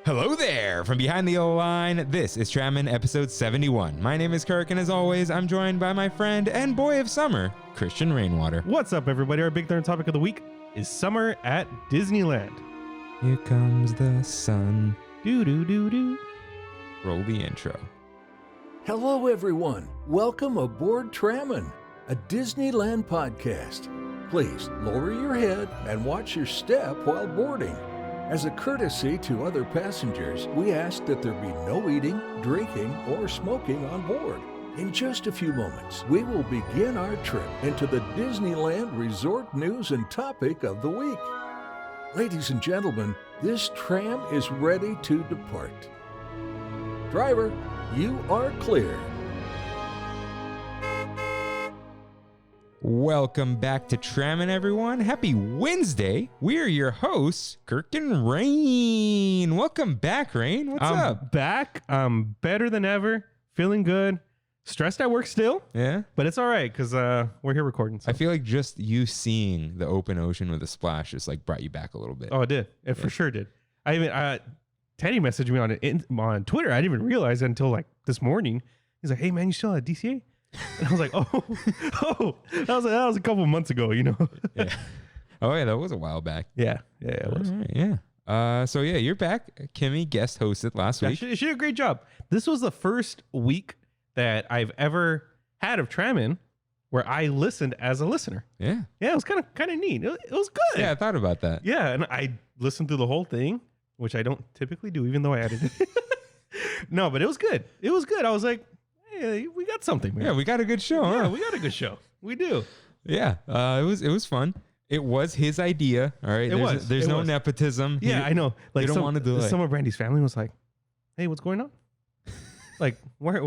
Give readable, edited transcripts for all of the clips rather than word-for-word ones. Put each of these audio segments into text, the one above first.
Hello there! From behind the O-line, this is Trammin episode 71. My name is Kirk, and as always, I'm joined by my friend and boy of summer, Christian Rainwater. What's up, everybody? Our big third topic of the week is summer at Disneyland. Here comes the sun. Do-do-do-do. Roll the intro. Hello, everyone. Welcome aboard Trammin, a Disneyland podcast. Please lower your head and watch your step while boarding. As a courtesy to other passengers, we ask that there be no eating, drinking, or smoking on board. In just a few moments, we will begin our trip into the Disneyland Resort news and topic of the week. Ladies and gentlemen, this tram is ready to depart. Driver, you are clear. Welcome back to Trammin, everyone. Happy Wednesday. We're your hosts, Kirk and Rain. Welcome back, Rain. What's up? Back. I'm better than ever. Feeling good. Stressed at work still. Yeah? But it's all right because we're here recording. So. I feel like just you seeing the open ocean with a splash just like brought you back a little bit. Oh, it did. It for sure did. I even Teddy messaged me on Twitter. I didn't even realize it until like this morning. He's like, "Hey man, you still at DCA?" And I was like, oh, that was a couple of months ago, you know. Yeah. Oh yeah, that was a while back. Yeah, it was. Right, yeah. So yeah, you're back. Kimmy guest hosted last week. She did a great job. This was the first week that I've ever had of Trammin where I listened as a listener. Yeah. Yeah, it was kind of neat. It was good. Yeah, I thought about that. Yeah, and I listened through the whole thing, which I don't typically do, even though I edited it. No, but it was good. It was good. I was like, hey, we got something, man. Yeah, we got a good show, Yeah, huh? we got a good show. We do. Yeah, it was fun. It was his idea. All right, there's no nepotism. Yeah, I know. Like, don't want to do it. Some of Brandy's family was like, "Hey, what's going on? Like, where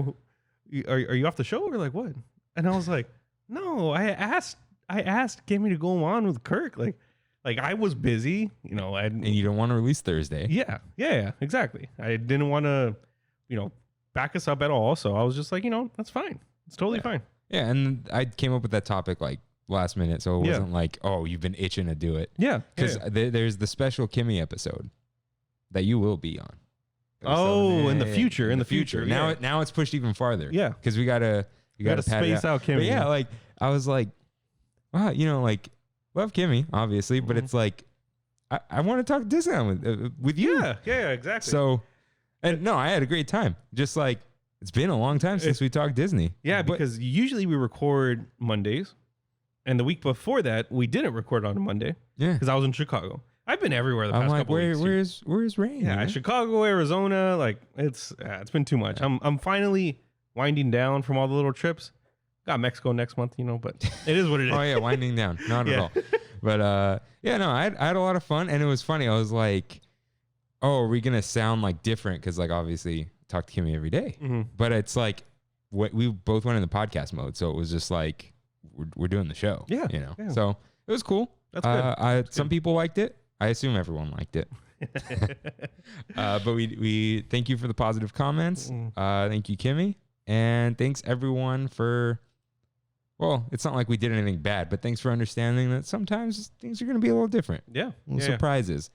are you off the show or like what?" And I was like, "No, I asked Kimmy to go on with Kirk. Like I was busy, you know, and you don't want to release Thursday. Yeah, exactly. I didn't want to, back us up at all. So I was just like, that's fine. It's totally fine. Yeah, and I came up with that topic like last minute, so it wasn't like, oh, you've been itching to do it. Yeah, because there's the special Kimmy episode that you will be on. In the future. In the future. Now it's pushed even farther. Yeah, because you gotta space out Kimmy. But yeah, like I was like, wow, like love Kimmy obviously, but it's like I want to talk Disneyland with you. Yeah, exactly. So. And no, I had a great time. Just like, it's been a long time since we talked Disney. Yeah, because usually we record Mondays. And the week before that, we didn't record on a Monday. Yeah. Because I was in Chicago. I've been everywhere the past couple weeks. Where's Rain? Yeah, man? Chicago, Arizona. Like, it's been too much. Yeah. I'm finally winding down from all the little trips. Got Mexico next month, but it is what it is. Oh, yeah, winding down. Not at all. But, I had a lot of fun. And it was funny. I was like, oh, are we going to sound like different? Because like obviously talk to Kimmy every day. Mm-hmm. But it's like we both went in the podcast mode. So it was just like we're doing the show. Yeah. Yeah. So it was cool. That's good. Some people liked it. I assume everyone liked it. But we thank you for the positive comments. Thank you, Kimmy. And thanks everyone for, well, it's not like we did anything bad, but thanks for understanding that sometimes things are going to be a little different. Yeah. Surprises.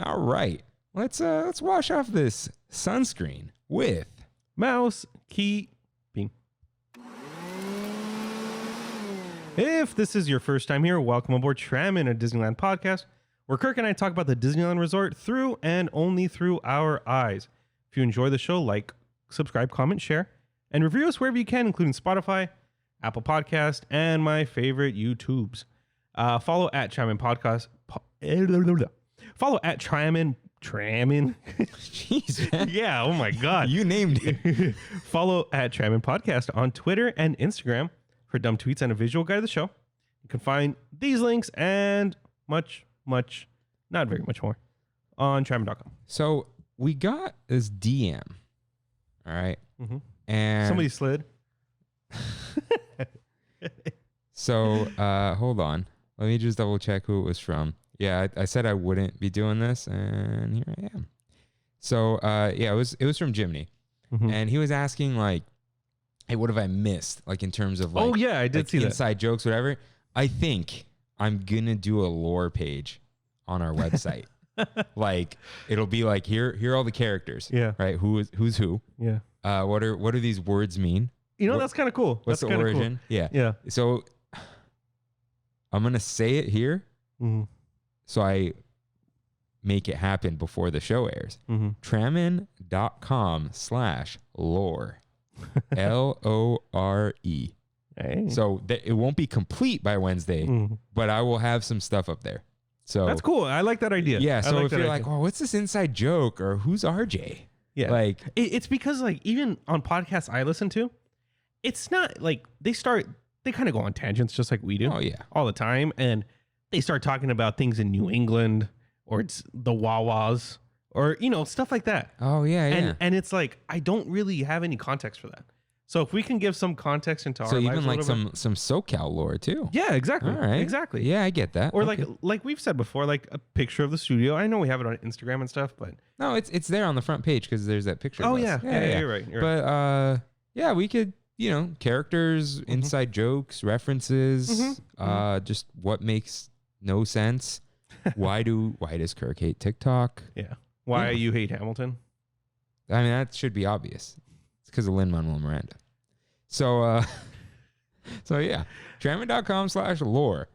All right. Let's wash off this sunscreen with mouse keeping. If this is your first time here, welcome aboard Trammin, a Disneyland podcast, where Kirk and I talk about the Disneyland Resort through and only through our eyes. If you enjoy the show, like, subscribe, comment, share, and review us wherever you can, including Spotify, Apple Podcast, and my favorite YouTubes. Follow at Trammin Podcast. Follow at Trammin. Jeez, man. Yeah, oh my God. You named it. Follow at Trammin Podcast on Twitter and Instagram for dumb tweets and a visual guide of the show. You can find these links and much, not very much more on Trammin.com. So we got this DM. All right. Mm-hmm. And somebody slid. So hold on. Let me just double check who it was from. Yeah, I said I wouldn't be doing this, and here I am. So, it was from Jimmy, and he was asking like, "Hey, what have I missed? Like in terms of like, oh yeah, I did see that. Inside jokes, whatever." I think I'm gonna do a lore page on our website Like it'll be like here are all the characters. Yeah. Right. Who's who? Yeah. What do these words mean? That's kind of cool. What's That's the origin? Cool. Yeah. Yeah. So I'm gonna say it here, so I make it happen before the show airs. Trammin.com/lore. LORE. Hey. So it won't be complete by Wednesday, but I will have some stuff up there. So that's cool. I like that idea. Yeah. So like if you're like, oh, what's this inside joke, or who's RJ? Yeah. Like it's because like even on podcasts I listen to, it's not like they kind of go on tangents just like we do. Oh yeah. All the time. And they start talking about things in New England or it's the Wawas or, stuff like that. Oh yeah. Yeah. And it's like, I don't really have any context for that. So if we can give some context into our so lives even like a little bit. some SoCal lore too. Yeah, exactly. All right. Exactly. Yeah, I get that. Or Okay. like we've said before, like a picture of the studio. I know we have it on Instagram and stuff, but No, it's there on the front page because there's that picture. oh of us. yeah, you're right. But yeah, we could, characters, inside jokes, references, just what makes no sense. Why does Kirk hate TikTok? Yeah. Why you hate Hamilton? I mean, that should be obvious. It's because of Lin-Manuel Miranda. So yeah, Trammin.com/lore.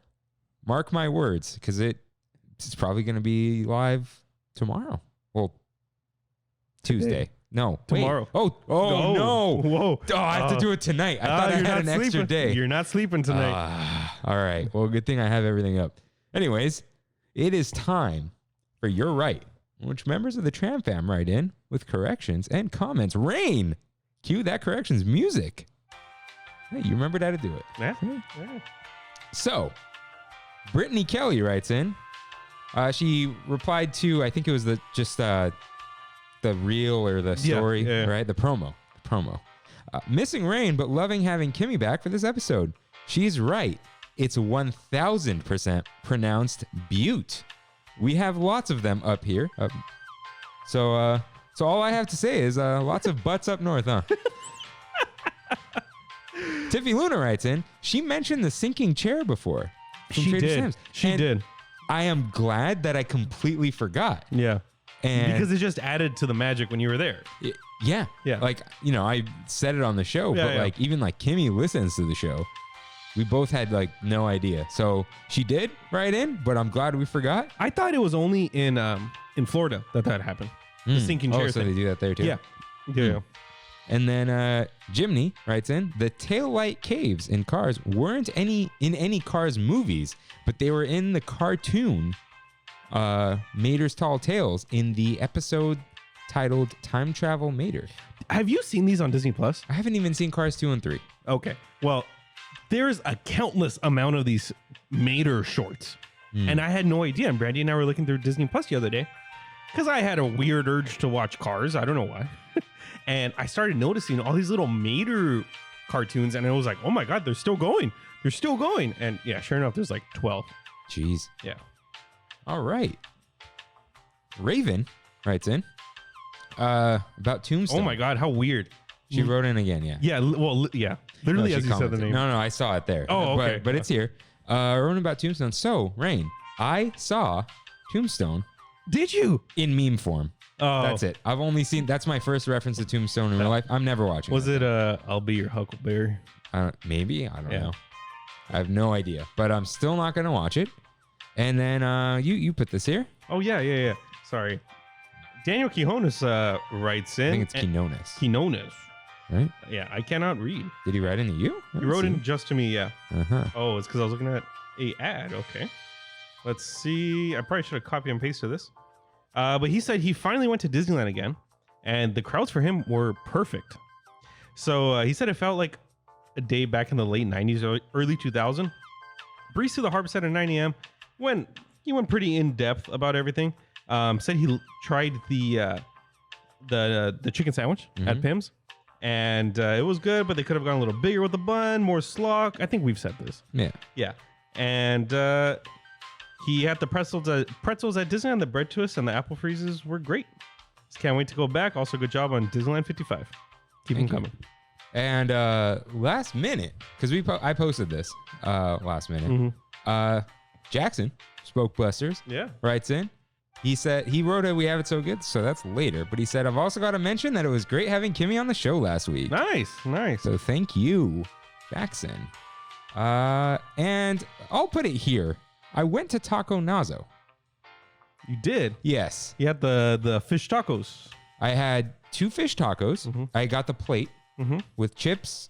Mark my words, because it's probably going to be live tomorrow. Well, Tuesday. No, tomorrow. Wait. Oh no! Whoa! Oh, I have to do it tonight. I thought I had an extra day. You're not sleeping tonight. All right. Well, good thing I have everything up. Anyways, it is time for You're Right, which members of the Tram Fam write in with corrections and comments. Rain, cue that corrections music. Hey, you remembered how to do it. Yeah. So, Brittany Kelly writes in. She replied to, I think it was the reel or the story, right? The promo. Missing Rain, but loving having Kimmy back for this episode. She's right. It's 1000% pronounced Butte. We have lots of them up here. So all I have to say is lots of butts up north, huh? Tiffy Luna writes in. She mentioned the sinking chair before. She did. She did. I am glad that I completely forgot. Yeah. And because it just added to the magic when you were there. Yeah. Like, I said it on the show, but like even like Kimmy listens to the show. We both had like no idea. So she did write in, but I'm glad we forgot. I thought it was only in Florida that happened. The sinking chair so thing. they do that there too. Yeah. And then Jimny writes in, the taillight caves in Cars weren't in any Cars movies, but they were in the cartoon Mater's Tall Tales in the episode titled Time Travel Mater. Have you seen these on Disney Plus? I haven't even seen Cars 2 and 3. Okay. Well, there's a countless amount of these Mater shorts. And I had no idea. And Brandy and I were looking through Disney Plus the other day because I had a weird urge to watch Cars. I don't know why. And I started noticing all these little Mater cartoons. And I was like, oh my God, they're still going. They're still going. And yeah, sure enough, there's like 12. Jeez. Yeah. All right. Raven writes in about Tombstone. Oh my God, how weird. She wrote in again, yeah. Yeah, well, yeah. Literally as you said the name. No, I saw it there. Oh, okay. But it's here. Wrote about Tombstone. So, Rain, I saw Tombstone. Did you? In meme form. Oh. That's it. I've only seen, that's my first reference to Tombstone in real life. I'm never watching Was it I'll Be Your Huckleberry? Maybe. I don't know. I have no idea. But I'm still not going to watch it. And then you put this here. Oh, yeah. Sorry. Daniel Quijones writes in. I think it's Quinones. Quinones. Right? Yeah, I cannot read. Did he write into you? He wrote in just to me, yeah. Uh-huh. Oh, it's because I was looking at a ad. Okay. Let's see. I probably should have copied and pasted this. But he said he finally went to Disneyland again, and the crowds for him were perfect. So he said it felt like a day back in the late 90s, or early 2000. Breezed through the harbor set at 9 a.m. He went pretty in depth about everything. Said he tried the chicken sandwich at Pims, and it was good, but they could have gone a little bigger with the bun, more slaw. I think we've said this. Yeah. And he had the pretzels at Disneyland. The bread twists and the apple freezes were great. Just can't wait to go back. Also, good job on Disneyland 55. Keep them coming. And last minute, because I posted this last minute. Jackson, Spoke Blasters, writes in. He said, he wrote it, we have it so good, so that's later. But he said, I've also got to mention that it was great having Kimmy on the show last week. Nice. So thank you, Jackson. And I'll put it here. I went to Taco Nazo. You did? Yes. You had the fish tacos. I had 2 fish tacos. Mm-hmm. I got the plate with chips,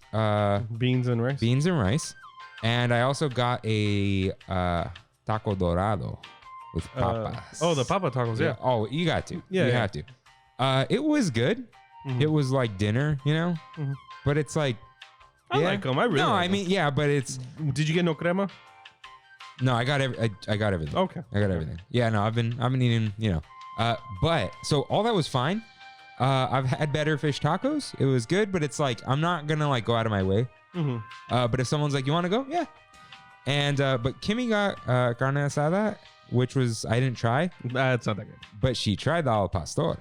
beans and rice. And I also got a taco dorado with papas. The papa tacos, yeah. Oh, you got to. Yeah, you yeah. have to. It was good. Mm-hmm. It was like dinner, you know? Mm-hmm. But it's like... I like them. I really No, like I mean, yeah, but it's... Did you get no crema? No, I got I got everything. Okay. I got everything. Yeah, no, I've been eating, you know. But so all that was fine. I've had better fish tacos. It was good, but it's like I'm not gonna like go out of my way. Mm-hmm. But if someone's like, you want to go? Yeah. And but Kimmy got carne asada, which was I didn't try. It's not that good. But she tried the al pastor,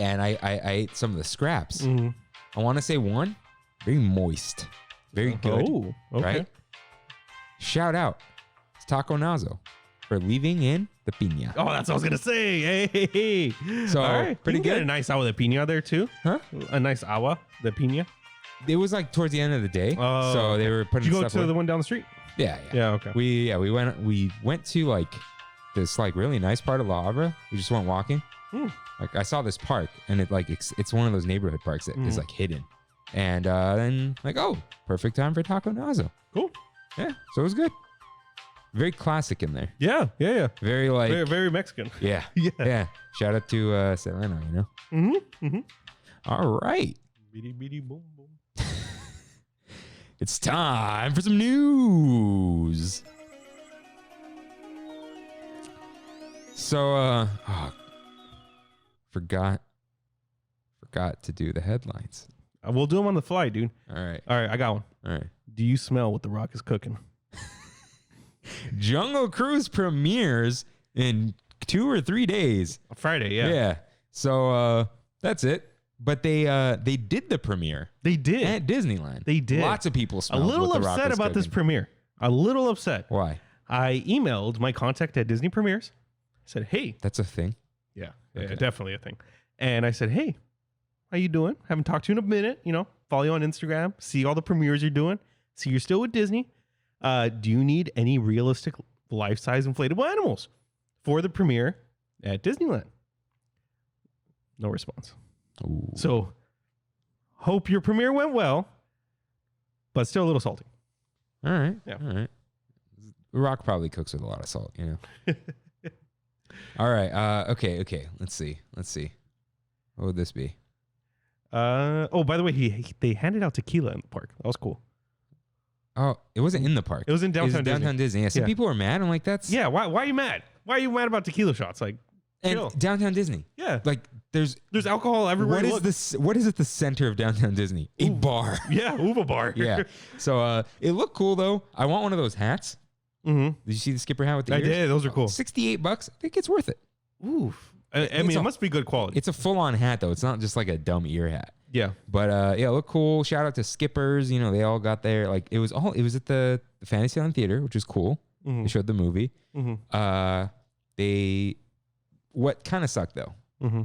and I ate some of the scraps. Mm-hmm. I want to say one, very moist, very good. Oh, okay. Right? Shout out to Taco Nazo for leaving in the piña. Oh, that's what I was gonna say. Hey. So all right. pretty You can get good. a nice agua de piña there too. Huh? A nice agua de piña. It was like towards the end of the day, Oh, so they were Did putting you go stuff to away. the one down the street? Yeah. Yeah. Okay. We went to like this like really nice part of La Habra. We just went walking. Like I saw this park, and it like it's one of those neighborhood parks that is like hidden. And then like, oh, perfect time for Taco Nazo. Cool. Yeah, so it was good. Very classic in there. Yeah. Very like Very, very Mexican. yeah. Yeah. Yeah. Shout out to Selena, you know. Mm-hmm. All right. Beady beady boom boom. It's time for some news. So forgot to do the headlines. We'll do them on the fly, dude. All right. All right, I got one. All right. Do you smell what The Rock is cooking? Jungle Cruise premieres in 2 or 3 days. Friday, yeah. Yeah. So that's it. But they did the premiere They did. at Disneyland. They did. Lots of people A smelled little what The Rock upset was about this cooking. premiere. A little upset. Why? I emailed my contact at Disney Premieres. I said, hey. That's a thing. Yeah, Okay. definitely a thing. And I said, hey, how you doing? Haven't talked to you in a minute. You know, follow you on Instagram, see all the premieres you're doing, see you're still with Disney. Do you need any realistic life-size inflatable animals for the premiere at Disneyland? No response. Ooh. So, hope your premiere went well, but still a little salty. All right. Yeah. All right. Rock probably cooks with a lot of salt, you know. All right. Okay. Let's see. What would this be? Oh, by the way, they handed out tequila in the park. That was cool. Oh, it wasn't in the park. It was in downtown Disney. Yeah. Some Yeah. people were mad. I'm like, that's Yeah, why are you mad? Why are you mad about tequila shots? Like, and chill. downtown Disney. Yeah, Like, there's alcohol everywhere. what you is look. this? What is at the center of downtown Disney? A bar. Yeah, Uva bar. Yeah. So it looked cool though. I want one of those hats. Mm-hmm. Did you see the skipper hat with the I ears? did. Those are cool. $68. I think it's worth it. Oof. I mean, it must be good quality. It's a full-on hat though. It's not just like a dumb ear hat. Yeah. But yeah, it looked cool. Shout out to Skippers. You know, they all got there. Like it was at the Fantasyland Theater, which was cool. Mm-hmm. They showed the movie. Mm-hmm. What kind of sucked though? Mm-hmm.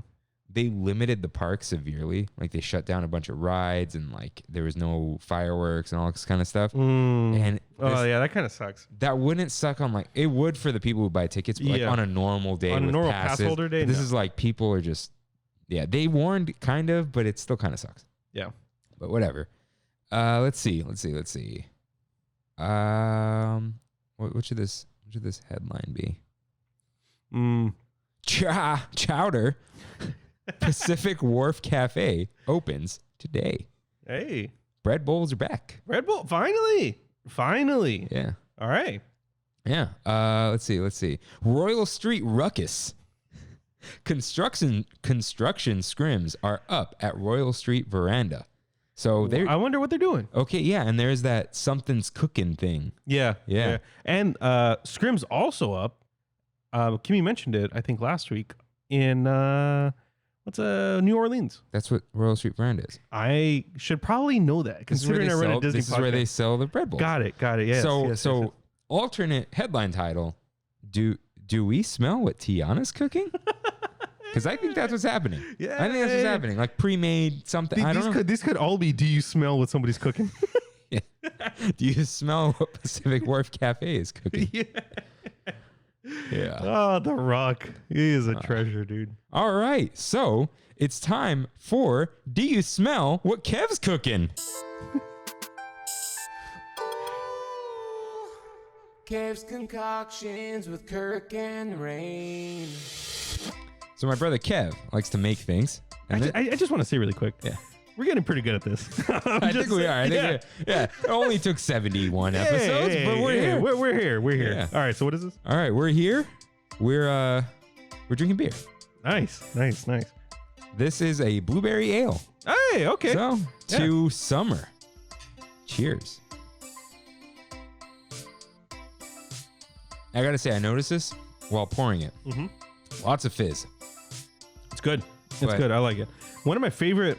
They limited the park severely. Like they shut down a bunch of rides and like there was no fireworks and all this kind of stuff. And Oh yeah, that kind of sucks. that wouldn't suck on like it would for the people who buy tickets, but like Yeah. on a normal day, On a with normal passes, pass holder day, But this no. is like people are just they warned kind of, but it still kind of sucks. Yeah. But whatever. Let's see. What should this headline be? Chowder Pacific Wharf Cafe opens today. Hey, Bread bowls are back. Red Bull, finally. Yeah. All right. Yeah. Let's see. Royal Street Ruckus. Construction scrims are up at Royal Street Veranda. So they're I wonder what they're doing. okay. Yeah, and there's that something's cooking thing. Yeah. Yeah. And Scrim's also up. Kimmy mentioned it, I think, last week in New Orleans. That's what Royal Street Veranda is. I should probably know that, considering I run a Disney This is where podcast. they sell the bread bowls. Got it. Yes. So yes. alternate headline title: Do do we smell what Tiana's cooking? Because I think that's what's happening. Yeah. I think that's what's happening. Like pre-made something. I don't know. These could all be, do you smell what somebody's cooking? Yeah. Do you smell what Pacific Wharf Cafe is cooking? Yeah. Yeah. Oh, The Rock. He is a treasure, dude. All right. So it's time for Do You Smell What Kev's Cooking? Kev's concoctions with Kirk and Rain. So my brother Kev likes to make things. And I just want to say really quick. Yeah. We're getting pretty good at this. I think we are. Yeah. It only took 71 episodes, but we're here. We're here. We're here. Yeah. All right. So what is this? All right, we're here. We're drinking beer. Nice. This is a blueberry ale. Hey, okay. So to summer. Cheers. I gotta say, I noticed this while pouring it. Mhm. Lots of fizz. It's good. It's But- good. I like it. One of my favorite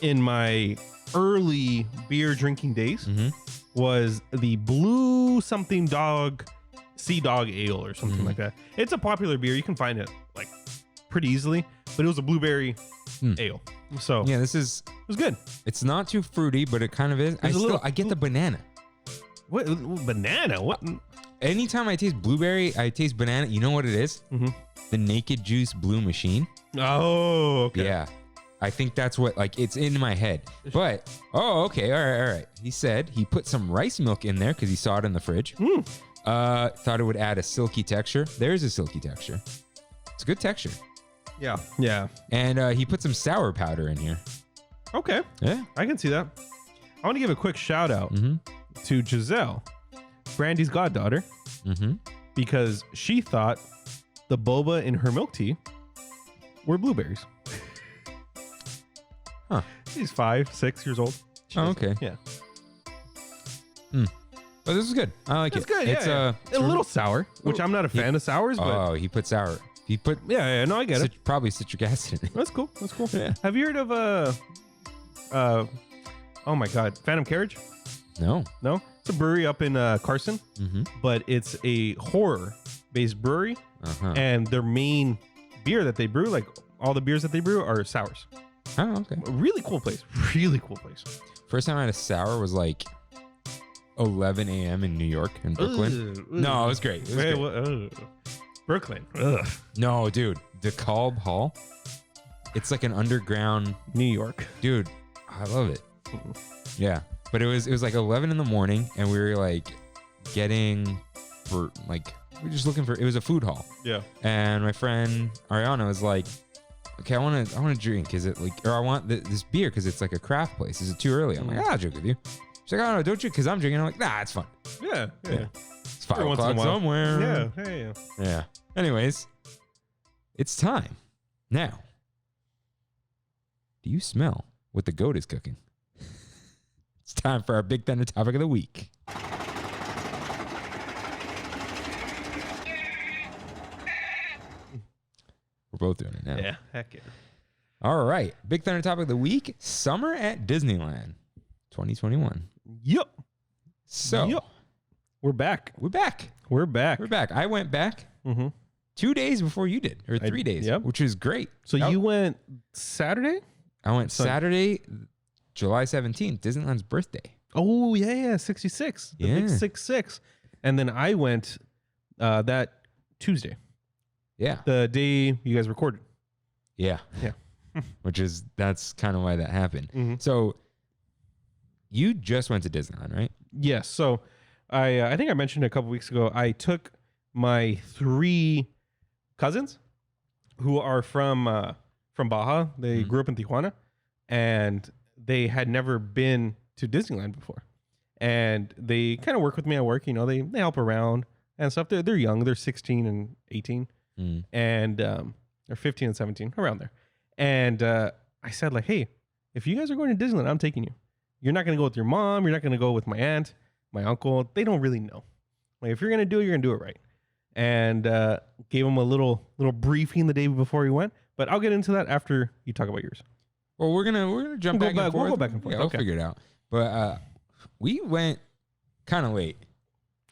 in my early beer drinking days Mm-hmm. was the Blue Something Dog Sea Dog Ale or something like that. It's a popular beer. You can find it like pretty easily, but it was a blueberry ale. So Yeah, this is. it was good. It's not too fruity, but it kind of is. I get the banana. What banana? What? Anytime I taste blueberry, I taste banana. You know what it is? Mhm. The Naked Juice Blue Machine. Oh, okay. Yeah. I think that's what, like, it's in my head. But, okay. All right. He said he put some rice milk in there because he saw it in the fridge. Thought it would add a silky texture. There's a silky texture. It's a good texture. Yeah. Yeah. And he put some sour powder in here. Okay. Yeah. I can see that. I want to give a quick shout out to Giselle, Brandy's goddaughter, because she thought the boba in her milk tea were blueberries. Huh. She's 5, 6 years old. Oh, okay. Yeah. But this is good. I like It's it. good. It's Yeah. A little sour, which I'm not a fan of sours, but Oh, he put sour. He put yeah, no, I get it. probably citric acid in it. That's cool. That's cool. Yeah. Have you heard of oh my God, Phantom Carriage? No. No, it's a brewery up in Carson, but it's a horror-based brewery, and their main beer that they brew, like all the beers that they brew, are sours. Oh, okay. A really cool place. Really cool place. First time I had a sour was like 11 a.m. in New York, in Brooklyn. Ugh, No, it was great. It was Wait, great. Brooklyn. Ugh. No, dude. The Kalb Hall. It's like an underground. New York. Dude, I love it. Yeah. But it was like 11 in the morning, and we were like getting for like, we were just looking for, it was a food hall. Yeah. And my friend Ariana was like, okay, I want to drink. Is it like, or I want this beer because it's like a craft place. Is it too early? I'm like, I'll drink with you. She's like, oh no, don't drink because I'm drinking. I'm like, nah, it's fun. Yeah. It's 5 Every once in a o'clock while. somewhere. Yeah. Hey. Yeah. Anyways, it's time. Now, do you smell what the goat is cooking? It's time for our Big Thunder topic of the week. We're both doing it now. Yeah. Heck yeah. All right. Big Thunder topic of the week. Summer at Disneyland 2021. Yep. So Yep. We're back. we're back. We're back. We're back. I went back Mm-hmm. 2 days before you did, or 3 days, yep. which is great. So That- you went Saturday? I went Sun- Saturday, July 17th, Disneyland's birthday. Oh yeah, 66. The big Yeah. 66. And then I went that Tuesday, Yeah. the day you guys recorded. Yeah. Yeah. That's kind of why that happened. Mhm. So you just went to Disneyland, right? Yes. So I think I mentioned a couple weeks ago, I took my 3 cousins who are from Baja. They grew up in Tijuana, and they had never been to Disneyland before. And they kind of work with me at work. You know, they help around and stuff. They're young. They're 16 and 18, and they're 15 and 17, around there. And I said, like, hey, if you guys are going to Disneyland, I'm taking you. You're not going to go with your mom. You're not going to go with my aunt, my uncle. They don't really know. Like, if you're going to do it, you're going to do it right. And gave him a little briefing the day before he went. But I'll get into that after you talk about yours. Well, we're gonna jump We'll back go and back- forth. we'll go back and forth. Yeah, we'll Okay. figure it out. But we went kind of late.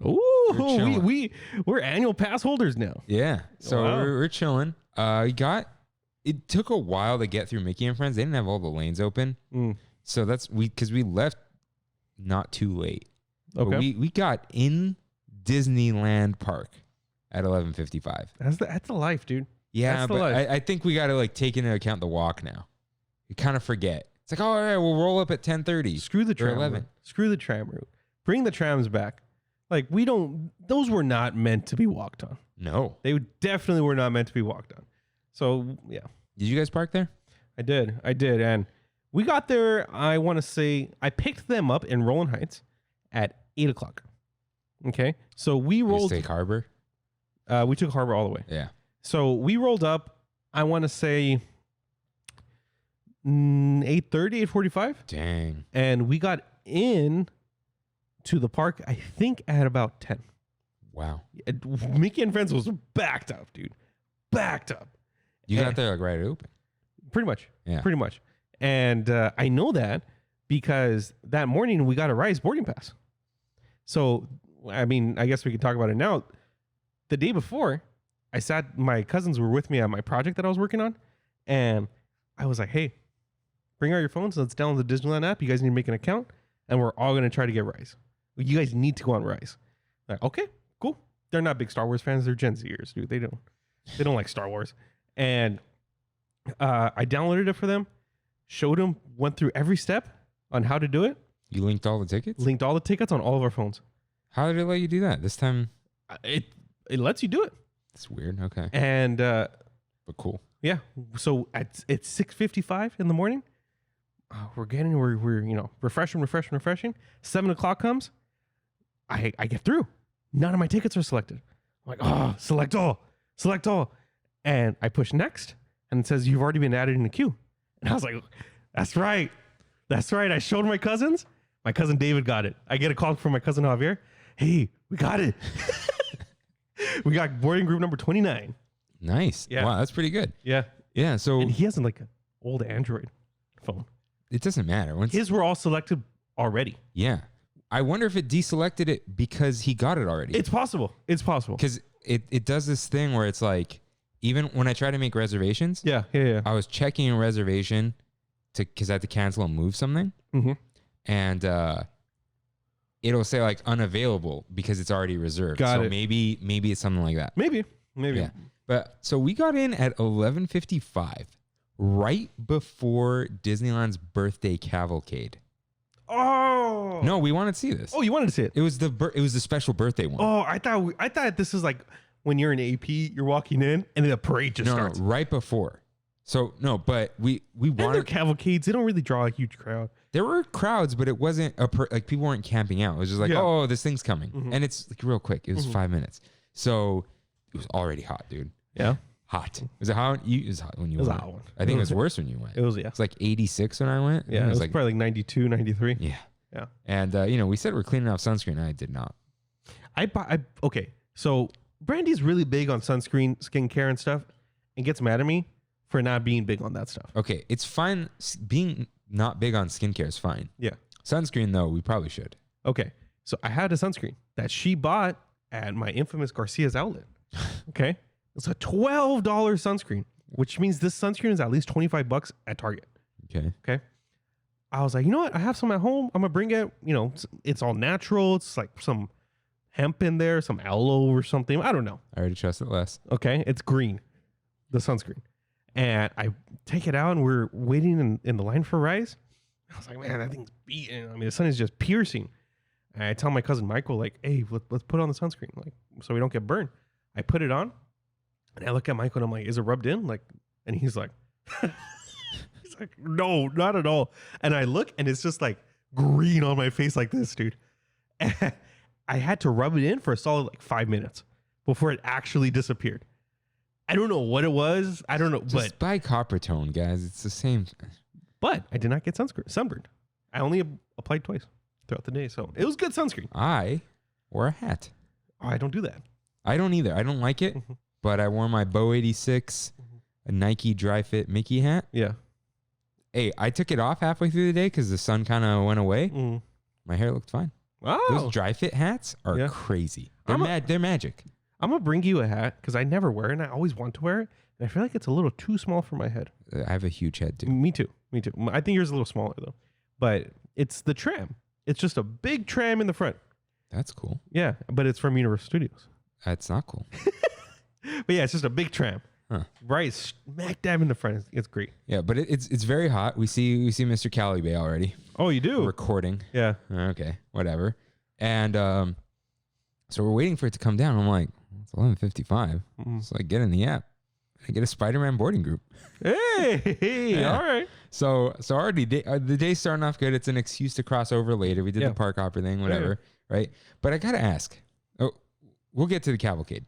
Ooh. Oh, we're annual pass holders now. Yeah. So Wow. we're chilling. It took a while to get through Mickey and Friends. They didn't have all the lanes open. So because we left not too late. Okay. But we got in Disneyland Park at 11:55. That's the life, dude. Yeah, That's the but life. I think we got to like take into account the walk now. You kind of forget. It's like, oh, all right, we'll roll up at 10:30. Screw the tram 11. route. Screw the tram route. Bring the trams back. Like those were not meant to be walked on. No. They definitely were not meant to be walked on. So yeah, Did you guys park there? I did. And we got there. I want to say I picked them up in Rowland Heights at 8:00. Okay. So we rolled. Take Harbor? We took Harbor all the way. Yeah. So we rolled up, I want to say 8:30, 8:45. Dang. And we got in to the park, I think, at about 10. Wow. Mickey and Friends was backed up, dude. Backed up. You got there like right open. Pretty much. Yeah. Pretty much. And I know that because that morning we got a Rise boarding pass. So, I mean, I guess we could talk about it now. The day before, my cousins were with me on my project that I was working on. And I was like, hey, bring out your phones. Let's download the Disneyland app. You guys need to make an account. And we're all going to try to get Rise. You guys need to go on Rise. Like, okay, cool. They're not big Star Wars fans. They're Gen Zers, dude. They don't like Star Wars. And I downloaded it for them, showed them, went through every step on how to do it. You linked all the tickets? Linked all the tickets on all of our phones. How did it let you do that? This time? It lets you do it. It's weird. Okay. And but cool. yeah, so it's 6:55 in the morning. We're refreshing. 7:00 comes. I get through. None of my tickets are selected. I'm like, select all. And I push next, and it says you've already been added in the queue. And I was like, that's right. I showed my cousins. My cousin David got it. I get a call from my cousin Javier. Hey, we got it. We got boarding group number 29. Nice. Yeah. Wow, that's pretty good. Yeah. Yeah. So And he has like an old Android phone. it doesn't matter. His were all selected already. Yeah. I wonder if it deselected it because he got it already. It's possible. Because it does this thing where it's like, even when I try to make reservations, Yeah. I was checking a reservation because I had to cancel and move something. Mm-hmm. And it'll say like unavailable because it's already reserved. Got so it. maybe it's something like that. Maybe. Yeah. But so we got in at 11:55, right before Disneyland's birthday cavalcade. Oh. No, we wanted to see this. Oh, you wanted to see it? It was the special birthday one. Oh, I thought this is like when you're in AP, you're walking in and then the parade just no, starts. right before. So no, but we And their wanted. cavalcades, they don't really draw a huge crowd. There were crowds, but it wasn't like people weren't camping out. It was just like, Yeah. oh, this thing's coming, Mhm. and it's like real quick. It was 5 minutes, so it was already hot, dude. Yeah. Hot. Was it hot? It was hot when you It was a went. hot one. I think it was worse when you went. It was, yeah. It's like 86 when I went. Yeah. It was like probably like 92, 93. yeah. Yeah. And we said we're cleaning off sunscreen. I did not. Okay. So Brandy's really big on sunscreen, skincare and stuff and gets mad at me for not being big on that stuff. Okay, it's fine. Being not big on skincare is fine. Yeah. Sunscreen though, we probably should. Okay. So I had a sunscreen that she bought at my infamous Garcia's outlet. Okay. It's a $12 sunscreen, which means this sunscreen is at least $25 at Target. Okay. Okay. I was like, you know what? I have some at home. I'm going to bring it. It's all natural. It's like some hemp in there, some aloe or something. I don't know. I already trust it less. Okay. It's green, the sunscreen. And I take it out and we're waiting in the line for Rise. I was like, man, that thing's beating. I mean, the sun is just piercing. And I tell my cousin Michael, like, hey, let's put on the sunscreen, like, so we don't get burned. I put it on and I look at Michael and I'm like, is it rubbed in? Like, and he's like, he's like, no, not at all. And I look and it's just like green on my face like this, dude. And I had to rub it in for a solid like 5 minutes before it actually disappeared. I don't know what it was. I don't know, Just buy copper tone, guys. It's the same. but I did not get sunburned. I only applied twice throughout the day. So it was good sunscreen. I wore a hat. Oh, I don't do that. I don't either. I don't like it, but I wore my Bow 86, a Nike Dry Fit Mickey hat. Yeah. Hey, I took it off halfway through the day because the sun kind of went away. Mm. My hair looked fine. Oh, Those dry fit hats are crazy. They're magic. I'm gonna bring you a hat because I never wear it and I always want to wear it. And I feel like it's a little too small for my head. I have a huge head too. Me too. I think yours is a little smaller though. But it's the tram. It's just a big tram in the front. That's cool. Yeah, but it's from Universal Studios. That's not cool. But yeah, it's just a big tram. Huh. Right, smack dab in the front. It's great. Yeah, but it's very hot. We see Mr. Cali Bay already. Oh, you do? Recording. Yeah. Okay, whatever. And so we're waiting for it to come down. I'm like, it's 11:55. So I get in the app. I get a Spider-Man boarding group. Hey, all right. So already the day's starting off good. It's an excuse to cross over later. We did the park hopper thing, whatever, right? But I gotta ask. Oh, we'll get to the cavalcade.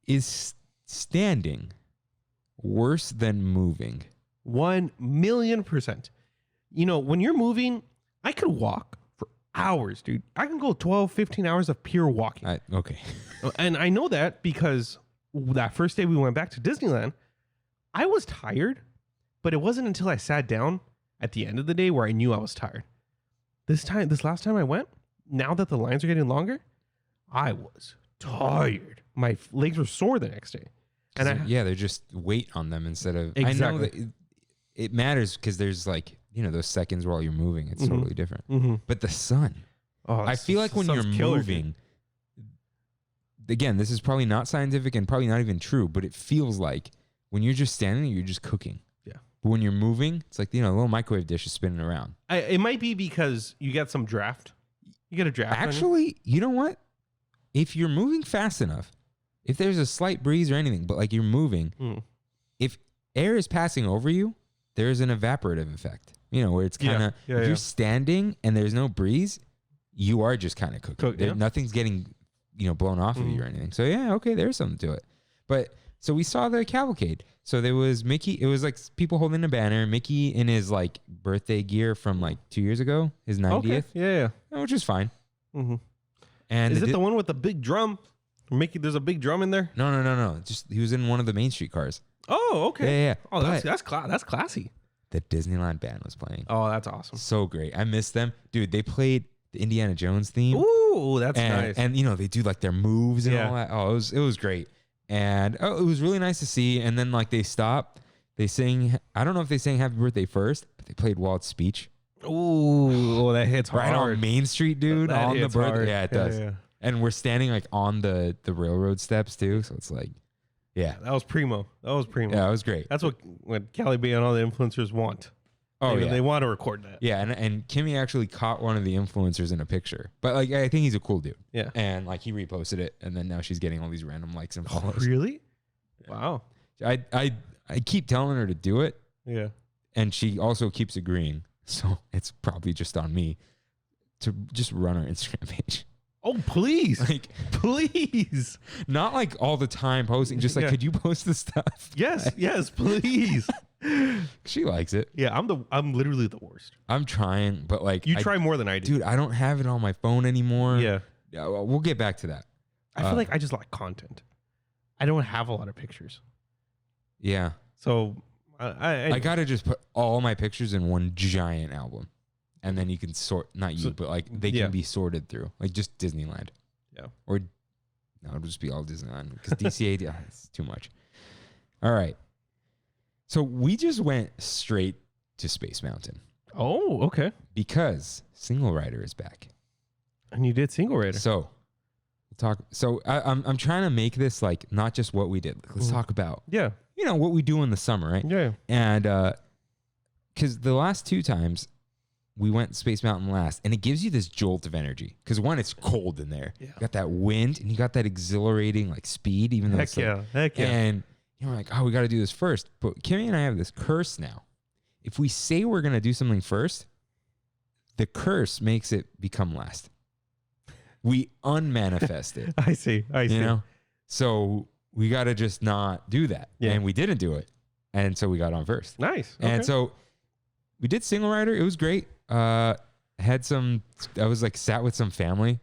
Is standing worse than moving? 1,000,000%. You know, when you're moving, I could walk for hours, dude. I can go 12, 15 hours of pure walking. Okay. And I know that because that first day we went back to Disneyland, I was tired, but it wasn't until I sat down at the end of the day where I knew I was tired. This last time I went, now that the lines are getting longer, I was tired. My legs were sore the next day. And they're just weight on them instead of. Exactly. I know that it matters because there's like, those seconds while you're moving. It's totally different. Mm-hmm. But the sun. I feel like when you're moving, again, this is probably not scientific and probably not even true, but it feels like when you're just standing there, you're just cooking. Yeah. But when you're moving, it's like, a little microwave dish is spinning around. It might be because you get some draft. You get a draft. Actually, you know what? If you're moving fast enough, if there's a slight breeze or anything, but like you're moving, if air is passing over you, there's an evaporative effect. Where it's kind of, if you're standing and there's no breeze, you are just kind of cooking. Nothing's getting, blown off of you or anything. So okay, there's something to it. But so we saw the cavalcade. So there was Mickey. It was like people holding a banner. Mickey in his like birthday gear from like 2 years ago, his 90th. Okay. Yeah. Which is fine. Mm-hmm. And is it the one with the big drum? Mickey, there's a big drum in there. No. Just he was in one of the Main Street cars. Oh, okay. Yeah. Oh, that's classy. The Disneyland band was playing. Oh, that's awesome. So great. I missed them, dude. They played the Indiana Jones theme. Ooh, that's nice. And they do like their moves and all that. Oh, it was great. And it was really nice to see. And then like they stopped. They sang. I don't know if they sang Happy Birthday first, but they played Walt's speech. Ooh, that hits hard. Right on Main Street, dude. That on the birthday. hard. Yeah, it does. Yeah. And we're standing like on the railroad steps too. So it's like, yeah. That was primo. Yeah, it was great. That's what Cali Bay and all the influencers want. They want to record that. Yeah, and Kimmy actually caught one of the influencers in a picture. But like I think he's a cool dude. Yeah. And like he reposted it and then now she's getting all these random likes and follows. Oh, really? Wow. I keep telling her to do it. Yeah. And she also keeps agreeing. So it's probably just on me to just run her Instagram page. Oh, please. Like, please. Not like all the time posting, just like, could you post this stuff? Yes, please. She likes it. Yeah, I'm literally the worst. I'm trying, but like you try more than I do. Dude, I don't have it on my phone anymore. Yeah. We'll get back to that. I feel like I just like content. I don't have a lot of pictures. Yeah. So I gotta just put all my pictures in one giant album. And then you can sort, but like they can be sorted through, like just Disneyland. Yeah. Or no, it'll just be all Disneyland because DCA, it's too much. All right. So we just went straight to Space Mountain. Oh, okay. Because Single Rider is back. And you did Single Rider. So we'll talk. So I'm trying to make this like not just what we did. Let's talk about what we do in the summer, right? Yeah. And because the last two times we went Space Mountain last, and it gives you this jolt of energy. Because one, it's cold in there. Yeah. You got that wind, and you got that exhilarating like speed, even though Heck yeah. And you're like, oh, we got to do this first. But Kimmy and I have this curse now. If we say we're going to do something first, the curse makes it become last. We unmanifest it. I see. So we got to just not do that. Yeah. And we didn't do it. And so we got on first. Nice. Okay. And so we did Single Rider. It was great. I was like sat with some family.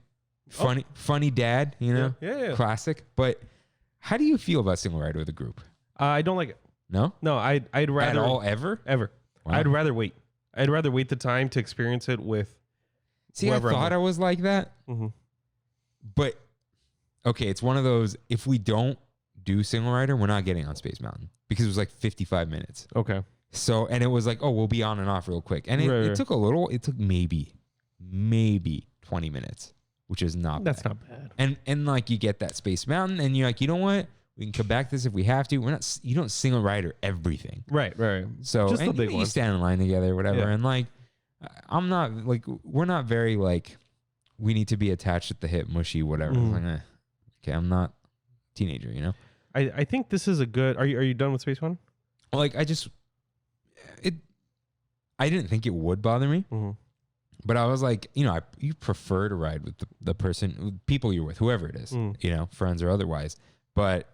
Funny dad, Yeah. Classic. But how do you feel about Single Rider with a group? I don't like it. No? No, I'd rather at all ever? Ever. Wow. I'd rather wait. I'd rather wait the time to experience it with See, I thought I was like that. Mm-hmm. But, okay, it's one of those, if we don't do single rider, we're not getting on Space Mountain because it was like 55 minutes. Okay. So, and it was like, oh, we'll be on and off real quick. And it took it took maybe 20 minutes, which is not That's bad. not bad. And like you get that Space Mountain and you're like, you know what? We can come back to this if we have to. You don't single rider everything. Right. So, just the big you ones. stand in line together, whatever. Yeah. And like, we're not very like, we need to be attached at the hip, mushy, whatever. It's like, okay, I'm not a teenager, you know? I think this is a good. Are you done with Space Mountain? Like, I didn't think it would bother me, but I was like, you prefer to ride with the people you're with, whoever it is, friends or otherwise. But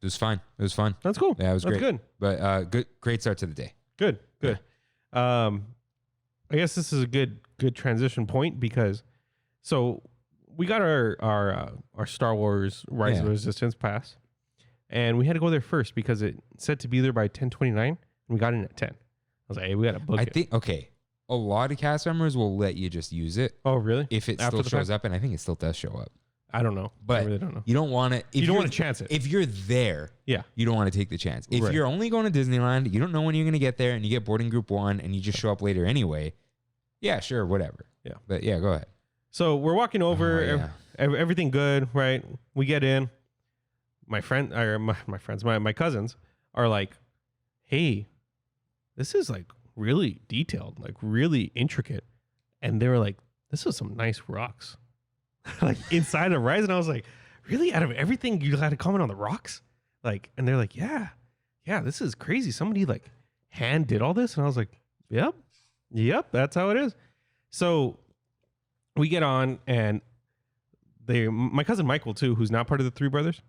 it was fine. It was fun. That's cool. Yeah, it was That's great. good. But great start to the day. Good. I guess this is a good transition point because, so we got our Star Wars Rise of the Resistance pass, and we had to go there first because it said to be there by 10:29, and we got in at 10. I was like, hey, we got to book it. I think, okay, a lot of cast members will let you just use it. Oh, really? If it After still the shows fact? up, and I think it still does show up. I don't know. But I really don't know. you don't want to. You don't want to chance it. If you're there, Yeah. you don't want to take the chance. If Right. you're only going to Disneyland, you don't know when you're going to get there, and you get boarding group 1, and you just show up later anyway. Yeah, sure, whatever. Yeah. But yeah, go ahead. So we're walking over, Oh, yeah. everything good, right? We get in. My cousins are like, hey, this is like really detailed, like really intricate. And they were like, this is some nice rocks. Like inside of Rise. And I was like, really? Out of everything, you had to comment on the rocks? Like, and they're like, yeah, this is crazy. Somebody like hand did all this. And I was like, yep, that's how it is. So we get on, and my cousin Michael too, who's not part of the Three Brothers.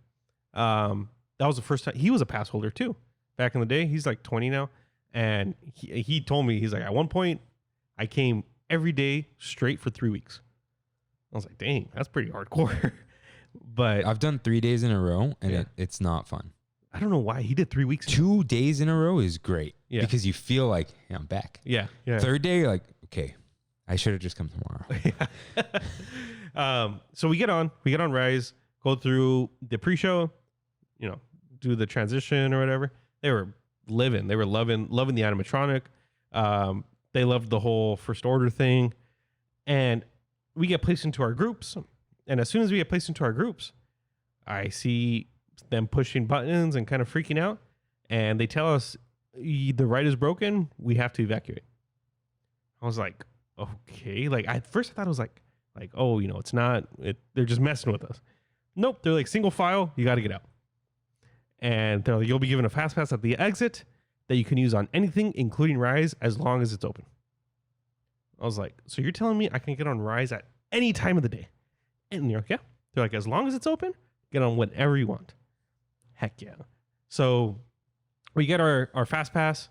That was the first time he was a pass holder too. Back in the day, he's like 20 now, and he told me, he's like, at one point I came every day straight for 3 weeks. I was like, dang, that's pretty hardcore. But I've done 3 days in a row, and Yeah. it's not fun. I don't know why he did 3 weeks. 2 days in a row is great. Yeah. Because you feel like, yeah, I'm back. Yeah. Third day, you're like, okay, I should have just come tomorrow. So we get on Rise, go through the pre-show, do the transition or whatever. They were loving the animatronic. They loved the whole First Order thing. And we get placed into our groups. And as soon as we get placed into our groups, I see them pushing buttons and kind of freaking out. And they tell us the ride is broken. We have to evacuate. I was like, okay. Like at first I thought it was like, oh, it's not, they're just messing with us. Nope. They're like, single file, you got to get out. And they're like, you'll be given a fast pass at the exit that you can use on anything, including Rise, as long as it's open. I was like, so you're telling me I can get on Rise at any time of the day? And you're like, yeah. They're like, as long as it's open, get on whatever you want. Heck yeah. So we get our fast pass.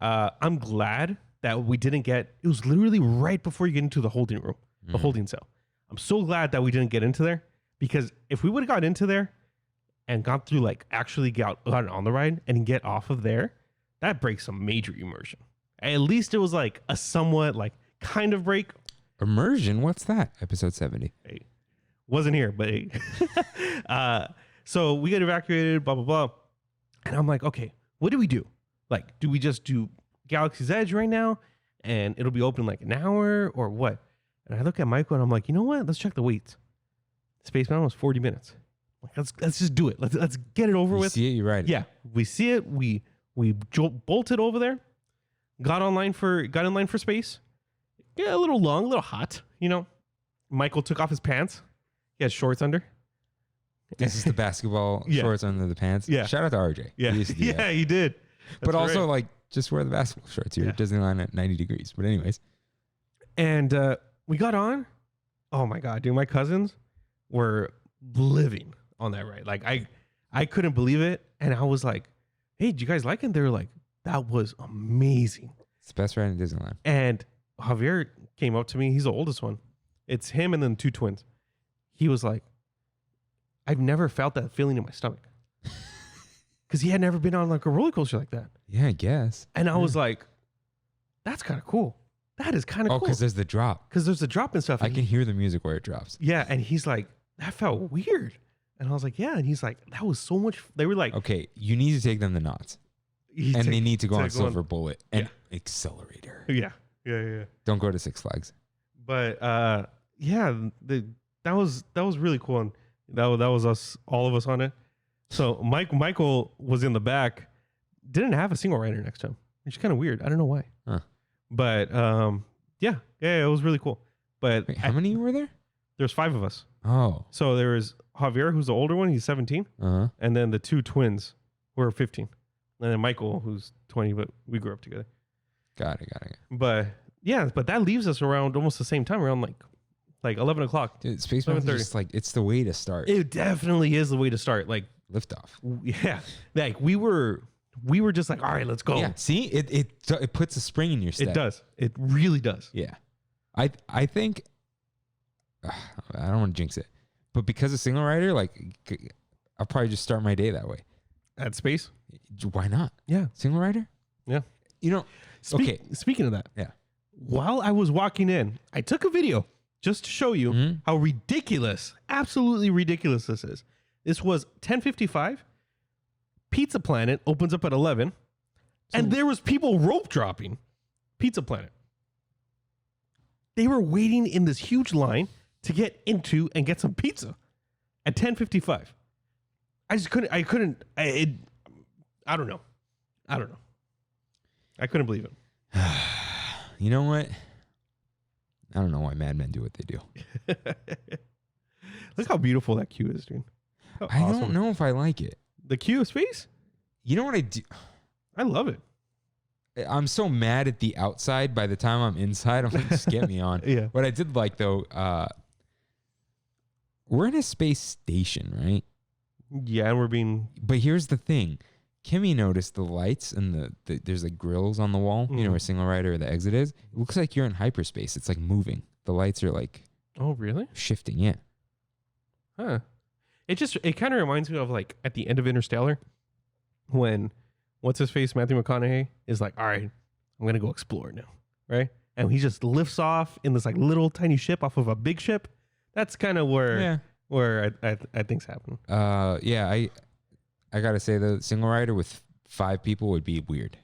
I'm glad that we didn't get, it was literally right before you get into the holding room, the holding cell. I'm so glad that we didn't get into there, because if we would have got into there and gone through, like actually got on the ride and get off of there, that breaks some major immersion. At least it was like a somewhat like kind of break. Immersion? What's that? Episode 70. Hey, wasn't here, but hey. So we get evacuated, blah, blah, blah. And I'm like, okay, what do we do? Like, do we just do Galaxy's Edge right now and it'll be open like an hour or what? And I look at Michael and I'm like, you know what? Let's check the waits. Space Mountain was 40 minutes. Like, let's just do it. Let's get it over with. See it, you're right. Yeah, we see it. We bolted over there. Got in line for space. Yeah, a little long, a little hot. Michael took off his pants. He had shorts under. This is the basketball Yeah. shorts under the pants. Yeah. Shout out to RJ. Yeah, He used to do that. yeah, he did. But That's also, right. like, just wear the basketball shorts. You're Yeah. at Disneyland at 90 degrees. But anyways. And we got on. Oh my god, dude! My cousins were living on that ride. Like I couldn't believe it, and I was like, "Hey, did you guys like it?" They were like, "That was amazing." It's the best ride in Disneyland. And Javier came up to me. He's the oldest one. It's him and then 2 twins. He was like, "I've never felt that feeling in my stomach," because he had never been on like a roller coaster like that. Yeah, I guess. And I was like, "That's kind of cool. that is kind of Oh, cool. because there's the drop. Because there's a drop and stuff. I and can hear the music where it drops. Yeah, and he's like, that felt weird. And I was like, yeah. And he's like, that was so much. They were like, Okay, you need to take them to knots. And they need to go on Silver Bullet and Accelerator. Yeah. Yeah. Don't go to Six Flags. But yeah, that was really cool. And that was us, all of us on it. So Michael was in the back, didn't have a single rider next to him, which is kind of weird. I don't know why. Huh. But yeah, it was really cool. But Wait, how many were there? There's 5 of us. Oh. So there was Javier, who's the older one, he's 17, and then the 2 twins who are 15, and then Michael, who's 20, but we grew up together. Got it. But yeah, but that leaves us around almost the same time, around like 11 o'clock. Dude, Space Mountain is just like, it's the way to start. It definitely is the way to start. Like Liftoff. Yeah, like we were just like, all right, let's go. Yeah, see, it puts a spring in your step. It does. It really does. Yeah, I think I don't want to jinx it, but because of single rider, like I'll probably just start my day that way. At Space? Why not? Yeah, single rider. Yeah, you know. Okay. Speaking of that, yeah. While I was walking in, I took a video just to show you how ridiculous, absolutely ridiculous this is. This was 10:55. Pizza Planet opens up at 11, and there was people rope dropping Pizza Planet. They were waiting in this huge line to get into and get some pizza at 10:55. I just couldn't. I don't know. I couldn't believe it. You know what? I don't know why madmen do what they do. Look how beautiful that queue is, dude. I don't know if I like it. The queue of Space? You know what I do? I love it. I'm so mad at the outside. By the time I'm inside, I'm like, just get me on. Yeah. What I did like though, we're in a space station, right? Yeah, and we're being. But here's the thing. Kimmy noticed the lights and there's like grills on the wall, you know, where single rider or the exit is. It looks like you're in hyperspace. It's like moving. The lights are like Oh, really? shifting. Yeah. Huh. It kind of reminds me of like at the end of Interstellar when what's his face, Matthew McConaughey, is like, all right, I'm going to go explore now. Right. And he just lifts off in this like little tiny ship off of a big ship. That's kind of where I think's happening. Yeah. I got to say the single rider with 5 people would be weird.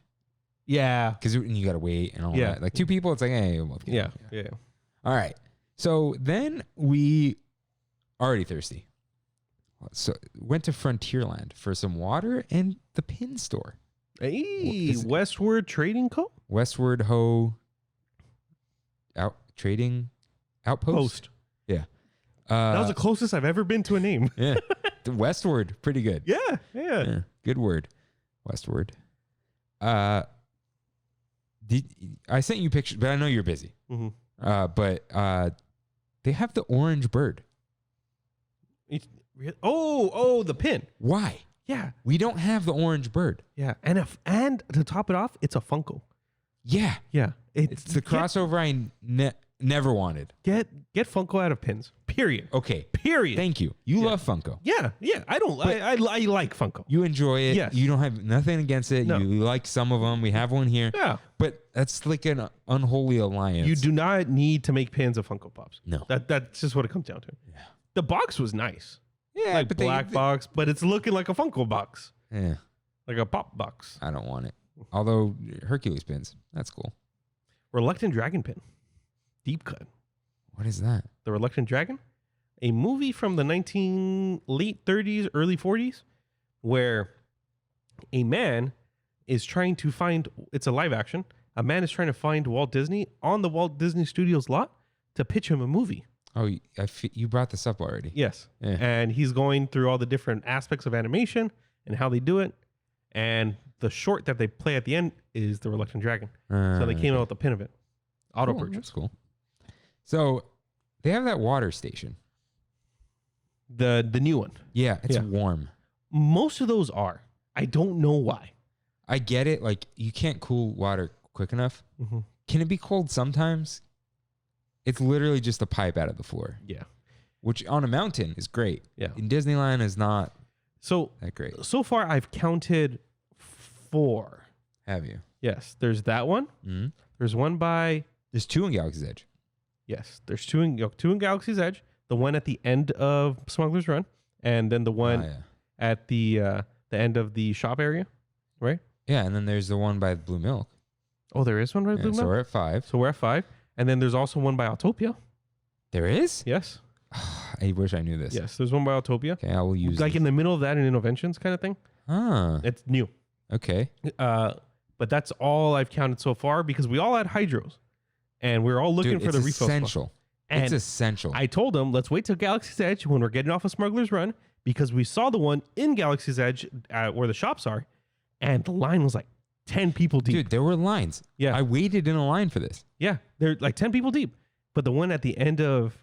Yeah. Because you got to wait and all that. Like 2 people, it's like, hey, we'll yeah. All right. So then we already thirsty. So went to Frontierland for some water and the pin store. Hey, Westward Trading Co. Westward Ho Trading Outpost. Yeah. That was the closest I've ever been to a name. Yeah. The Westward, pretty good. Yeah. Good word. Westward. I sent you pictures, but I know you're busy. But they have the orange bird. The pin. Why? Yeah. We don't have the orange bird. Yeah. And to top it off, it's a Funko. Yeah. Yeah. It's the crossover I never wanted. Get Funko out of pins. Period. Okay. Period. Thank you. You love Funko. Yeah. I don't. I like Funko. You enjoy it. Yes. You don't have nothing against it. No. You like some of them. We have one here. Yeah. But that's like an unholy alliance. You do not need to make pins of Funko Pops. No. That's just what it comes down to. Yeah. The box was nice. Yeah, like but black box, but it's looking like a Funko box. Yeah. Like a pop box. I don't want it. Although Hercules pins, that's cool. Reluctant Dragon pin. Deep cut. What is that? The Reluctant Dragon? A movie from the late 30s, early 40s, where a man is trying to find, it's a live action, a man is trying to find Walt Disney on the Walt Disney Studios lot to pitch him a movie. Oh, you brought this up already. Yes. Yeah. And he's going through all the different aspects of animation and how they do it. And the short that they play at the end is The Reluctant Dragon. So they came out with the pin of it. Auto purchase. That's cool. So they have that water station. The new one. Yeah, it's warm. Most of those are. I don't know why. I get it. Like, you can't cool water quick enough. Mm-hmm. Can it be cold sometimes? It's literally just a pipe out of the floor. Yeah. Which on a mountain is great. Yeah. In Disneyland is not so that great. So far, I've counted 4. Have you? Yes. There's that one. Mm-hmm. There's one by There's 2 in Galaxy's Edge. Yes, there's two in Galaxy's Edge. The one at the end of Smugglers Run, and then the one at the end of the shop area, right? Yeah, and then there's the one by Blue Milk. Oh, there is one by Blue Milk? So we're at 5. So we're at 5. And then there's also one by Autopia. There is? Yes. I wish I knew this. Yes, there's one by Autopia. Okay, I will use like this. in the middle of that and Innovations kind of thing. Ah. It's new. Okay. But that's all I've counted so far because we all had hydros. And we're all looking for the refill spot. Essential. It's essential. I told them, let's wait till Galaxy's Edge when we're getting off of Smuggler's Run because we saw the one in Galaxy's Edge where the shops are, and the line was like 10 people deep. Dude, there were lines. Yeah. I waited in a line for this. Yeah, they're like 10 people deep. But the one at the end of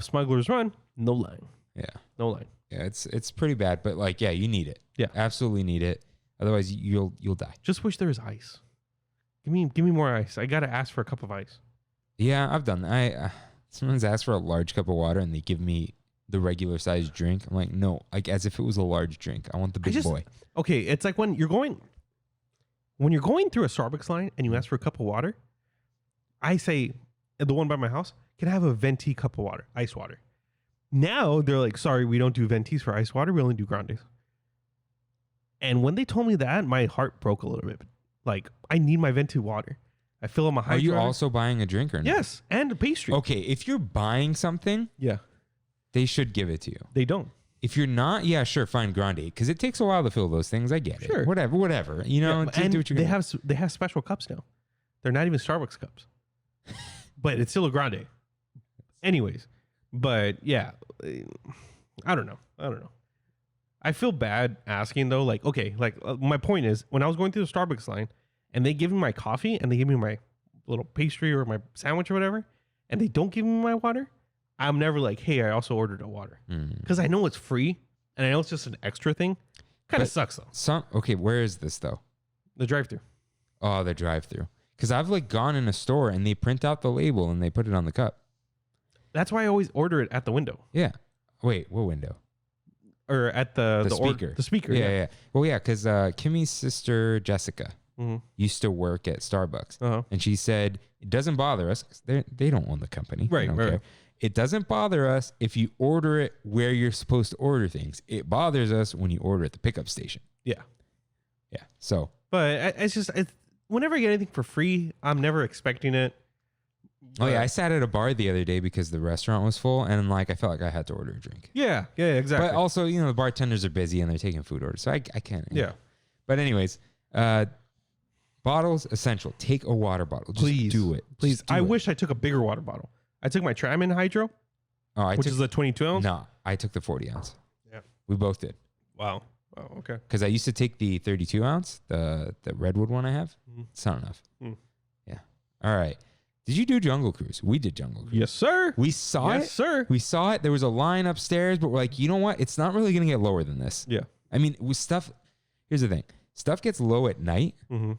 Smuggler's Run, no line. Yeah. No line. Yeah, it's pretty bad, but like, yeah, you need it. Yeah. Absolutely need it. Otherwise, you'll die. Just wish there was ice. Give me more ice. I got to ask for a cup of ice. Yeah, I've done that. Someone's asked for a large cup of water and they give me the regular sized drink. I'm like, no, like as if it was a large drink. I want the big boy. Okay, it's like when you're going through a Starbucks line and you ask for a cup of water, I say, the one by my house, can I have a venti cup of water, ice water? Now they're like, sorry, we don't do ventis for ice water. We only do grandes. And when they told me that, my heart broke a little bit. Like, I need my venti water. I fill up my hydro. Are you also buying a drink or not? Yes, and a pastry. Okay, if you're buying something, yeah, they should give it to you. They don't. If you're not, yeah, sure, fine, grande, because it takes a while to fill those things. I get Sure. it. Whatever. You know, Yeah, and do what you're they gonna have special cups now. They're not even Starbucks cups, but it's still a grande. Anyways, but yeah, I don't know. I feel bad asking though. Like, okay, like my point is, when I was going through the Starbucks line, and they give me my coffee, and they give me my little pastry or my sandwich or whatever, and they don't give me my water, I'm never like, hey, I also ordered a water, because I know it's free, and I know it's just an extra thing. Kind of sucks though. Okay, where is this though? The drive-through. Oh, the drive-through. Because I've like gone in a store and they print out the label and they put it on the cup. That's why I always order it at the window. Yeah. Wait, what window? Or at the speaker. The speaker. Yeah. Well, yeah, because Kimmy's sister Jessica Mm-hmm. used to work at Starbucks, Uh-huh. and she said it doesn't bother us. 'Cause they don't own the company, Right, They don't right. care. It doesn't bother us if you order it where you're supposed to order things. It bothers us when you order at the pickup station. Yeah. Yeah. So But it's just, whenever I get anything for free, I'm never expecting it. Oh yeah, I sat at a bar the other day because the restaurant was full, and like I felt like I had to order a drink. Yeah, exactly. But also, you know, the bartenders are busy and they're taking food orders, so I can't. you Yeah. know. But anyways, bottles essential. Take a water bottle. Just Please do it. Please. Just do I it. wish I took a bigger water bottle. I took my Trammin Hydro, Oh, which is a 22 ounce. No, I took the 40 ounce. Yeah. We both did. Wow. Oh, okay. Because I used to take the 32 ounce, the redwood one I have. Mhm. It's not enough. Mm. Yeah. All right. Did you do Jungle Cruise? We did Jungle Cruise. Yes, sir. We saw it. Yes, sir. We saw it. There was a line upstairs, but we're like, you know what? It's not really going to get lower than this. Yeah. I mean, with stuff, here's the thing. Stuff gets low at night, Mm-hmm.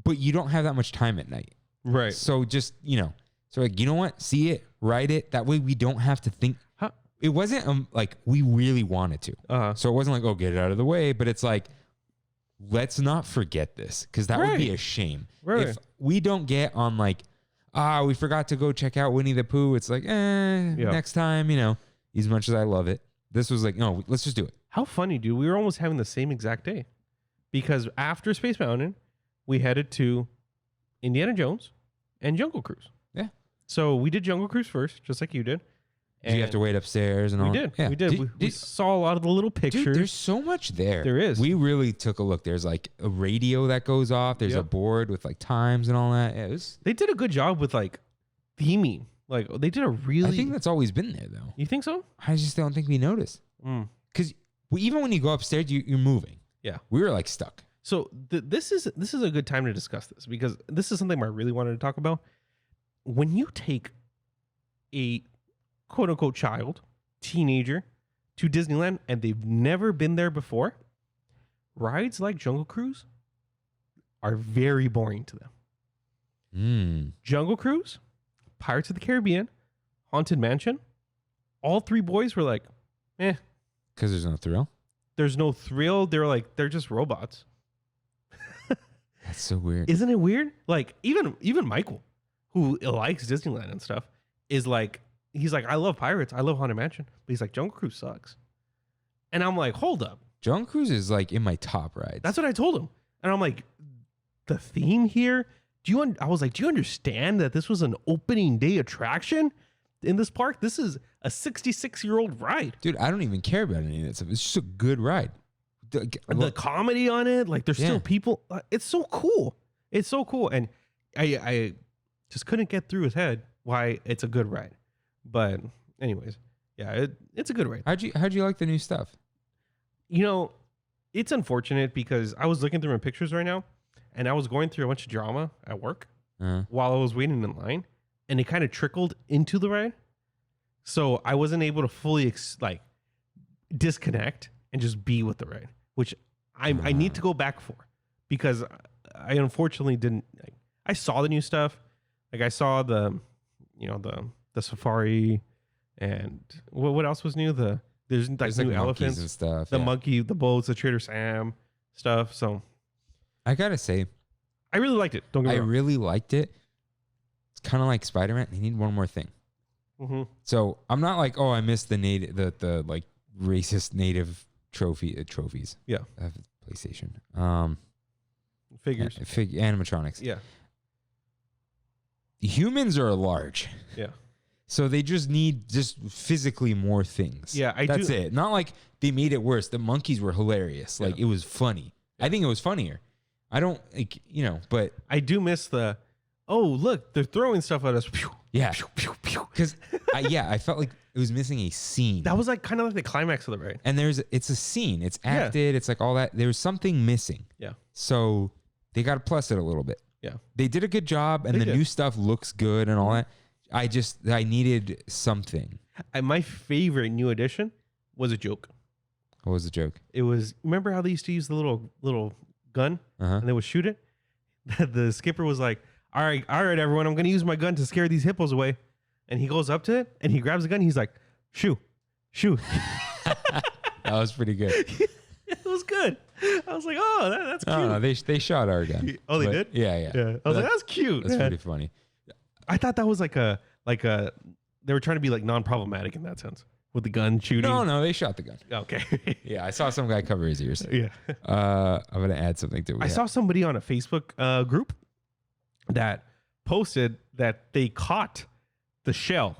but you don't have that much time at night. Right. So just, you know, so like, you know what? See it, write it. That way we don't have to think. Huh? It wasn't like we really wanted to. Uh-huh. So it wasn't like, oh, get it out of the way. But it's like, let's not forget this, because that would be Right. a shame. Right. If we don't get on like, we forgot to go check out Winnie the Pooh. It's like, next time, you know, as much as I love it. This was like, no, let's just do it. How funny, dude. We were almost having the same exact day. Because after Space Mountain, we headed to Indiana Jones and Jungle Cruise. Yeah. So we did Jungle Cruise first, just like you did. Did you have to wait upstairs and all? We did. Yeah. We did. We saw a lot of the little pictures. Dude, there's so much there. There is. We really took a look. There's like a radio that goes off. There's a Yep. board with like times and all that. Yeah, They did a good job with like theming. Like they did a really. I think that's always been there though. You think so? I just don't think we noticed. Mm. Because even when you go upstairs, you're moving. Yeah. We were like stuck. So this is a good time to discuss this because this is something I really wanted to talk about. When you take a quote unquote child, teenager to Disneyland and they've never been there before, rides like Jungle Cruise are very boring to them. Jungle Cruise, Pirates of the Caribbean, Haunted Mansion, all three boys were like, Because there's no thrill. there's no thrill. They're just robots. That's so weird. Isn't it weird? Like even Michael, who likes Disneyland and stuff, is like, he's like, I love Pirates, I love Haunted Mansion, but he's like, Jungle Cruise sucks. And I'm like, hold up. Jungle Cruise is like in my top rides. That's what I told him. And I'm like, the theme here, I was like, do you understand that this was an opening day attraction in this park? This is a 66-year-old ride. Dude, I don't even care about any of that stuff. It's just a good ride. The comedy on it, like there's still people. It's so cool. It's so cool. And I just couldn't get through his head why it's a good ride. But anyways, yeah, it's a good ride. How'd you like the new stuff? You know, it's unfortunate because I was looking through my pictures right now and I was going through a bunch of drama at work while I was waiting in line, and it kind of trickled into the ride. So I wasn't able to fully disconnect and just be with the ride, which I need to go back for, because I unfortunately didn't. I saw the new stuff. Like I saw the safari, and what else was new? There's new elephants and stuff. The monkey, the boats, the Trader Sam stuff. So I gotta say, I really liked it. Don't get me wrong. I really liked it. It's kind of like Spider-Man. They need one more thing. Mm-hmm. So I'm not like, oh, I missed the native, the like racist native trophies. Yeah, I have PlayStation. Figures, animatronics. Yeah, humans are large. Yeah. So they just need physically more things. Yeah, that's it. Not like they made it worse. The monkeys were hilarious. Like it was funny. I think it was funnier. I don't but I do miss look, they're throwing stuff at us. Yeah. Because I felt like it was missing a scene. That was like kind of like the climax of the ride. And it's a scene. It's acted. It's like all that. There was something missing. Yeah. So they got to plus it a little bit. Yeah. They did a good job, and the new stuff looks good and all that. I needed something. My favorite new addition was a joke. What was the joke? It was, remember how they used to use the little gun and they would shoot it? The skipper was like, all right, everyone, I'm going to use my gun to scare these hippos away. And he goes up to it and he grabs the gun. He's like, shoo. That was pretty good. It was good. I was like, oh, that's cute. No, they shot our gun. Oh, they did? Yeah. I was like, that's cute. That's pretty funny. I thought that was like a they were trying to be like non-problematic in that sense with the gun shooting. No, they shot the gun. Okay. Yeah, I saw some guy cover his ears. Yeah. I'm gonna add something to it. I saw somebody on a Facebook group that posted that they caught the shell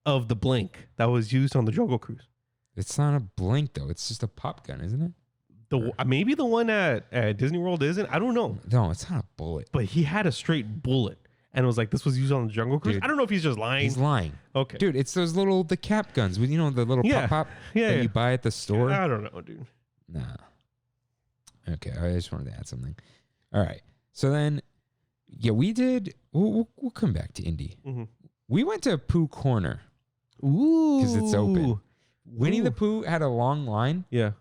of the blank that was used on the Jungle Cruise. It's not a blank though. It's just a pop gun, isn't it? Maybe the one at Disney World isn't. I don't know. No, it's not a bullet. But he had a straight bullet. And it was like, this was used on the Jungle Cruise. Dude, I don't know if he's just lying. He's lying. Okay. Dude, it's those the cap guns with, the little pop that you buy at the store. I don't know, dude. Nah. Okay, I just wanted to add something. All right. So then, we did, we'll come back to Indy. Mm-hmm. We went to Pooh Corner. Ooh. Because it's open. Winnie the Pooh had a long line. Yeah.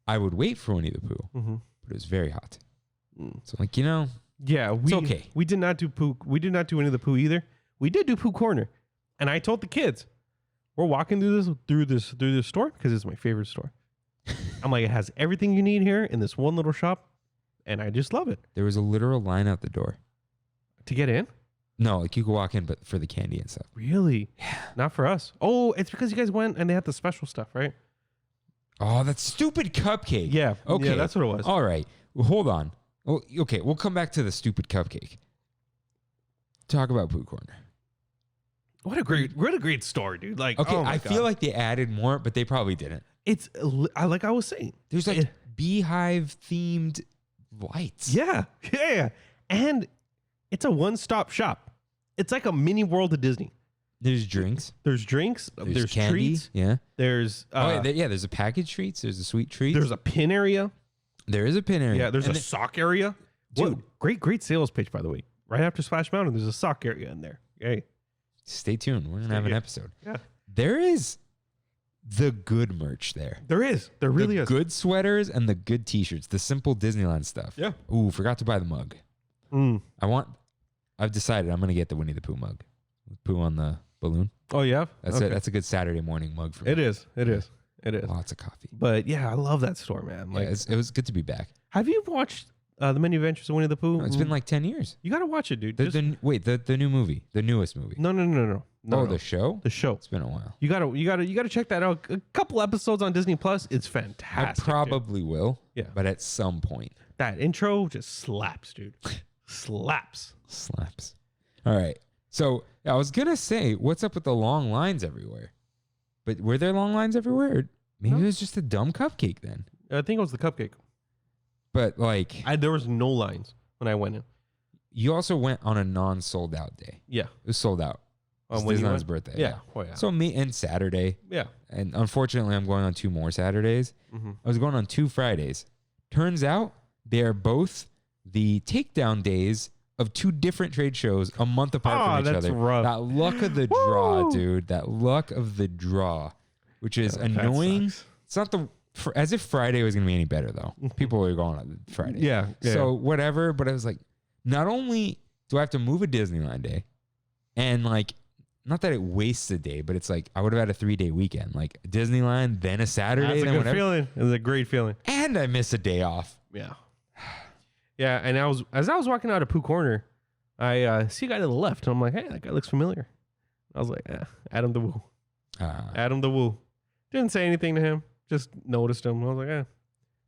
I would wait for Winnie the Pooh, but it was very hot. So yeah, it's okay. We did not do Pooh. We did not do Winnie the Pooh either. We did do Pooh Corner, and I told the kids, we're walking through this store because it's my favorite store. I'm like, it has everything you need here in this one little shop, and I just love it. There was a literal line out the door to get in. No, like you could walk in, but for the candy and stuff. Really? Yeah. Not for us. Oh, it's because you guys went and they had the special stuff, right? Oh, that stupid cupcake. Yeah. Okay. Yeah, that's what it was. All right. Well, hold on. Oh, okay, we'll come back to the stupid cupcake. Talk about Pooh Corner. What a great store, dude. Like, okay, oh I feel like they added more, but they probably didn't. It's like I was saying. There's like beehive themed lights. Yeah. And it's a one-stop shop. It's like a mini world of Disney. There's drinks. There's candy. Treats. Yeah. There's there's a packaged treats. There's a sweet treat. There's a pin area. There is a pin area. Yeah, there's a sock area. Dude. Great sales pitch, by the way. Right after Splash Mountain, there's a sock area in there. Hey. Stay tuned. We're going to have an episode. Yeah. There is the good merch there. There is. There really is. Good sweaters and the good t-shirts. The simple Disneyland stuff. Yeah. Ooh, forgot to buy the mug. I've decided I'm going to get the Winnie the Pooh mug. With Pooh on the balloon. Oh, yeah? That's a good Saturday morning mug for me. It is. It is. Lots of coffee. But yeah, I love that store, man. Like, it was good to be back. have you watched The Many Adventures of Winnie the Pooh. No, it's been like 10 years. You gotta watch it, dude. The new movie, the newest movie. No. The show. The show. It's been a while. You gotta check that out. A couple episodes on Disney Plus. It's fantastic. I probably will. Yeah. But at some point. That intro just slaps, dude. Slaps. All right. So I was gonna say, what's up with the long lines everywhere? But were there long lines everywhere? Or maybe it was just a dumb cupcake then. I think it was the cupcake. But like, There was no lines when I went in. you also went on a non-sold out day. Yeah. It was sold out. It's When you Disneyland's went? birthday. Yeah. Oh, yeah. So and Saturday. Yeah. And unfortunately, I'm going on 2 more Saturdays. Mm-hmm. I was going on 2 Fridays. Turns out they are both the takedown days of 2 different trade shows a month apart from each that's other. rough. That luck of the draw, dude. That luck of the draw, which is annoying. It's not as if Friday was going to be any better, though. People are going on Friday. Yeah. So whatever. But I was like, not only do I have to move a Disneyland day, and like, not that it wastes a day, but it's like I would have had a 3-day weekend, like Disneyland, then a Saturday, That's a then good whatever. feeling. It was a great feeling. And I miss a day off. Yeah. Yeah, and as I was walking out of Pooh Corner, I see a guy to the left, and I'm like, hey, that guy looks familiar. I was like, Adam the Woo. Adam the Woo. Didn't say anything to him, just noticed him. I was like,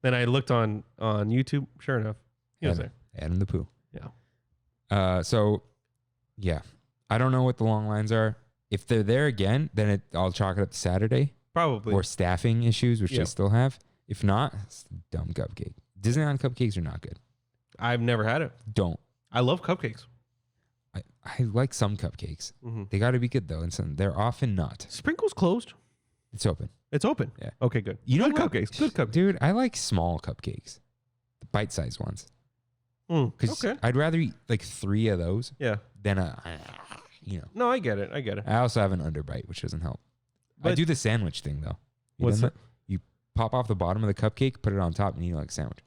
Then I looked on YouTube. Sure enough, he was there. Adam the Pooh. Yeah. So, yeah. I don't know what the long lines are. If they're there again, then I'll chalk it up to Saturday. Probably. Or staffing issues, which they still have. If not, it's a dumb cupcake. Disneyland cupcakes are not good. I've never had it. Don't. I love cupcakes. I like some cupcakes. Mm-hmm. They got to be good, though. And they're often not. Sprinkles closed. It's open. It's open. Yeah. Okay, good. You know Good what? cupcakes. Good cupcakes. Dude, I like small cupcakes. The bite-sized ones. Because Okay. I'd rather eat like 3 of those Yeah. than No, I get it. I also have an underbite, which doesn't help. I But- do the sandwich thing, though. You What's done that? You pop off the bottom of the cupcake, put it on top, and eat it like a sandwich.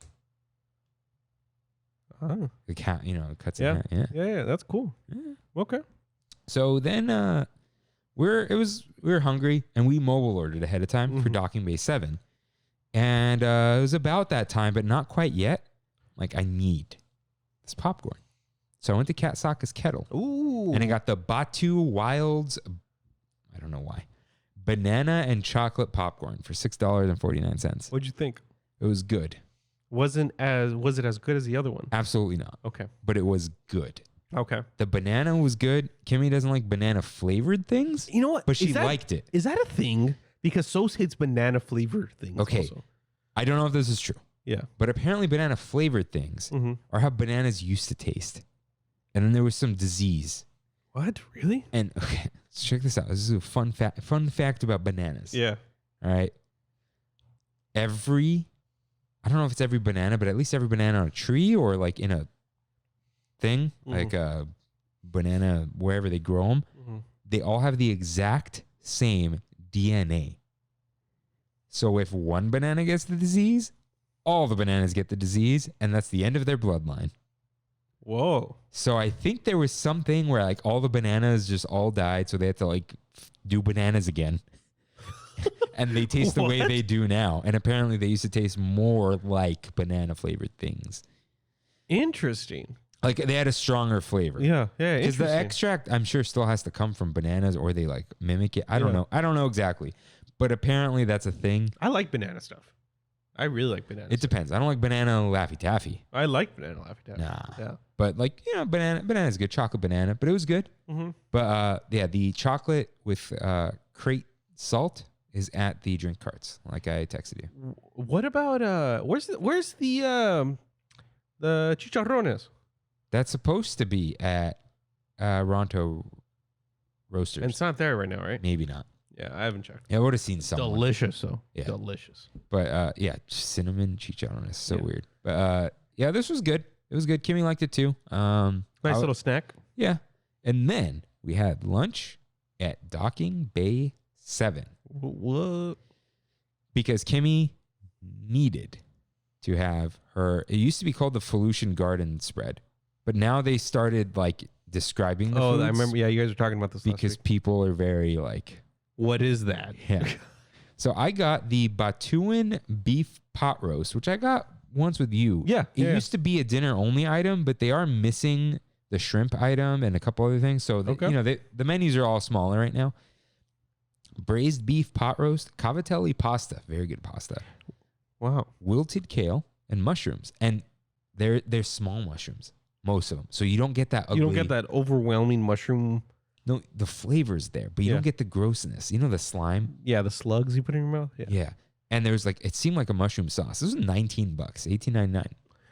Oh. The cat, it cuts Yeah. in half. Yeah. Yeah, that's cool. Yeah. Okay. So then we were hungry, and we mobile ordered ahead of time for Mhm. Docking Bay 7. And it was about that time, but not quite yet. Like, I need this popcorn. So I went to Kat Saka's Kettle. Ooh. And I got the Batu Wilds, I don't know why, banana and chocolate popcorn for $6.49. What'd you think? It was good. Was it as good as the other one? Absolutely not. Okay. But it was good. Okay. The banana was good. Kimmy doesn't like banana flavored things, You know what? but she liked it. Is that a thing? Because Sos hates banana flavored things. Okay. Also. I don't know if this is true, Yeah. but apparently banana flavored things Mm-hmm. are how bananas used to taste. And then there was some disease. What? Really? And okay, let's check this out. This is a fun fact about bananas. Yeah. All right. I don't know if it's every banana, but at least every banana on a tree or like in a thing, like a banana wherever they grow them, they all have the exact same DNA. So if one banana gets the disease, all the bananas get the disease, and that's the end of their bloodline. Whoa. So I think there was something where like all the bananas just all died, so they had to like do bananas again. And they taste the way they do now. And apparently they used to taste more like banana flavored things. Interesting. Like they had a stronger flavor. Yeah. Yeah. Because the Interesting. extract, I'm sure, still has to come from bananas or they like mimic it. I don't know. I don't know exactly. But apparently that's a thing. I like banana stuff. I really like banana. It depends. I don't like banana Laffy Taffy. I like banana Laffy Taffy. Nah. Yeah. But like, banana's good. Chocolate banana. But it was good. Mm-hmm. But yeah, the chocolate with crate salt is at the drink carts, like I texted you. What about where's the chicharrones? That's supposed to be at Ronto Roasters. And it's not there right now, right? Maybe not. Yeah, I haven't checked. Yeah, I would have seen someone. Delicious, though. Yeah. Delicious. But yeah, cinnamon chicharron is so Yeah. weird. But yeah, this was good. It was good. Kimmy liked it too. Nice little snack. Yeah. And then we had lunch at Docking Bay 7. What? Because Kimmy needed to have her, it used to be called the Felucian Garden spread, but now they started like describing the foods I remember. Yeah, you guys were talking about this last because week. people are very like, What is that? yeah. So I got the Batuan beef pot roast, which I got once with you. Yeah, It yeah. used to be a dinner only item, but they are missing the shrimp item and a couple other things. So, the menus are all smaller right now. Braised beef pot roast, cavatelli pasta, very good pasta. Wow. Wilted kale and mushrooms. And they're small mushrooms, most of them. So you don't get that ugly. You don't get that overwhelming mushroom. No, the flavor's there, but you don't get the grossness. You know, the slime? Yeah, the slugs you put in your mouth. Yeah. And there's it seemed like a mushroom sauce. This was $19, $18.99.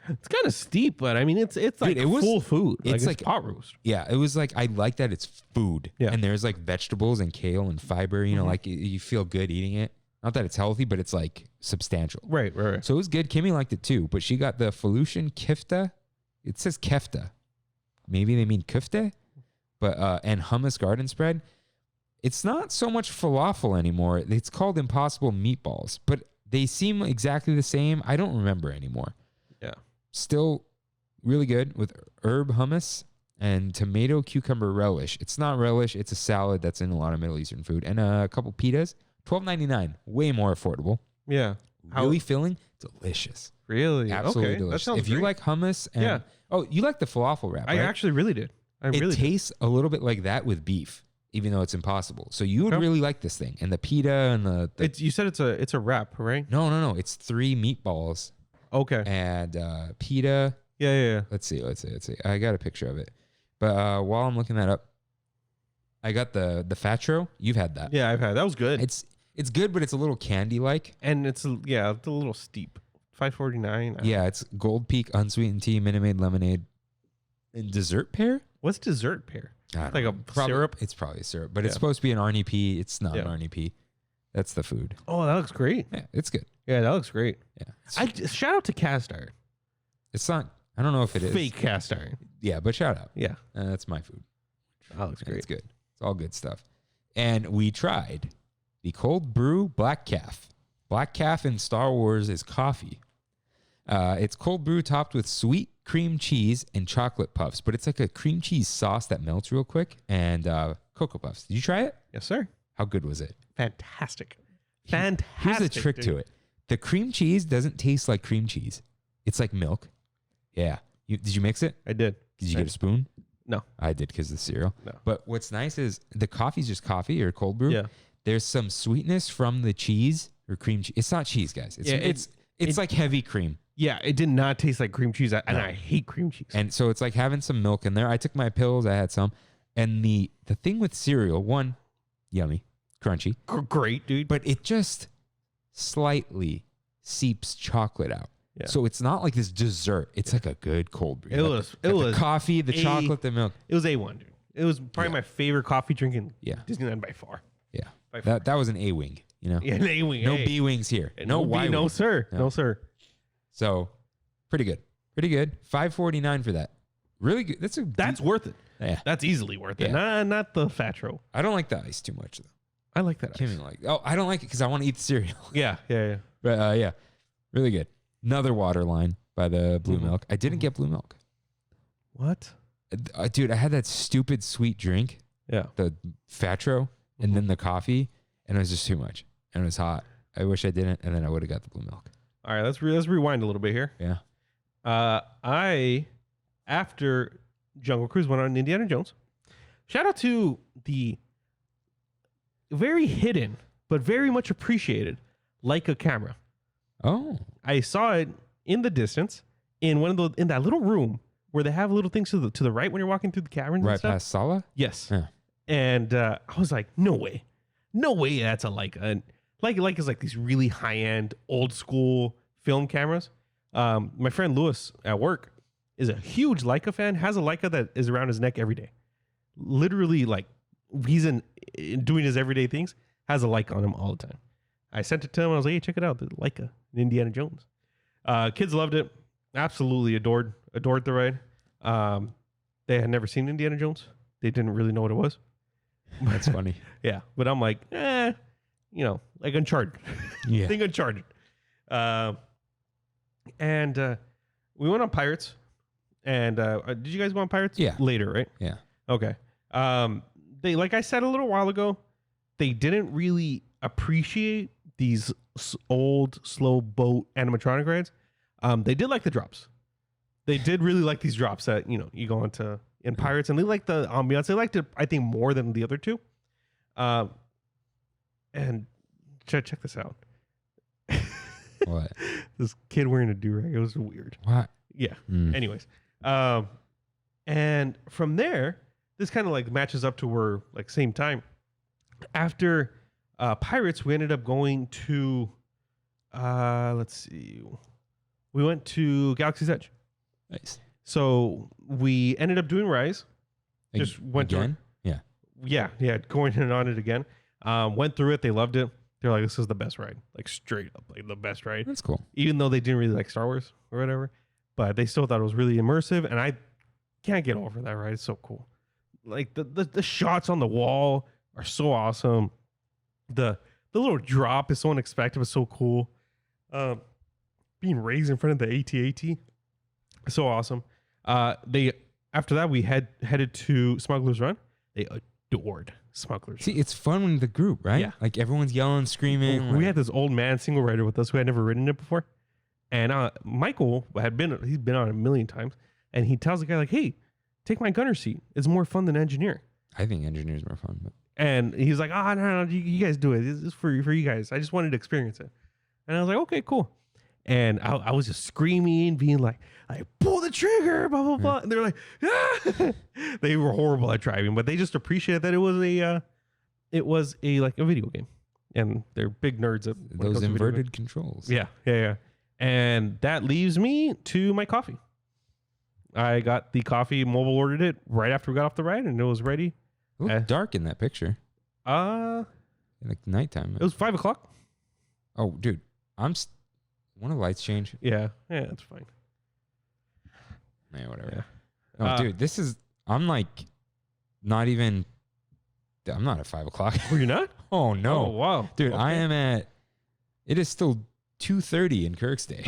It's kind of steep, but I mean, it's like Dude, it was full food. It's like pot roast. Yeah, it was I like that it's food. Yeah. And there's vegetables and kale and fiber, you know, you feel good eating it. Not that it's healthy, but it's substantial. Right. So it was good. Kimmy liked it too, but she got the Falusian kifta. It says kefta. Maybe they mean kufte, but and hummus garden spread. It's not so much falafel anymore. It's called Impossible Meatballs, but they seem exactly the same. I don't remember anymore. Yeah. Still really good with herb hummus and tomato cucumber relish. It's not relish. It's a salad that's in a lot of Middle Eastern food. And a couple pitas. $12.99. Way more affordable. Yeah. Really filling. Delicious. Really? Absolutely okay. delicious. That sounds If you great. like hummus and... Yeah. Oh, you like the falafel wrap, I right? actually really did. It tastes a little bit like that with beef, even though it's impossible. So you would really like this thing. And the pita and the You said it's a wrap, right? No. It's 3 meatballs Okay. and pita. Yeah. Let's see. I got a picture of it. But while I'm looking that up, I got the fatro. You've had that. Yeah, I've had. That was good. It's good, but it's a little candy-like. And it's a little steep. $5.49. Yeah, it's Gold Peak unsweetened tea, Minute Maid lemonade, and dessert pear. What's dessert pear? I don't Like know. a syrup? It's probably syrup, but it's supposed to be an Arnie P. It's not an Yeah. Arnie P. That's the food. Oh, that looks great. Yeah, it's good. Yeah, that looks great. Yeah, Shout out to cast iron. it's not. I don't know if it is Fake cast iron. Yeah, but shout out. Yeah. That's my food. That looks great. It's good. It's all good stuff. And we tried the cold brew black calf. Black calf in Star Wars is coffee. It's cold brew topped with sweet cream cheese and chocolate puffs, but it's like a cream cheese sauce that melts real quick and Cocoa Puffs. Did you try it? Yes, sir. How good was it? Fantastic. Here's the trick to it. The cream cheese doesn't taste like cream cheese. It's like milk. Yeah. Did you mix it? I did. Did you get a spoon? No. I did because of the cereal. No. But what's nice is the coffee's just coffee or cold brew. Yeah. There's some sweetness from the cheese or cream cheese. It's not cheese, guys. It's like heavy cream. Yeah, it did not taste like cream cheese, and I hate cream cheese. And so it's like having some milk in there. I took my pills. I had some. And the thing with cereal, one, yummy, crunchy. Great, dude. But it just slightly seeps chocolate out. Yeah. So it's not like this dessert. It's like a good cold brew. It was the coffee, the chocolate, the milk. It was A1, dude. It was probably my favorite coffee drink in Disneyland by far. Yeah. By far. That was an A wing, you know? Yeah, an A-wing. No hey. B wings here. No B, Y wings. no, sir. No, sir. So pretty good. Pretty good. $5.49 for that. Really good. That's worth it. Yeah. That's easily worth it. Not the fatro. I don't like the ice too much though. I like that. Kimmy I don't like it because I want to eat the cereal. Yeah. But yeah, really good. Another water line by the blue milk. I didn't get blue milk. What? Dude, I had that stupid sweet drink. Yeah. The fatro and then the coffee, and it was just too much. And it was hot. I wish I didn't, and then I would have got the blue milk. All right, let's rewind a little bit here. Yeah. I, after Jungle Cruise, went on Indiana Jones. Shout out to the very hidden but very much appreciated Leica camera. Oh. I saw it in the distance in in that little room where they have little things to the right when you're walking through the caverns. Right and stuff. past Sala? Yes. Yeah. And I was like, no way that's a Leica. And Leica is like these really high end old school film cameras. My friend Lewis at work is a huge Leica fan. Has a Leica that is around his neck every day. Literally, like he's in doing his everyday things. Has a Leica on him all the time. I sent it to him. I was like, hey, check it out, the Leica, Indiana Jones. Kids loved it. Absolutely adored the ride. They had never seen Indiana Jones. They didn't really know what it was. That's funny. Yeah, but I'm like, like Uncharted. Yeah. Think Uncharted. And we went on Pirates. And did you guys go on Pirates? Yeah. Later, right? Yeah. Okay. They, like I said a little while ago, they didn't really appreciate these old, slow boat animatronic rides. They did like the drops. They did really like these drops that, you go into in Pirates, and they like the ambiance. They liked it, I think, more than the other two. And check this out. What? This kid wearing a do-rag. It was weird. What? Yeah. Anyways. And from there, this kind of like matches up to where, like, same time. After Pirates, we ended up going to, let's see. We went to Galaxy's Edge. Nice. So we ended up doing Rise. Just went again? Yeah, going in on it again. Went through it. They loved it. They're like, this is the best ride. Like, straight up, like, the best ride. That's cool. Even though they didn't really like Star Wars or whatever. But they still thought it was really immersive. And I can't get over that ride. It's so cool. Like, the shots on the wall are so awesome. The little drop is so unexpected, but so cool. Being raised in front of the AT-AT, so awesome. After that, we headed to Smugglers Run. They adored Smugglers. See, it's fun when the group, right? Yeah. Like everyone's yelling, screaming. We had this old man single rider with us who had never ridden it before. And Michael he's been on it a million times. And he tells the guy, like, hey, take my gunner seat. It's more fun than engineer. I think engineers are more fun. But. And he's like, no, you guys do it. This is for you guys. I just wanted to experience it. And I was like, okay, cool. And I was just screaming, being like, pull the trigger, blah, blah, blah. And they're like, ah! They were horrible at driving, but they just appreciated that it was a video game. And they're big nerds at those inverted controls. Yeah. And that leaves me to my coffee. I got the coffee, mobile ordered it right after we got off the ride, and it was ready. It looked dark in that picture. Like nighttime. It was 5 o'clock. Oh, dude, one of the lights change. Yeah, it's fine. Yeah, whatever. Yeah. Oh, dude, I'm like, I'm not at 5 o'clock. Were you not? Oh, no. Oh, wow. Dude, Okay. It is still 2:30 in Kirk's day.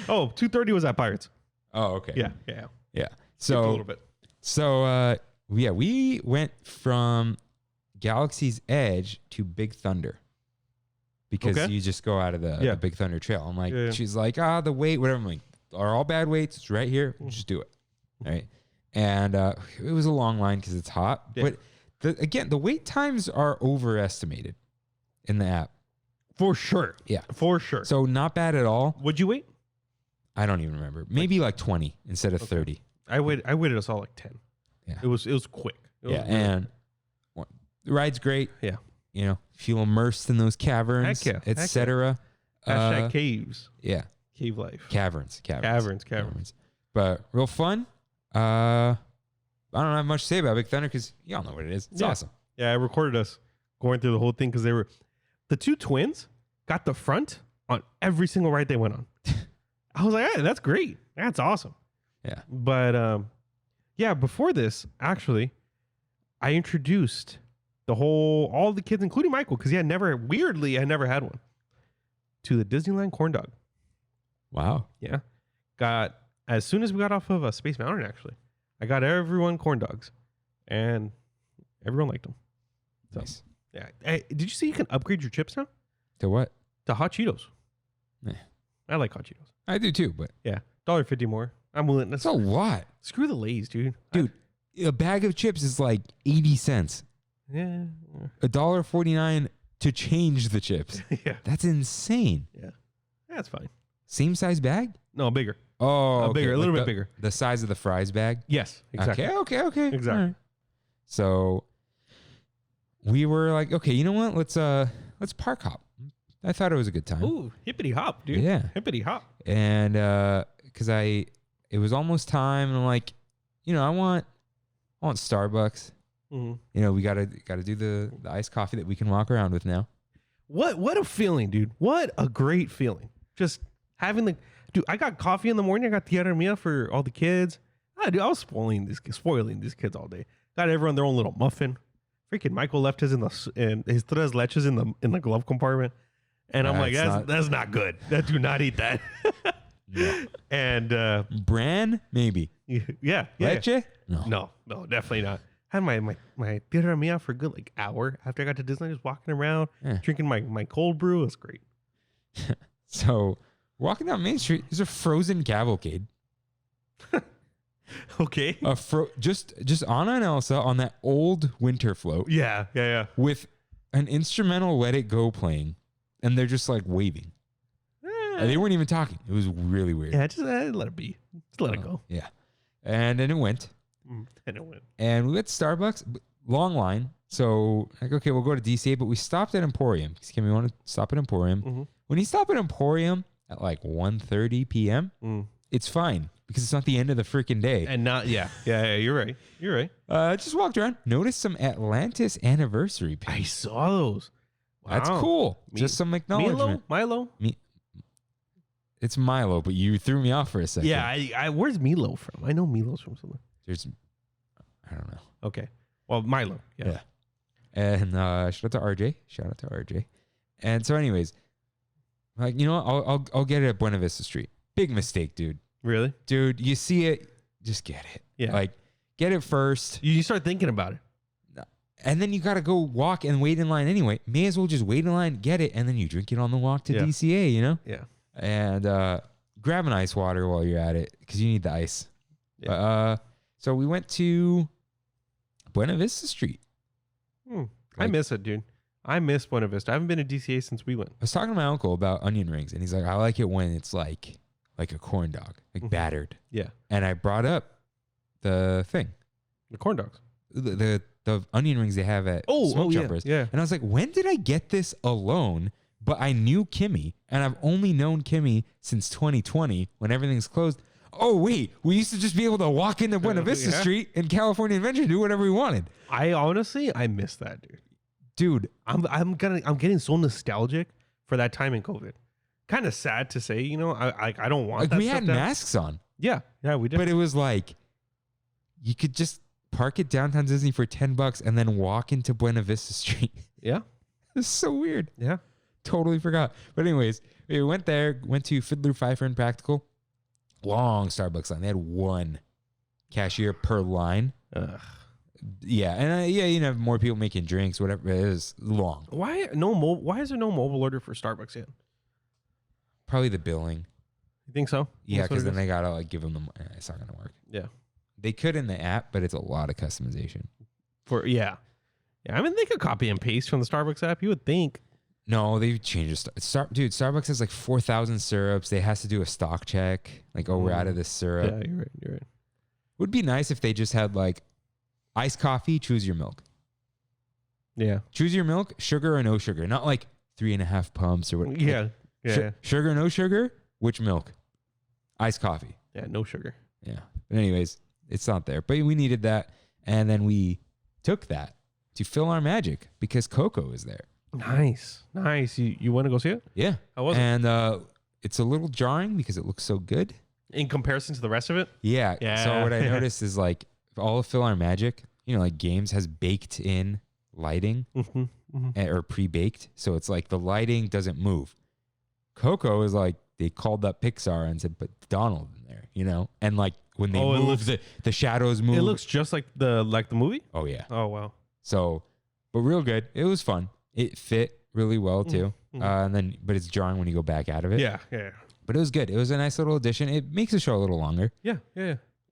Oh, 2:30 was at Pirates. Oh, okay. Yeah. So, a little bit. So, we went from Galaxy's Edge to Big Thunder. Because Okay. you just go out of the Big Thunder Trail. I'm like, Yeah. she's like, the weight, whatever. I'm like, are all bad weights? It's right here. We'll just do it. All right. And it was a long line because it's hot. Yeah. But the wait times are overestimated in the app. For sure. Yeah. For sure. So not bad at all. Would you wait? I don't even remember. Maybe like 20 instead of 30. I waited us all like 10. Yeah. It was quick. It was really and the ride's great. Yeah. Feel immersed in those caverns, Heck yeah. etc. Hashtag caves. Yeah. Cave life. Caverns. Caverns. But real fun. I don't have much to say about Big Thunder because y'all know what it is. It's awesome. Yeah, I recorded us going through the whole thing because the two twins got the front on every single ride they went on. I was like, hey, that's great. That's awesome. Yeah. But before this, actually, I introduced all the kids, including Michael, because I never had one, to the Disneyland corn dog. Wow. Yeah. As soon as we got off of Space Mountain, actually, I got everyone corn dogs, and everyone liked them. So, Nice. yeah. Hey, did you see you can upgrade your chips now To what? to hot Cheetos? Yeah. I like hot Cheetos. I do too, but Yeah. $1.50 more. I'm willing. that's a lot. Screw the Lay's, dude. Dude, a bag of chips is like 80 cents. Yeah. $1.49 to change the chips. Yeah. That's insane. Yeah. That's fine. Same size bag? No, bigger. Oh, Bigger, a little Like bit bigger. The size of the fries bag? Yes. Exactly. Okay. Exactly. All right. So we were like, okay, you know what? Let's park hop. I thought it was a good time. Ooh, hippity hop, dude. Yeah. Hippity hop. And because it was almost time, and I'm like, I want Starbucks. Mm-hmm. We gotta do the iced coffee that we can walk around with now. What a feeling, dude. What a great feeling. Just having dude, I got coffee in the morning. I got tierra mia for all the kids. Dude, I was spoiling these kids all day. Got everyone their own little muffin. Freaking Michael left his his tres leches in the glove compartment. And I'm like, that's not good. Do not eat that. No. And Bran, maybe. Yeah. Leche? No, definitely not. Had my tierra mia for a good hour after I got to Disney, just walking around, drinking my cold brew. It was great. So Walking down Main Street, there's a frozen cavalcade. Okay. Just Anna and Elsa on that old winter float. Yeah. With an instrumental "Let It Go" playing, and they're just like waving. They weren't even talking. It was really weird. Yeah, just let it be. Just let it go. Yeah, and then it went. And we went to Starbucks. Long line. So like, okay, we'll go to DCA, but we stopped at Emporium because Kimmy wanted to stop at Emporium. Mm-hmm. When you stop at Emporium at like 1:30 p.m., it's fine because it's not the end of the freaking day. And not, yeah, you're right. Just walked around, noticed some Atlantis anniversary pins. I saw those. Wow. That's cool. Just some acknowledgement. Milo? It's Milo, but you threw me off for a second. Yeah, I where's Milo from? I know Milo's from somewhere. I don't know. Okay. Well, Milo. Yeah. And shout out to RJ. And so anyways, like, you know, I'll get it at Buena Vista Street. Big mistake, dude. Really? Dude, you see it, just get it. Yeah. Like, get it first. You start thinking about it. And then you got to go walk and wait in line anyway. May as well just wait in line, get it, and then you drink it on the walk to DCA, you know? Yeah. And grab an ice water while you're at it because you need the ice. Yeah. So we went to Buena Vista Street. I miss it, dude. I miss Buena Vista. I haven't been to DCA since we went. I was talking to my uncle about onion rings, and he's like, I like it when it's like a corn dog, like battered. Yeah. And I brought up the thing. The corn dogs. The onion rings they have at Smoke Jumpers. Yeah. And I was like, when did I get this alone? But I knew Kimmy, and I've only known Kimmy since 2020 when everything's closed. Oh, wait, we used to just be able to walk into Buena Vista Street and California Adventure and do whatever we wanted. I miss that, dude. Dude, I'm getting so nostalgic for that time in COVID. Kind of sad to say, you know, I don't want like that we stuff had masks on. Yeah, we did. But it was like, you could just park at downtown Disney for $10 and then walk into Buena Vista Street. Yeah. It's so weird. Yeah. Totally forgot. But anyways, we went there, went to Fiddler, Pfeiffer, and Practical. Long Starbucks line. They had one cashier per line. Ugh. Yeah. And you know, more people making drinks, whatever. It is long. Why is there no mobile order for Starbucks yet? Probably the billing. You think so? Yeah, because then they got to like give them it's not going to work. Yeah. They could in the app, but it's a lot of customization. Yeah. I mean, they could copy and paste from the Starbucks app. You would think. No, they've changed it. Dude, Starbucks has like 4,000 syrups. They has to do a stock check. Like, we're out of this syrup. Yeah, you're right. Would be nice if they just had like iced coffee, choose your milk. Yeah. Choose your milk, sugar or no sugar. Not like 3.5 pumps or what. Yeah. Sugar, no sugar, which milk? Iced coffee. Yeah, no sugar. Yeah. But anyways, it's not there. But we needed that. And then we took that to fill our magic because Coco is there. Nice. You want to go see it? Yeah. How was it? And it's a little jarring because it looks so good. In comparison to the rest of it? Yeah. So what I noticed is like all of Fill Our Magic, you know, like games has baked in lighting or pre-baked. So it's like the lighting doesn't move. Coco is like they called up Pixar and said, put Donald in there, you know? And like when they move, the shadows move. It looks just like the movie? Oh, yeah. Oh, wow. So, but real good. It was fun. It fit really well too. But it's jarring when you go back out of it. Yeah. But it was good. It was a nice little addition. It makes the show a little longer. Yeah.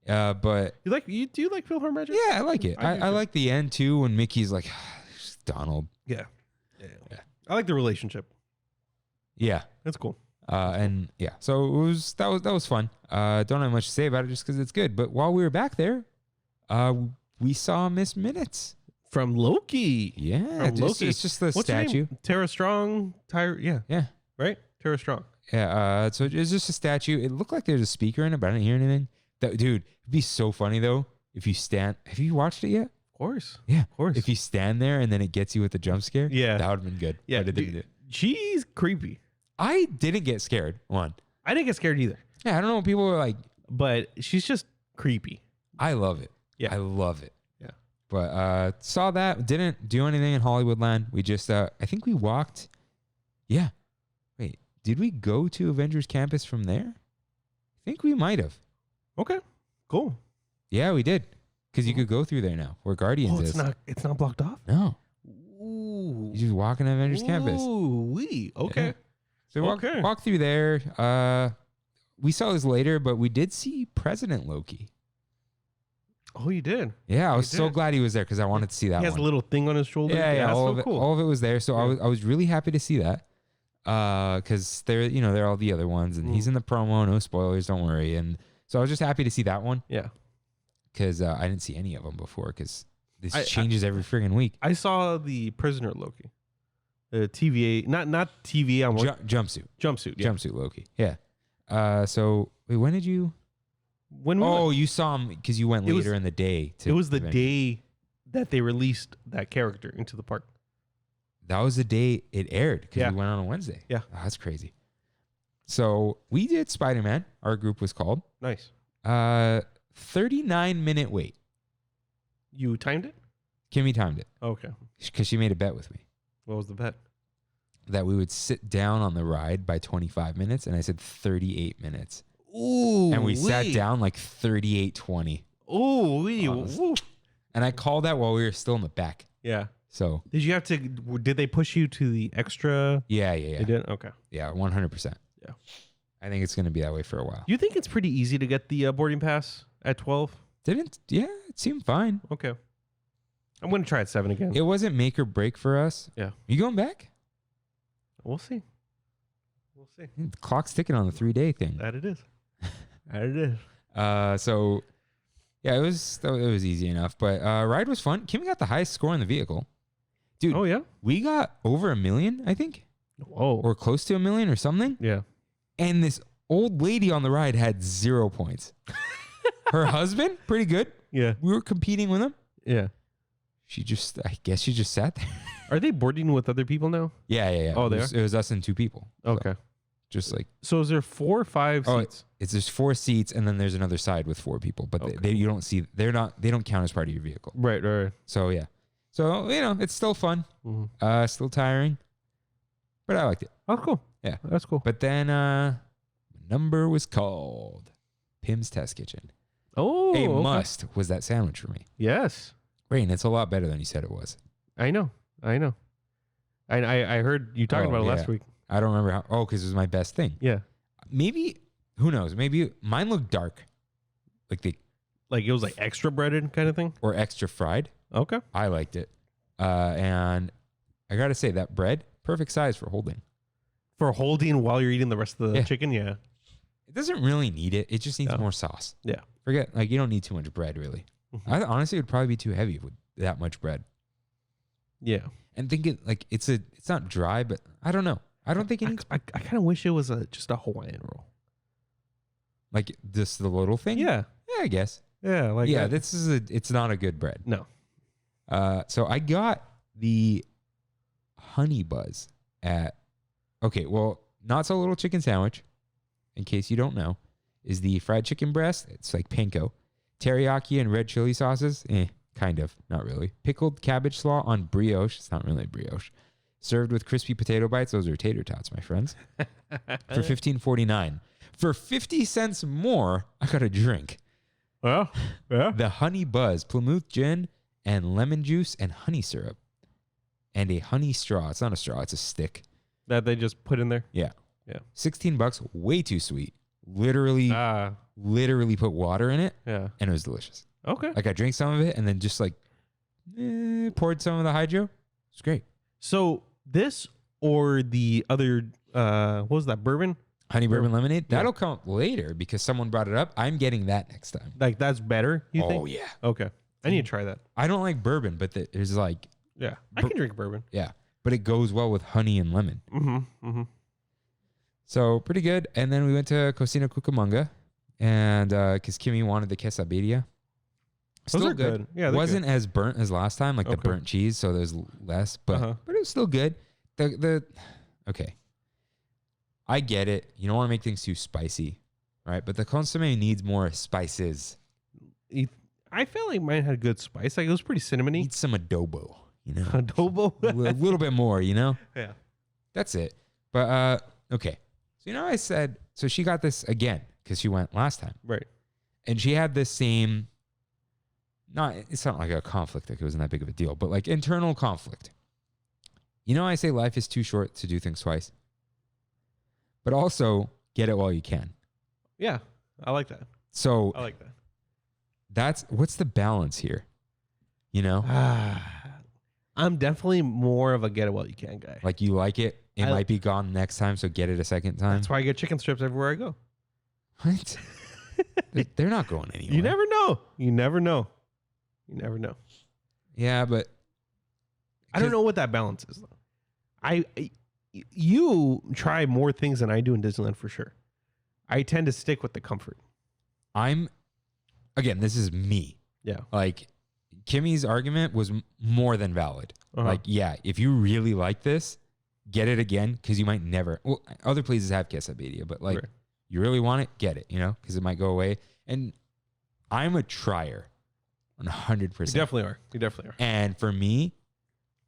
But Do you like Phil Magic? yeah, I like it. I like the end too when Mickey's like, Donald. Yeah. I like the relationship. Yeah. That's cool. And yeah, so that was fun. Don't have much to say about it just because it's good. But while we were back there, we saw Miss Minutes. From Loki. Yeah. Loki. It's just the What's her statue. name? Tara Strong. Yeah. Right? Tara Strong. Yeah. So it's just a statue. It looked like there's a speaker in it, but I didn't hear anything. Dude, it'd be so funny though if you stand. Have you watched it yet? Of course. Yeah. Of course. If you stand there and then it gets you with the jump scare. Yeah. That would have been good. Yeah. But it didn't do it. She's creepy. I didn't get scared. One. I didn't get scared either. Yeah. I don't know what people are like. But she's just creepy. I love it. Yeah. I love it. Yeah. But saw that. Didn't do anything in Hollywoodland. We just I think we walked. Yeah. Wait, did we go to Avengers Campus from there? I think we might have. Okay. Cool. Yeah, we did. Because you could go through there now where Guardians is. It's not blocked off? No. Ooh. You just walk in Avengers Campus. Ooh, okay. So Okay. walk through there. We saw this later, but we did see President Loki. Oh, you did. Yeah, I was did. so glad he was there because I wanted to see that He has one. a little thing on his shoulder. Yeah, that's all so of it, cool. all of it was there. So Yeah. I was really happy to see that. Because they're all the other ones, and he's in the promo. No spoilers, don't worry. And so I was just happy to see that one. Yeah. Because I didn't see any of them before. Because this changes every friggin' week. I saw the Prisoner Loki. The TVA, not TVA. Jumpsuit. Jumpsuit. Yeah. Jumpsuit Loki. Yeah. So wait, when did you? When we Oh, went- you saw him because you went It was- later in the day. it was the Avengers. day that they released that character into the park. That was the day it aired because Yeah. we went on a Wednesday. Yeah. Oh, that's crazy. So we did Spider-Man. Our group was called. Nice. 39-minute wait. You timed it? Kimmy timed it Okay. because she made a bet with me What was the bet? that we would sit down on the ride by 25 minutes, and I said 38 minutes. Ooh. And we sat down like 38:20. Ooh, wee. Oh, it was- Woo. And I called that while we were still in the back. Yeah. So Did you have to? Did they push you to the extra? yeah. They did. Okay. Yeah, 100%. Yeah. I think it's going to be that way for a while. You think it's pretty easy to get the boarding pass at 12? Yeah, it seemed fine. Okay. I'm gonna try at 7 again. It wasn't make or break for us. Yeah. You going back? We'll see. We'll see. The clock's ticking on the 3-day thing. That it is. That it is. So yeah, it was easy enough, but ride was fun. Kimmy got the highest score in the vehicle. Dude, Oh yeah. we got over 1 million, I think, Whoa. or close to 1 million or something. Yeah. And this old lady on the ride had 0 points. Her husband, pretty good. Yeah. We were competing with him. Yeah. I guess she just sat there. Are they boarding with other people now? Yeah. Oh, it was us and 2 people. So, Okay. just like, So is there 4 or 5 Oh, seats? there's 4 seats, and then there's another side with 4 people, but Okay. you don't see, they don't count as part of your vehicle. Right. So yeah. So, it's still fun. Mm-hmm. Still tiring, but I liked it. Oh, cool. Yeah. That's cool. But then, number was called Pims Test Kitchen. Oh, A okay. must was that sandwich for me. Yes. Rain, it's a lot better than you said it was. I know. I heard you talking about it last week. I don't remember how. Oh, because it was my best thing. Yeah. Maybe, who knows? Maybe mine looked dark, like Like it was like extra breaded kind of thing. or extra fried. Okay. I liked it, and I gotta say that bread, perfect size for holding. For holding while you're eating the rest of the Yeah. chicken. Yeah. It doesn't really need it. It just needs No. more sauce. Yeah. Forget, like, you don't need too much bread, really. Mhm. I honestly would probably be too heavy with that much bread. Yeah. And think it like it's not dry, but I don't know. I don't think it needs I kind of wish it was just a Hawaiian roll. like just the little thing. Yeah. Yeah, I guess. Yeah. Like Yeah, that. it's not a good bread. No. So I got the honey buzz at, okay, well, not so little chicken sandwich, in case you don't know, is the fried chicken breast. It's like panko. Teriyaki and red chili sauces. Kind of, not really. Pickled cabbage slaw on brioche. It's not really brioche. Served with crispy potato bites. Those are tater tots, my friends. For $15.49. For 50 cents more, I got a drink. Well, yeah. The Honey Buzz, Plymouth gin and lemon juice and honey syrup. And a honey straw. It's not a straw, it's a stick. That they just put in there. Yeah. Yeah. $16, way too sweet. Literally put water in it, Yeah. and it was delicious. Okay. Like I drank some of it and then just like poured some of the hydro. It's great. So this or the other what was that, bourbon? Honey bourbon lemonade. Yeah. That'll come up later because someone brought it up. I'm getting that next time. Like that's better, you think? Oh yeah. Okay. I need to try that. I don't like bourbon, but there's like, Yeah. I can drink bourbon. yeah, but it goes well with honey and lemon. Mm-hmm. Mm-hmm. So pretty good. And then we went to Cocina Cucamonga, and because Kimmy wanted the quesadilla. Those Still are good. Yeah, they're wasn't as burnt as last time, like the Okay. burnt cheese, so there's less, but it was still good. Okay. I get it. You don't want to make things too spicy, right? But the consomme needs more spices. I felt like mine had good spice. Like it was pretty cinnamony. Needs some adobo, you know? Adobo. a little bit more, you know? Yeah. That's it. But okay. So I said, so she got this again because she went last time. Right. And she had this same, it's not like a conflict, like it wasn't that big of a deal, but like internal conflict. I say life is too short to do things twice. but also get it while you can. Yeah, I like that. So I like that. what's the balance here? You know, I'm definitely more of a get it while you can guy. like you like it. It I- might be gone next time, so get it a second time. That's why I get chicken strips everywhere I go. What? They're not going anywhere. You never know. You never know. You never know. Yeah, but I don't know what that balance is though. You try more things than I do in Disneyland for sure. I tend to stick with the comfort. Again, this is me. Yeah. Like Kimmy's argument was more than valid. Uh-huh. Like, yeah, if you really like this, get it again because you might never. Well, other places have Quesadilla, but like Right. you really want it, get it. You know, because it might go away. And I'm a trier, 100%. You definitely are. You definitely are. And for me,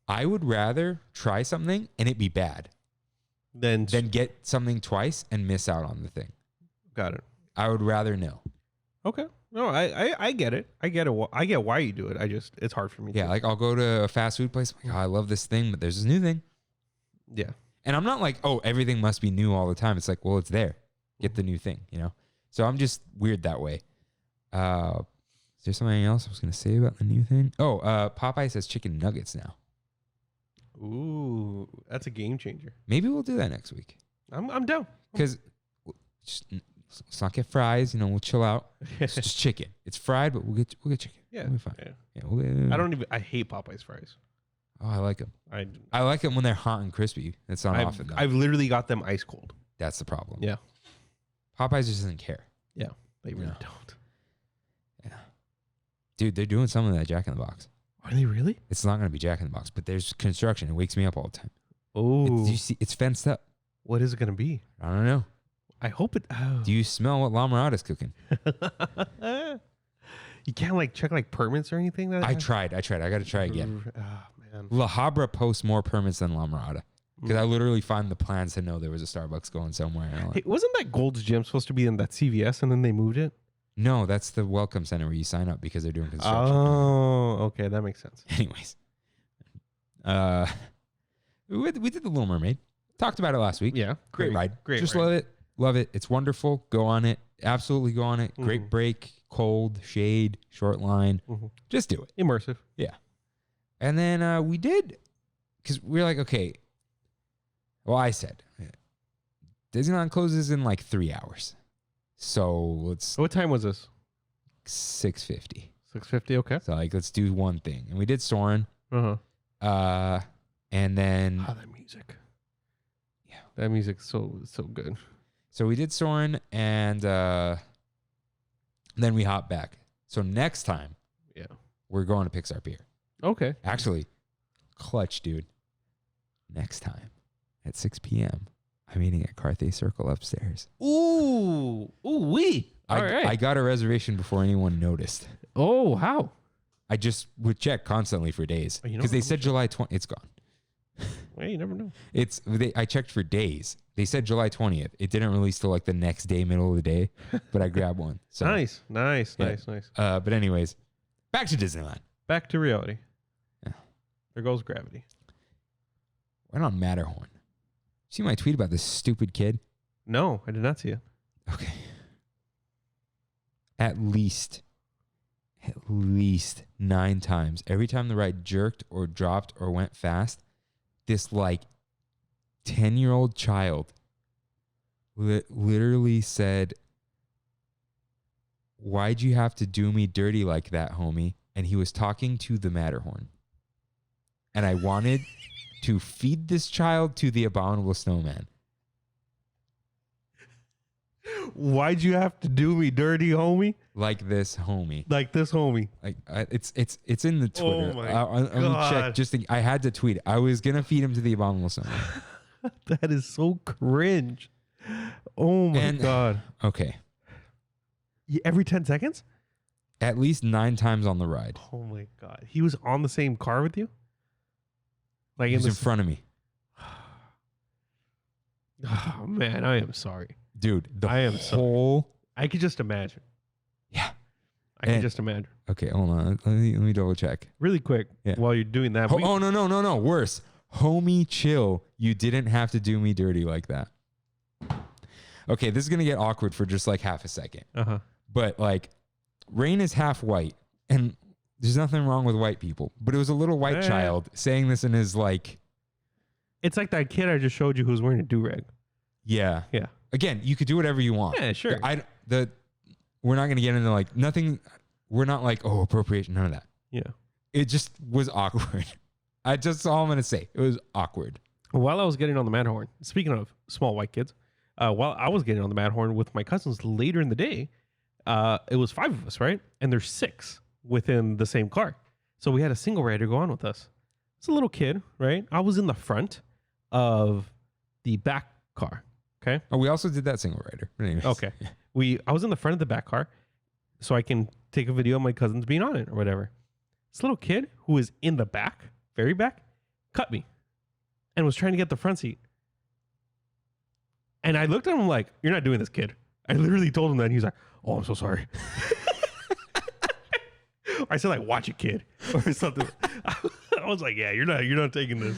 I would rather try something and it be bad Then than get something twice and miss out on the thing. got it. I would rather know. Okay. No, I get it. I get it. I get why you do it. It's hard for me. Yeah, too. like I'll go to a fast food place. Like, oh, I love this thing, but there's this new thing. Yeah. And I'm not like, oh, everything must be new all the time. It's like, well, it's there. Get the new thing, you know? So I'm just weird that way. Is there something else I was going to say about the new thing? Oh, Popeyes has chicken nuggets now. Ooh, that's a game changer. Maybe we'll do that next week. I'm down. Because let's not get fries. You know, we'll chill out. It's just chicken. It's fried, but we'll get chicken. Yeah. We'll be fine. Yeah. Yeah, we'll, I hate Popeyes fries. Oh, I like them. I like them when they're hot and crispy. That's not often, though. I've literally got them ice cold. That's the problem. Yeah. Popeyes just doesn't care. Yeah. They really No. don't. Yeah. Dude, they're doing some of that Jack in the Box. Are they really? It's not going to be Jack in the Box, but there's construction. It wakes me up all the time. Oh. Do you see? It's fenced up. What is it going to be? I don't know. I hope it. Oh. Do you smell what La Mirada's cooking? You can't like check like permits or anything. I tried. I got to try again. Oh, man. La Habra posts more permits than La Mirada. Because I literally find the plans to know there was a Starbucks going somewhere. And I'm Hey, like, wasn't that Gold's Gym supposed to be in that CVS and then they moved it? no, that's the welcome center where you sign up because they're doing construction. Oh, okay. That makes sense. Anyways. We did The Little Mermaid. Talked about it last week. Yeah. Great ride. Great Just ride. love it. Love it. It's wonderful. Go on it. Absolutely go on it. Great Mhm. break. Cold. Shade. Short line. Mhm. Just do it. Immersive. And then we did, because we were like, okay. Well, I said, Disneyland closes in like 3 hours. So let's What time was this? 6:50. 6:50. Okay. So like, let's do one thing. And we did Soarin'. Uh-huh. And then, Oh, that music. Yeah. That music's so good. so we did Soarin' and then we hopped back. So next time, Yeah. we're going to Pixar Pier. Okay. Actually, clutch, dude. Next time at 6 p.m., I'm eating at Carthay Circle upstairs. Ooh. Ooh, wee. All right. I got a reservation before anyone noticed. Oh, how? I just would check constantly for days Oh, you know because they how said much- July 20th. It's gone. Well, you never know. I checked for days. They said July 20th. It didn't release till like the next day, middle of the day, but I grabbed one. So, Nice. Yeah. But anyways, back to Disneyland. Back to reality. Yeah. There goes gravity. Went on Matterhorn. See my tweet about this stupid kid? No, I did not see it. Okay. At least 9 times. Every time the ride jerked or dropped or went fast, this like 10-year-old child literally said, "Why'd you have to do me dirty like that, homie?" And he was talking to the Matterhorn. And I wanted to feed this child to the abominable snowman. Why'd you have to do me dirty, homie? Like this, homie. Like this, homie. Like it's in the Twitter. Oh my Let me check. God. I had to tweet it. I was gonna feed him to the abominable snowman. That is so cringe. Oh my And- God. Okay, Every 10 seconds? at least 9 times on the ride. Oh my God. He was on the same car with you? Like He was in the front of me, Oh man, I am sorry. dude. The I am sorry. whole I could just imagine. yeah. I can And- just imagine. Okay, hold on. Let me double check. Really quick, Yeah. while you're doing that. Oh no. Worse, homie, chill. You didn't have to do me dirty like that. Okay, this is gonna get awkward for just like half a second. But like, Rain is half white, and there's nothing wrong with white people. But it was a little white child saying this in his like. It's like that kid I just showed you who's wearing a do-rag. Yeah. Yeah. Again, you could do whatever you want. Yeah, sure. We're not gonna get into like nothing. We're not like appropriation. None of that. Yeah. It just was awkward. That's all I'm gonna say. It was awkward. While I was getting on the Matterhorn, speaking of small white kids, while I was getting on the Matterhorn with my cousins later in the day, it was 5 of us, right? And there's 6 within the same car. So we had a single rider go on with us. It's a little kid, right? I was in the front of the back car. Okay. Oh, we also did that single rider. But anyways. Okay. I was in the front of the back car so I can take a video of my cousins being on it or whatever. This little kid who was in the back, very back, cut me and was trying to get the front seat. And I looked at him like, "You're not doing this, kid." I literally told him that, and he was like, "Oh, I'm so sorry." I said, like, "Watch it, kid," or something. I was like, "Yeah, you're not taking this."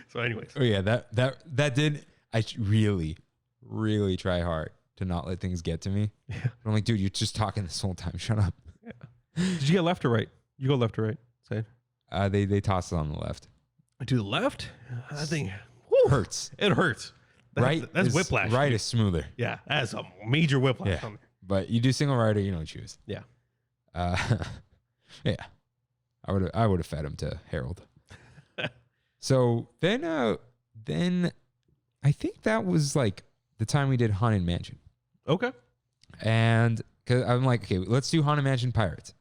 So, anyways. Oh yeah, that did. I really, really try hard to not let things get to me. Yeah. I'm like, dude, you're just talking this whole time. Shut up. Yeah. Did you get left or right? You go left or right? Say. They tossed it on the left. To the left? That thing hurts. It hurts. That's whiplash. Right is smoother. Yeah, that's a major whiplash. Yeah. But you do single rider, you don't choose. Yeah. Yeah. I would have fed him to Harold. So then I think that was like the time we did Haunted Mansion. Okay. And because I'm like, okay, let's do Haunted Mansion Pirates.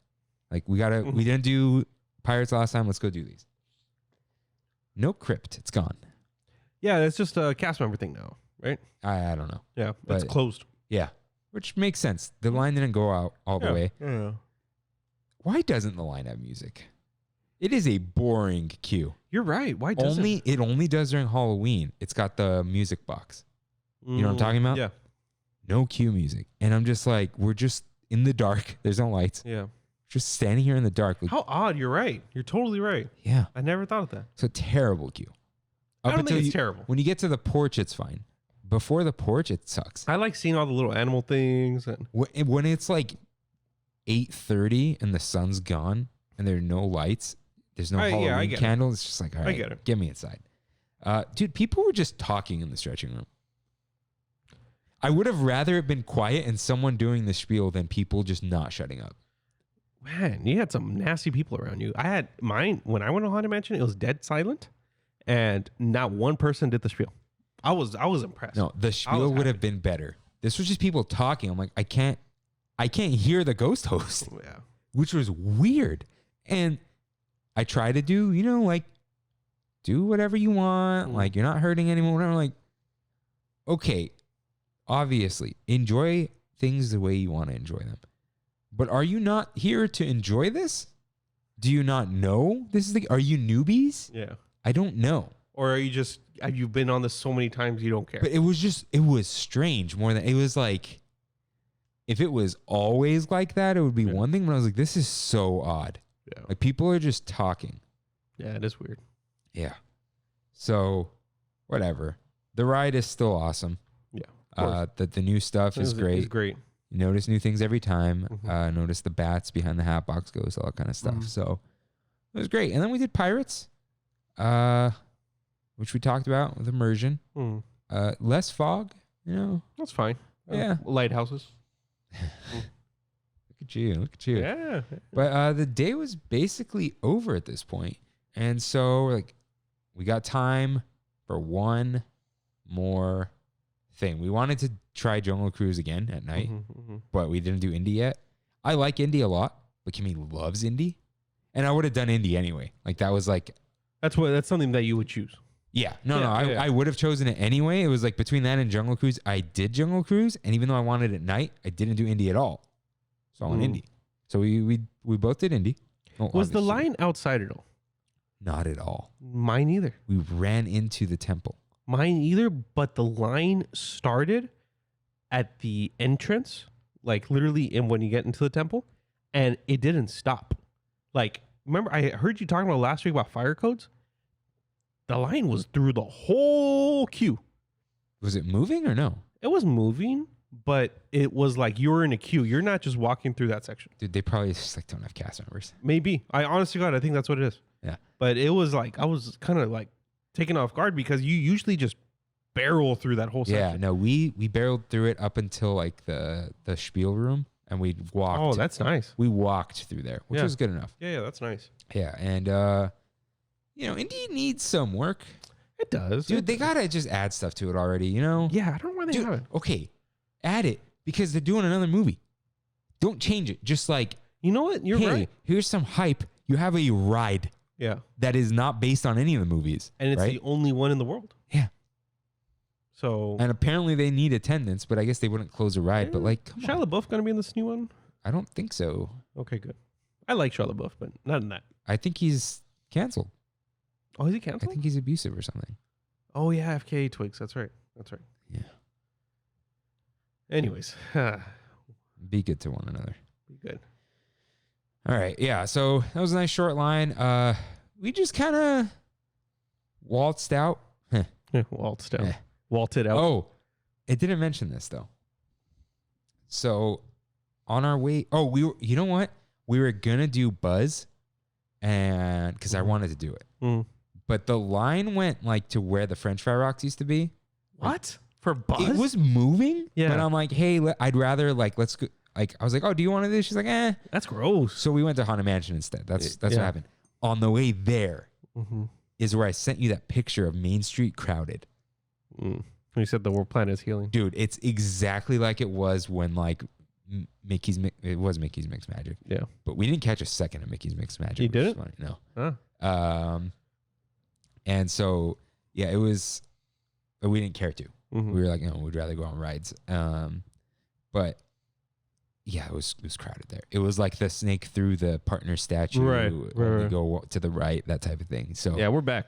Like we didn't do Pirates last time. Let's go do these. No crypt. It's gone. Yeah, it's just a cast member thing now, right? I don't know. Yeah, that's closed. Yeah, which makes sense. The line didn't go out all the way. Yeah. Why doesn't the line have music? It is a boring queue. You're right. Why doesn't it only does during Halloween? It's got the music box. You know what I'm talking about? Yeah. No queue music. And I'm just like, we're just in the dark. There's no lights. Yeah. Just standing here in the dark. Like, how odd. You're right. You're totally right. Yeah. I never thought of that. It's a terrible queue. I don't think it's terrible. When you get to the porch, it's fine. Before the porch, it sucks. I like seeing all the little animal things. And when it's like 8:30 and the sun's gone and there are no lights, there's no Halloween candles. It's just like, all right, get me inside. Dude, people were just talking in the stretching room. I would have rather it been quiet and someone doing the spiel than people just not shutting up. Man, you had some nasty people around you. I had mine when I went to Haunted Mansion. It was dead silent, and not one person did the spiel. I was impressed. No, the spiel would have been better. This was just people talking. I'm like, I can't hear the ghost host. Yeah, which was weird. And I try to do, like, do whatever you want. Like, you're not hurting anyone. I'm like, okay, obviously, enjoy things the way you want to enjoy them. But are you not here to enjoy this? Do you not know this is are you newbies? Yeah. I don't know. Or are you just, you've been on this so many times you don't care? But it was strange more than, it was like, if it was always like that, it would be one thing. But I was like, this is so odd. Yeah. Like, people are just talking. Yeah, it is weird. Yeah. So, whatever. The ride is still awesome. Yeah. The new stuff is great. It's great. You notice new things every time. Notice the bats behind the hat box goes, all that kind of stuff. So, it was great. And then we did Pirates, which we talked about with immersion. Less fog, That's fine. Yeah. Lighthouses. Look at you. Yeah. But the day was basically over at this point. And so, like, we got time for one more thing. We wanted to try Jungle Cruise again at night, but we didn't do Indy yet. I like Indy a lot, but Kimmy loves Indy. And I would have done Indy anyway. Like, that was like... That's something that you would choose. Yeah. I would have chosen it anyway. It was like between that and Jungle Cruise, I did Jungle Cruise. And even though I wanted it at night, I didn't do Indy at all. So I went Indy. So we both did Indy. Well, was the line outside at all? Not at all. Mine either. We ran into the temple. Mine either, but the line started at the entrance, like literally when you get into the temple, and it didn't stop. Like, remember, I heard you talking about last week about fire codes? The line was through the whole queue. Was it moving or no? It was moving, but it was like you were in a queue. You're not just walking through that section. Dude, they probably just like don't have cast members. Maybe. I honestly, God, I think that's what it is. Yeah. But it was like I was kind of like taken off guard because you usually just barrel through that whole section. Yeah, no, we barreled through it up until like the spiel room, and we walked. Oh, that's nice. We walked through there, which was good enough. Yeah, that's nice. Yeah, and Indy needs some work. It does. Dude, they gotta just add stuff to it already, Yeah, I don't know why they haven't. Okay, add it because they're doing another movie. Don't change it. Just like, you know what? You're right. Here's some hype. You have a ride. Yeah. That is not based on any of the movies. And it's the only one in the world. Yeah. So. And apparently they need attendance, but I guess they wouldn't close a ride. But like, come Shia on. LaBeouf going to be in this new one? I don't think so. Okay, good. I like Shia LaBeouf, but not in that. I think he's canceled. Oh, is he canceled? I think he's abusive or something. Oh, yeah, FKA Twigs. That's right. Yeah. Anyways. Be good to one another. Be good. All right. Yeah. So that was a nice short line. We just kind of waltzed out. Waltzed out. Waltzed out. Oh, it didn't mention this though. So on our way, you know what? We were going to do Buzz and because I wanted to do it. Mm. But the line went like to where the French Fry Rocks used to be. What? For Buzz? It was moving. Yeah. But I'm like, hey, I'd rather like, let's go. Like, I was like, oh, do you want to do this? She's like, eh. That's gross. So we went to Haunted Mansion instead. That's what happened. On the way there is where I sent you that picture of Main Street crowded. You said the world planet is healing. Dude, it's exactly like it was when like it was Mickey's Mixed Magic. Yeah. But we didn't catch a second of Mickey's Mixed Magic. You didn't? No. Huh. And so, yeah, it was, but we didn't care to. Mm-hmm. We were like, no, we'd rather go on rides. But yeah, it was crowded there. It was like the snake through the partner statue. Right. Go to the right, that type of thing. So yeah, we're back.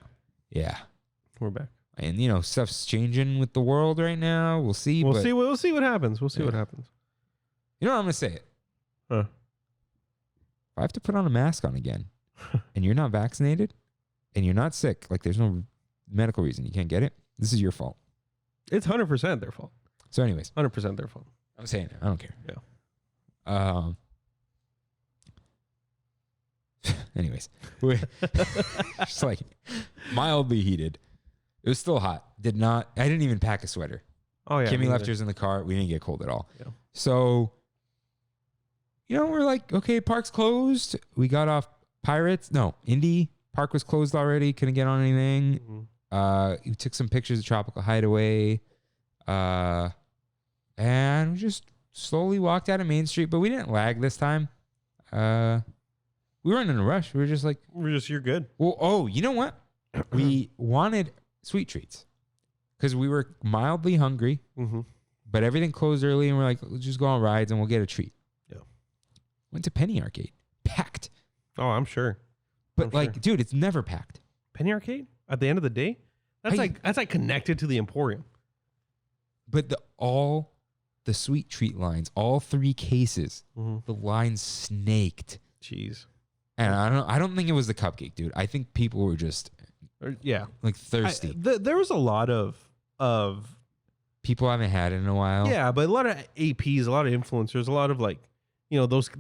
Yeah. We're back. And stuff's changing with the world right now. We'll see. We'll see what happens. We'll see what happens. You know what? I'm gonna say it. Huh. If I have to put on a mask on again and you're not vaccinated and you're not sick, like there's no medical reason you can't get it, this is your fault. It's 100% their fault. So anyways. 100% their fault. I'm saying it. I don't care. Yeah. Anyways. We're just like mildly heated. It was still hot. I didn't even pack a sweater. Oh yeah. Kimmy left hers in the car. We didn't get cold at all. Yeah. So, we're like, okay, park's closed. We got off Indy. Park was closed already. Couldn't get on anything. We took some pictures of Tropical Hideaway. And we just slowly walked out of Main Street, but we didn't lag this time. We weren't in a rush. We were just like, you're good. Well, you know what? We wanted sweet treats because we were mildly hungry, but everything closed early and we're like, let's just go on rides and we'll get a treat. Yeah. Went to Penny Arcade. Packed. Oh, I'm sure. But dude, it's never packed. Penny Arcade? At the end of the day? That's like connected to the Emporium. But all the sweet treat lines, all 3 cases, the lines snaked. Jeez. And I don't think it was the cupcake, dude. I think people were just like thirsty. There was a lot of people I haven't had it in a while. Yeah, but a lot of APs, a lot of influencers, a lot of those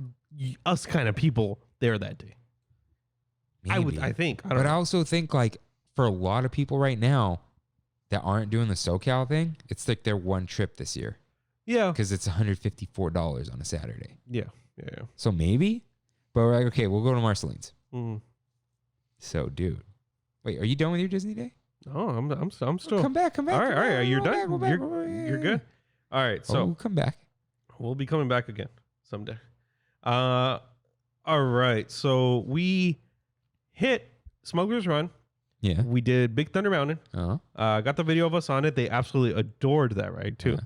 us kind of people there that day. Maybe. I think. I also think like for a lot of people right now that aren't doing the SoCal thing, it's like their one trip this year. Yeah. Because it's $154 on a Saturday. Yeah. So maybe, but we're like, okay, we'll go to Marceline's. So, dude, wait, are you done with your Disney day? No, I'm still. Come back. All right. You're done. You're good. All right. So we'll come back. We'll be coming back again someday. All right. So we hit Smugglers Run. Yeah. We did Big Thunder Mountain. Got the video of us on it. They absolutely adored that ride too.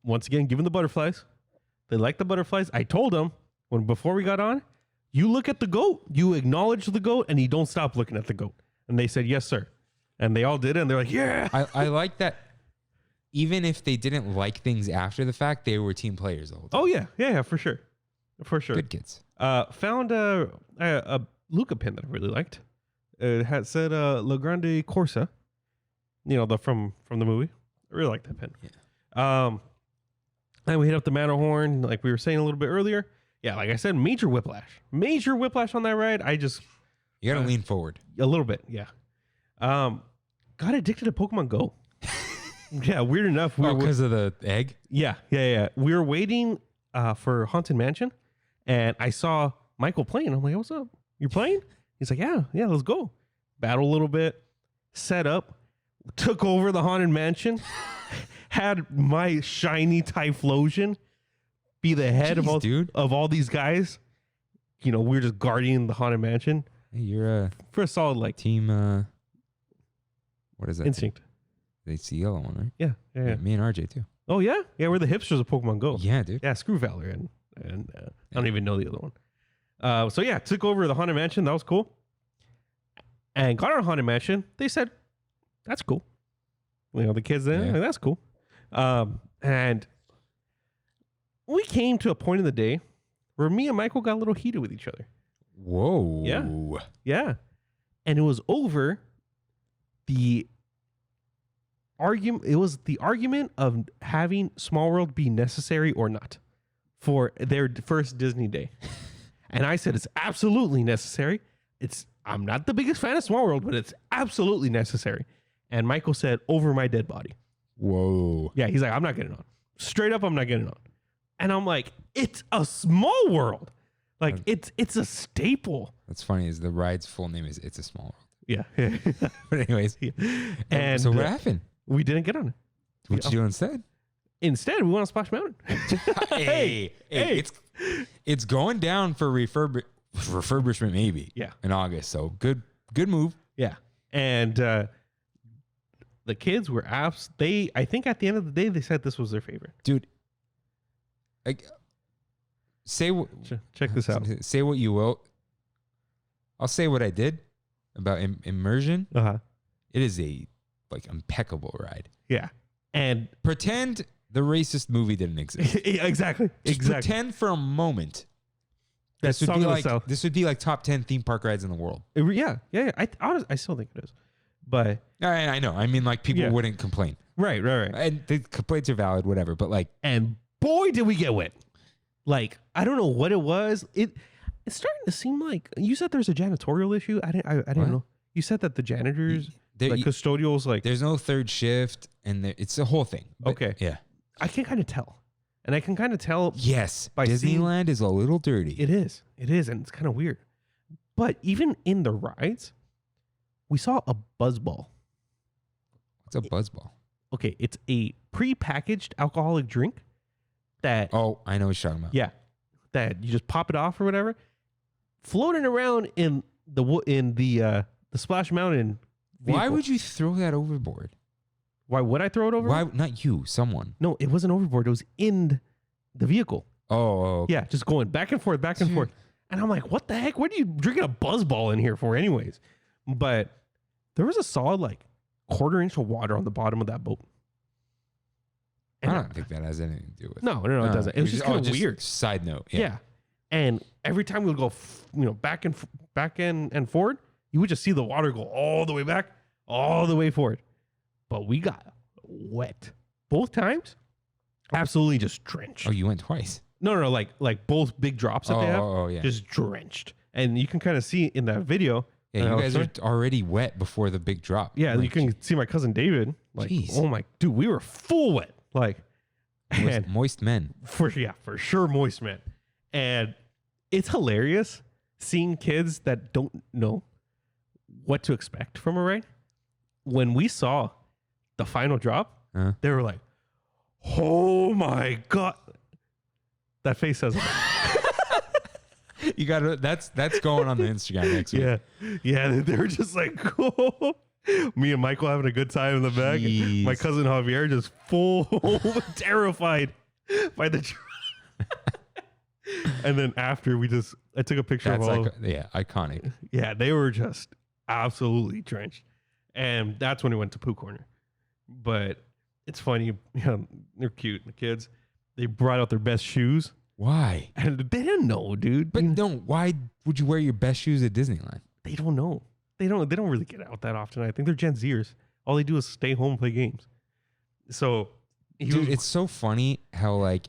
Once again, given the butterflies. They like the butterflies. I told them before we got on, you look at the goat, you acknowledge the goat, and you don't stop looking at the goat. And they said, yes, sir. And they all did it. And they're like, yeah. I like that. Even if they didn't like things after the fact, they were team players the whole time. Oh, yeah. Yeah, for sure. Good kids. Found a Luca pin that I really liked. It had said La Grande Corsa, from the movie. I really like that pin. Yeah. And we hit up the Matterhorn, like we were saying a little bit earlier. Yeah, like I said, major whiplash on that ride. You gotta lean forward a little bit. Yeah. Got addicted to Pokemon Go. Yeah, weird enough. because of the egg. Yeah. We were waiting for Haunted Mansion, and I saw Michael playing. I'm like, hey, what's up? You playing? He's like, yeah, let's go. Battle a little bit, set up, took over the Haunted Mansion, had my shiny Typhlosion be the head of all these guys. You know, we're just guarding the Haunted Mansion. Hey, you're for a solid like team. What is that? Instinct. It's the yellow one, right? Yeah. Me and RJ too. Oh yeah, we're the hipsters of Pokemon Go. Yeah, dude. Yeah, screw Valor and I don't even know the other one. So yeah, took over the Haunted Mansion. That was cool. And got our Haunted Mansion. They said, that's cool. You know, the kids there, like, that's cool. And we came to a point in the day where me and Michael got a little heated with each other. Whoa. Yeah. And it was over the argument. It was the argument of having Small World be necessary or not for their first Disney day. And I said, it's absolutely necessary. I'm not the biggest fan of Small World, but it's absolutely necessary. And Michael said, over my dead body. Whoa. Yeah, he's like, I'm not getting on. Straight up, I'm not getting on. And I'm like, it's a Small World. Like, it's a staple. That's funny, is the ride's full name is It's a Small World. Yeah. But anyways. Yeah. And so what happened? We didn't get on it. What'd you do instead? Instead, we went on Splash Mountain. Hey. It's going down for refurbishment maybe. Yeah. In August. So good move. Yeah. And the kids were I think at the end of the day they said this was their favorite. Dude. Check this out. Say what you will. I'll say what I did about immersion. Uh-huh. It is a impeccable ride. Yeah. And pretend the racist movie didn't exist. Exactly. Pretend for a moment this would be like top 10 theme park rides in the world. Yeah. I still think it is. But I know. I mean, people wouldn't complain. Right. And the complaints are valid, whatever. But and boy, did we get wet. I don't know what it was. It's starting to seem like you said there's a janitorial issue. I didn't know. You said that the janitors, custodials, there's no third shift, and it's a whole thing. But, okay. Yeah. I can kind of tell. And I can kind of tell. Yes. Disneyland is a little dirty. It is. And it's kind of weird. But even in the rides, we saw a buzzball. What's a buzzball? Okay. It's a pre-packaged alcoholic drink that. Oh, I know what you're talking about. Yeah. That you just pop it off or whatever. Floating around in the Splash Mountain vehicle. Why would you throw that overboard? Why would I throw it over? Why not you? Someone. No, it wasn't overboard. It was in the vehicle. Oh. Okay. Yeah, just going back and forth. And I'm like, what the heck? What are you drinking a buzzball in here for anyways? But there was a solid 1/4 inch of water on the bottom of that boat. And I don't think that has anything to do with it. No, it doesn't. It was just kind of weird. Side note. Yeah. And every time we would go, back and forward, you would just see the water go all the way back, all the way forward. But we got wet both times. Absolutely just drenched. Oh, you went twice? No, like both big drops that they have. Oh, yeah. Just drenched. And you can kind of see in that video. Yeah, you guys are already wet before the big drop. Yeah, you can see my cousin David. Jeez. Oh my, dude, we were full wet. Moist men. For sure, moist men. And it's hilarious seeing kids that don't know what to expect from a ride. When we saw the final drop, they were like, oh my God. That face says You gotta that's going on the Instagram next week. Yeah. They were just like, oh. Me and Michael having a good time in the back. My cousin Javier just full terrified by the and then after I took a picture of all iconic. Yeah, they were just absolutely drenched. And that's when we went to Pooh Corner. But it's funny, they're cute, the kids. They brought out their best shoes. Why? And they didn't know, dude. But why would you wear your best shoes at Disneyland? They don't know. They don't really get out that often. I think they're Gen Zers. All they do is stay home and play games. So Dude, it's so funny how like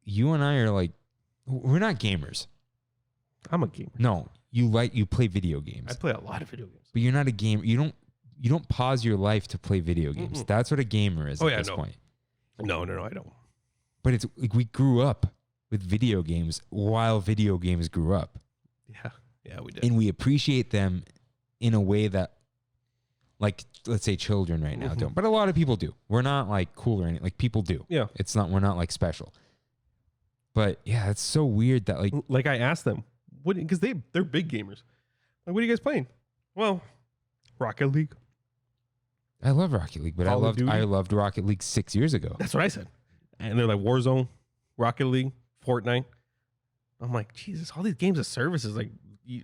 you and I are like, we're not gamers. I'm a gamer. No, you play video games. I play a lot of video games. But you're not a gamer. You don't pause your life to play video games. Mm-mm. That's what a gamer is at this point. No, I don't. But it's like we grew up with video games while video games grew up. Yeah, we did. And we appreciate them in a way that, like, let's say children right now don't. But a lot of people do. We're not like cool or anything. Like people do. Yeah. We're not like special. But yeah, it's so weird that like I asked them, what, because they're big gamers. Like, what are you guys playing? Well, Rocket League. I love Rocket League, but I loved Rocket League 6 years ago. That's what I said. And they're like Warzone, Rocket League, Fortnite. I'm like, Jesus, all these games of services. Like,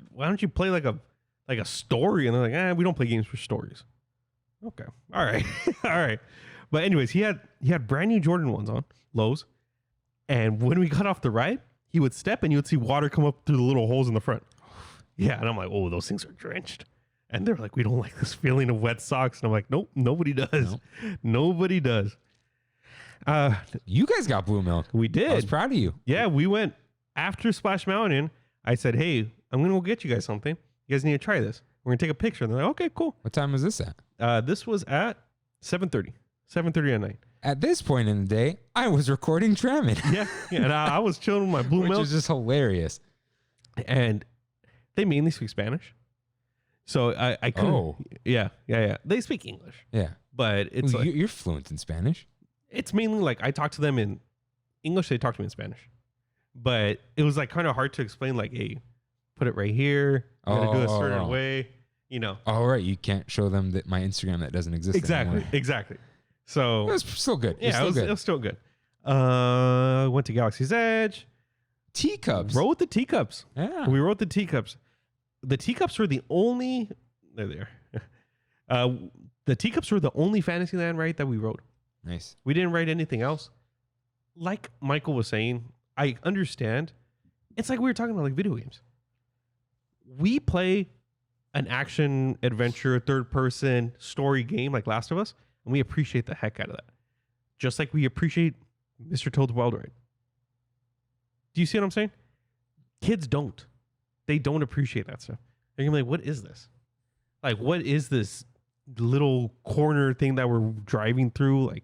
why don't you play like a story? And they're like, we don't play games for stories. Okay, all right, all right. But anyways, he had brand new Jordan ones on Lowe's, and when we got off the ride, he would step and you would see water come up through the little holes in the front. Yeah, and I'm like, oh, those things are drenched. And they're like, we don't like this feeling of wet socks. And I'm like, nope, nobody does. Nope. Nobody does. You guys got blue milk. We did. I was proud of you. Yeah, we went after Splash Mountain. I said, hey, I'm going to go get you guys something. You guys need to try this. We're going to take a picture. And they're like, okay, cool. What time was this at? This was at 7:30 at night. At this point in the day, I was recording Trammin. Yeah, and I was chilling with my blue milk. Which is just hilarious. And they mainly speak Spanish. So I couldn't. Oh. Yeah. They speak English. Yeah. But it's well, like, you're fluent in Spanish. It's mainly like I talk to them in English, they talk to me in Spanish. But it was like kind of hard to explain, like, hey, put it right here. You gotta do a certain way, you know. Oh, right. You can't show them that my Instagram that doesn't exist anymore. Exactly. So it was still good. Yeah, it was still good. Went to Galaxy's Edge. Teacups. Rode the Teacups. Yeah. We rode the Teacups. The Teacups were the only. There. The Teacups were the only Fantasyland ride that we rode. Nice. We didn't ride anything else. Like Michael was saying, I understand. It's like we were talking about like video games. We play an action adventure, third person story game like Last of Us, and we appreciate the heck out of that. Just like we appreciate Mr. Toad's Wild Ride. Do you see what I'm saying? Kids don't. They don't appreciate that stuff. They're gonna be like, what is this? Like, what is this little corner thing that we're driving through? Like,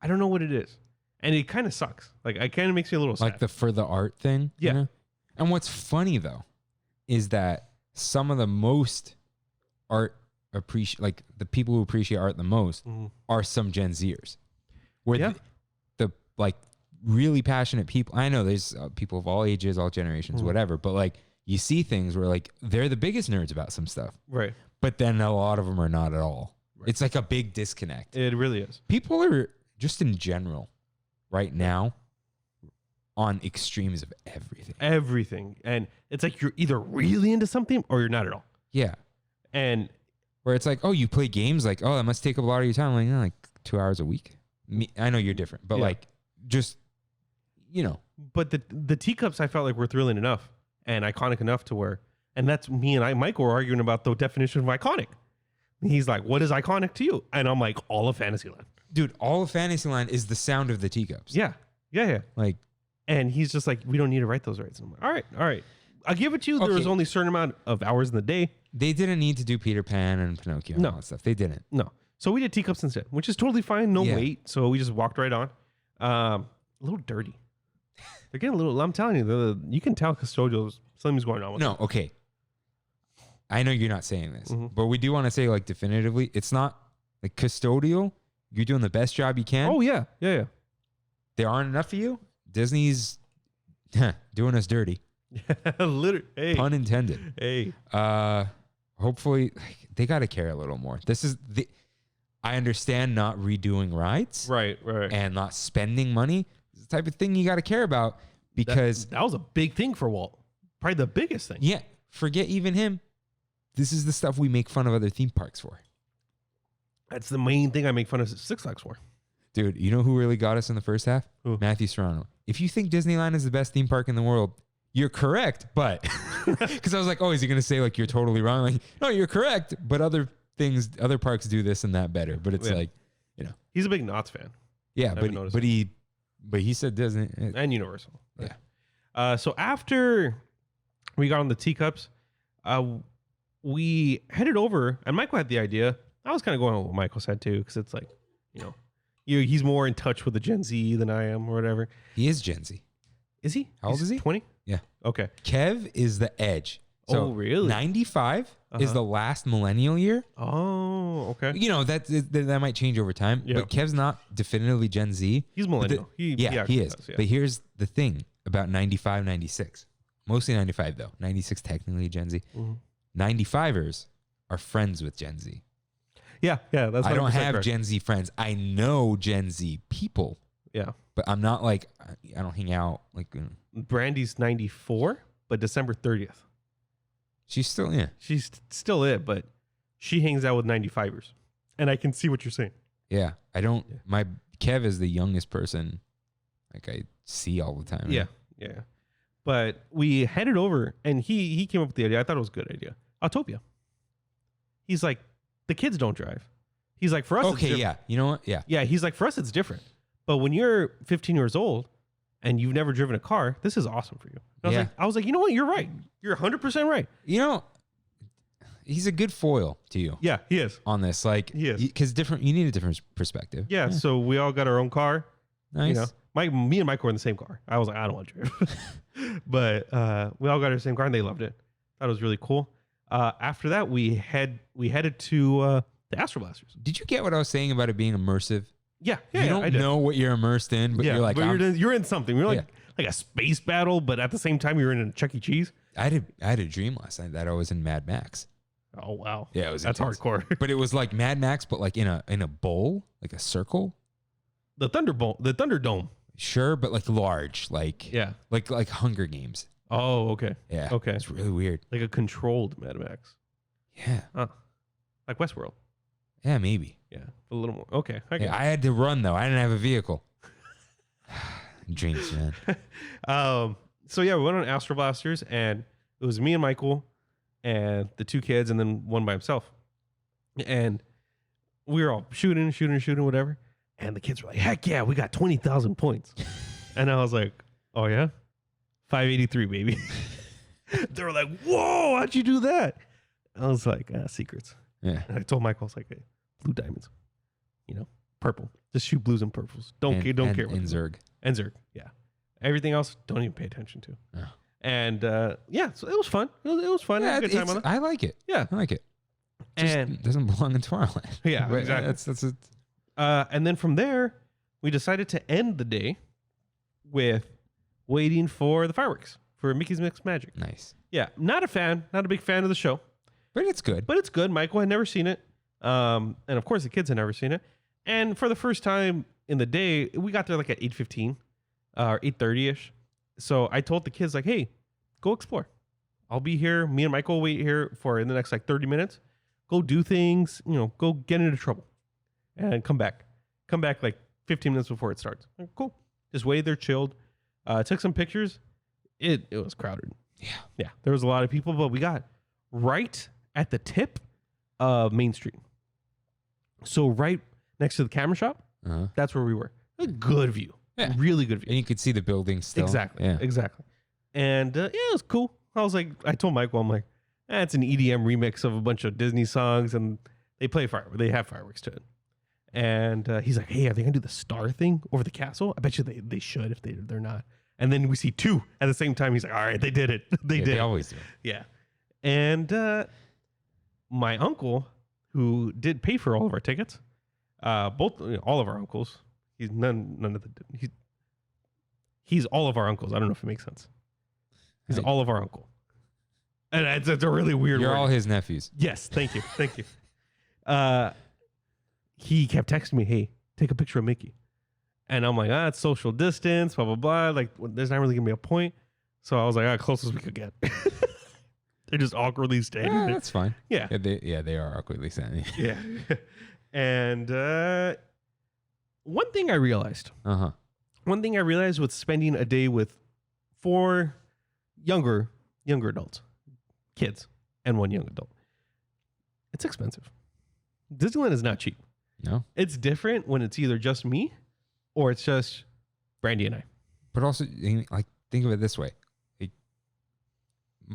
I don't know what it is. And it kind of sucks. Like, it kind of makes me a little sad. Like the for the art thing? Yeah. You know? And what's funny, though, is that some of the most art like the people who appreciate art the most are some Gen Zers. Where the like really passionate people, I know there's people of all ages, all generations, whatever, but like you see things where like they're the biggest nerds about some stuff. Right. But then a lot of them are not at all. Right. It's like a big disconnect. It really is. People are just in general right now on extremes of everything. Everything. And it's like you're either really into something or you're not at all. Yeah. And where it's like, oh, you play games, like, oh, that must take up a lot of your time. Like, like 2 hours a week. I know you're different, but like just, you know. But the Teacups I felt like were thrilling enough and iconic enough to where, and that's me and Michael were arguing about the definition of iconic. He's like, what is iconic to you? And I'm like, all of Fantasyland. Dude, all of Fantasyland is the sound of the Teacups. Yeah. Like, and he's just like, we don't need to write those rights. And I'm like, all right. I'll give it to you. Okay. There was only a certain amount of hours in the day. They didn't need to do Peter Pan and Pinocchio and all that stuff. They didn't. No. So we did Teacups instead, which is totally fine. No wait. So we just walked right on. A little dirty. They're getting a little, I'm telling you, you can tell custodials, something's going on with them. Okay. I know you're not saying this, but we do want to say like definitively, it's not like custodial. You're doing the best job you can. Oh, yeah. There aren't enough of you. Disney's doing us dirty. Literally. Hey. Pun intended. Hey. Hopefully they got to care a little more. I understand not redoing rides. Right. And not spending money. It's the type of thing you got to care about because that was a big thing for Walt. Probably the biggest thing. Yeah. Forget even him. This is the stuff we make fun of other theme parks for. That's the main thing I make fun of Six Flags for. Dude, you know who really got us in the first half? Who? Matthew Serrano. If you think Disneyland is the best theme park in the world, you're correct, but because I was like, oh, is he going to say like you're totally wrong? Like, no, you're correct, but other parks do this and that better. But it's like, you know, he's a big Knott's fan. Yeah, I've been noticing. but he said Disney. And Universal. Yeah. So after we got on the teacups, we headed over, and Michael had the idea. I was kind of going on what Michael said too, because it's like, he's more in touch with the Gen Z than I am, or whatever. He is Gen Z. Is he? How old is he? 20? Yeah. Okay. Kev is the edge. So Oh, really? 95 is the last millennial year. Oh, okay. That might change over time. Yeah. But Kev's not definitively Gen Z. He's millennial. He actually is. does, yeah. But here's the thing about 95, 96. Mostly 95 though. 96 technically Gen Z. 95ers are friends with Gen Z. Yeah, that's. I don't 100% have correct. Gen Z friends. I know Gen Z people, Yeah. but I'm not like, I don't hang out like. Brandy's 94, but December 30th. She's still, yeah. She's still it, but she hangs out with 95ers. And I can see what you're saying. Yeah. I don't, my Kev is the youngest person like I see all the time. Yeah. But we headed over, and he came up with the idea. I thought it was a good idea. Autopia. He's like, the kids don't drive. He's like, for us, it's Okay, different. yeah. You know what? Yeah. Yeah, he's like, for us, it's different. But when you're 15 years old and you've never driven a car, this is awesome for you. And I was like, you know what? You're right. You're 100% right. You know, he's a good foil to you Yeah, he is. on this. Like, He is. Because you need a different perspective. Yeah, so we all got our own car. Nice. Me and Mike were in the same car. I was like, I don't want to drive. But we all got our same car, and they loved it. That was really cool. After that, we headed to the Astro Blasters. Did you get what I was saying about it being immersive? Yeah, You I don't did. know what you're immersed in, but Yeah, you're like, but you're in something. You're like a space battle, but at the same time, you're in a Chuck E. Cheese. I had a dream last night that I was in Mad Max. Oh wow, Yeah, that's intense. Hardcore. But it was like Mad Max, but like in a bowl, like a circle. the Thunderdome. Sure, but like large, like Yeah. like Hunger Games. Oh, okay. Yeah. Okay. It's really weird. Like a controlled Mad Max. Yeah. Like Westworld. Yeah, maybe. Yeah, a little more. Okay, I get Yeah, I had to run though. I didn't have a vehicle. Dreams, man. it. So yeah, we went on Astro Blasters, and it was me and Michael and the two kids, and then one by himself. And we were all shooting, whatever. And the kids were like, "Heck yeah, we got 20,000 points." And I was like, "Oh yeah, 583, baby." They were like, "Whoa, how'd you do that?" I was like, "Secrets." Yeah. And I told Michael, I was like, "Hey, blue diamonds, purple. Just shoot blues and purples. Don't care. What And Zerg. And Zerg, yeah. Everything else, don't even pay attention to." Yeah. And so it was fun. It was fun. I had a good time on it. I like it. Yeah. I like it. Just And doesn't belong in Tomorrowland. Yeah, But exactly. That's a, and then from there, we decided to end the day with waiting for the fireworks for Mickey's Mixed Magic. nice. Yeah, not a big fan of the show, But it's good. but it's good. Michael had never seen it, and of course the kids had never seen it. And for the first time in the day, we got there like at 8:15 or 8:30 ish. So I told the kids like, "Hey, go explore. I'll be here. Me and Michael will wait here for in the next like 30 minutes. Go do things. Go get into trouble, and come back. Come back like 15 minutes before it starts." Like, cool. Just waited there, chilled. Took some pictures. It was crowded. Yeah. There was a lot of people, but we got right at the tip of Main Street. So right next to the camera shop, Uh-huh. that's where we were. A good view. Yeah. Really good view. And you could see the building still. Exactly. Yeah. Exactly. And it was cool. I was like, I told Michael, I'm like, it's an EDM remix of a bunch of Disney songs, and they play fireworks. They have fireworks to it. And he's like, "Hey, are they gonna do the star thing over the castle?" I bet you they should if they're not. And then we see two at the same time. He's like, "All right, they did it. They Yeah, did. They it." always do. Yeah. And my uncle, who did pay for all of our tickets, all of our uncles. He's he's all of our uncles. I don't know if it makes sense. He's Right. all of our uncle. And it's a really weird You're word. all his nephews. Yes, thank you. Thank you. He kept texting me, "Hey, take a picture of Mickey." And I'm like, it's social distance, blah, blah, blah. Like, there's not really going to be a point. So I was like, closest we could get. They're just awkwardly standing Yeah, there. that's fine. Yeah. They are awkwardly standing. Yeah. And one thing I realized with spending a day with 4 younger adults, kids, and 1 young adult, it's expensive. Disneyland is not cheap. No. It's different when it's either just me or it's just Brandy and I. But also, like, think of it this way. Like,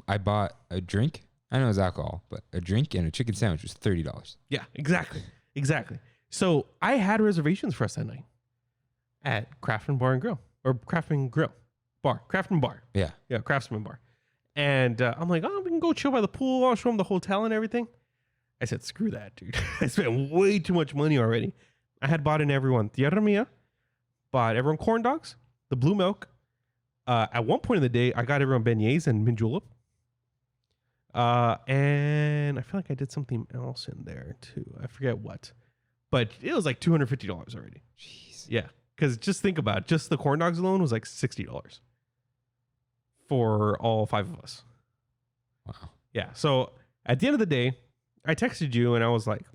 I bought a drink. I know it's alcohol, but a drink and a chicken sandwich was $30. Yeah, exactly. So I had reservations for us that night at Craftsman Bar and Grill, or Craftsman Grill Bar, Craftsman Bar. Yeah. Yeah, Craftsman Bar. And I'm like, oh, we can go chill by the pool. I'll show them the hotel and everything. I said, screw that, dude. I spent way too much money already. I had bought in everyone Tierra Mia, bought everyone corn dogs, the blue milk. At one point in the day, I got everyone beignets and mint julep. And I feel like I did something else in there too. I forget what, but it was like $250 already. Jeez. Yeah, because just think about it. Just the corn dogs alone was like $60 for all 5 of us. Wow. Yeah. So at the end of the day, I texted you and I was like,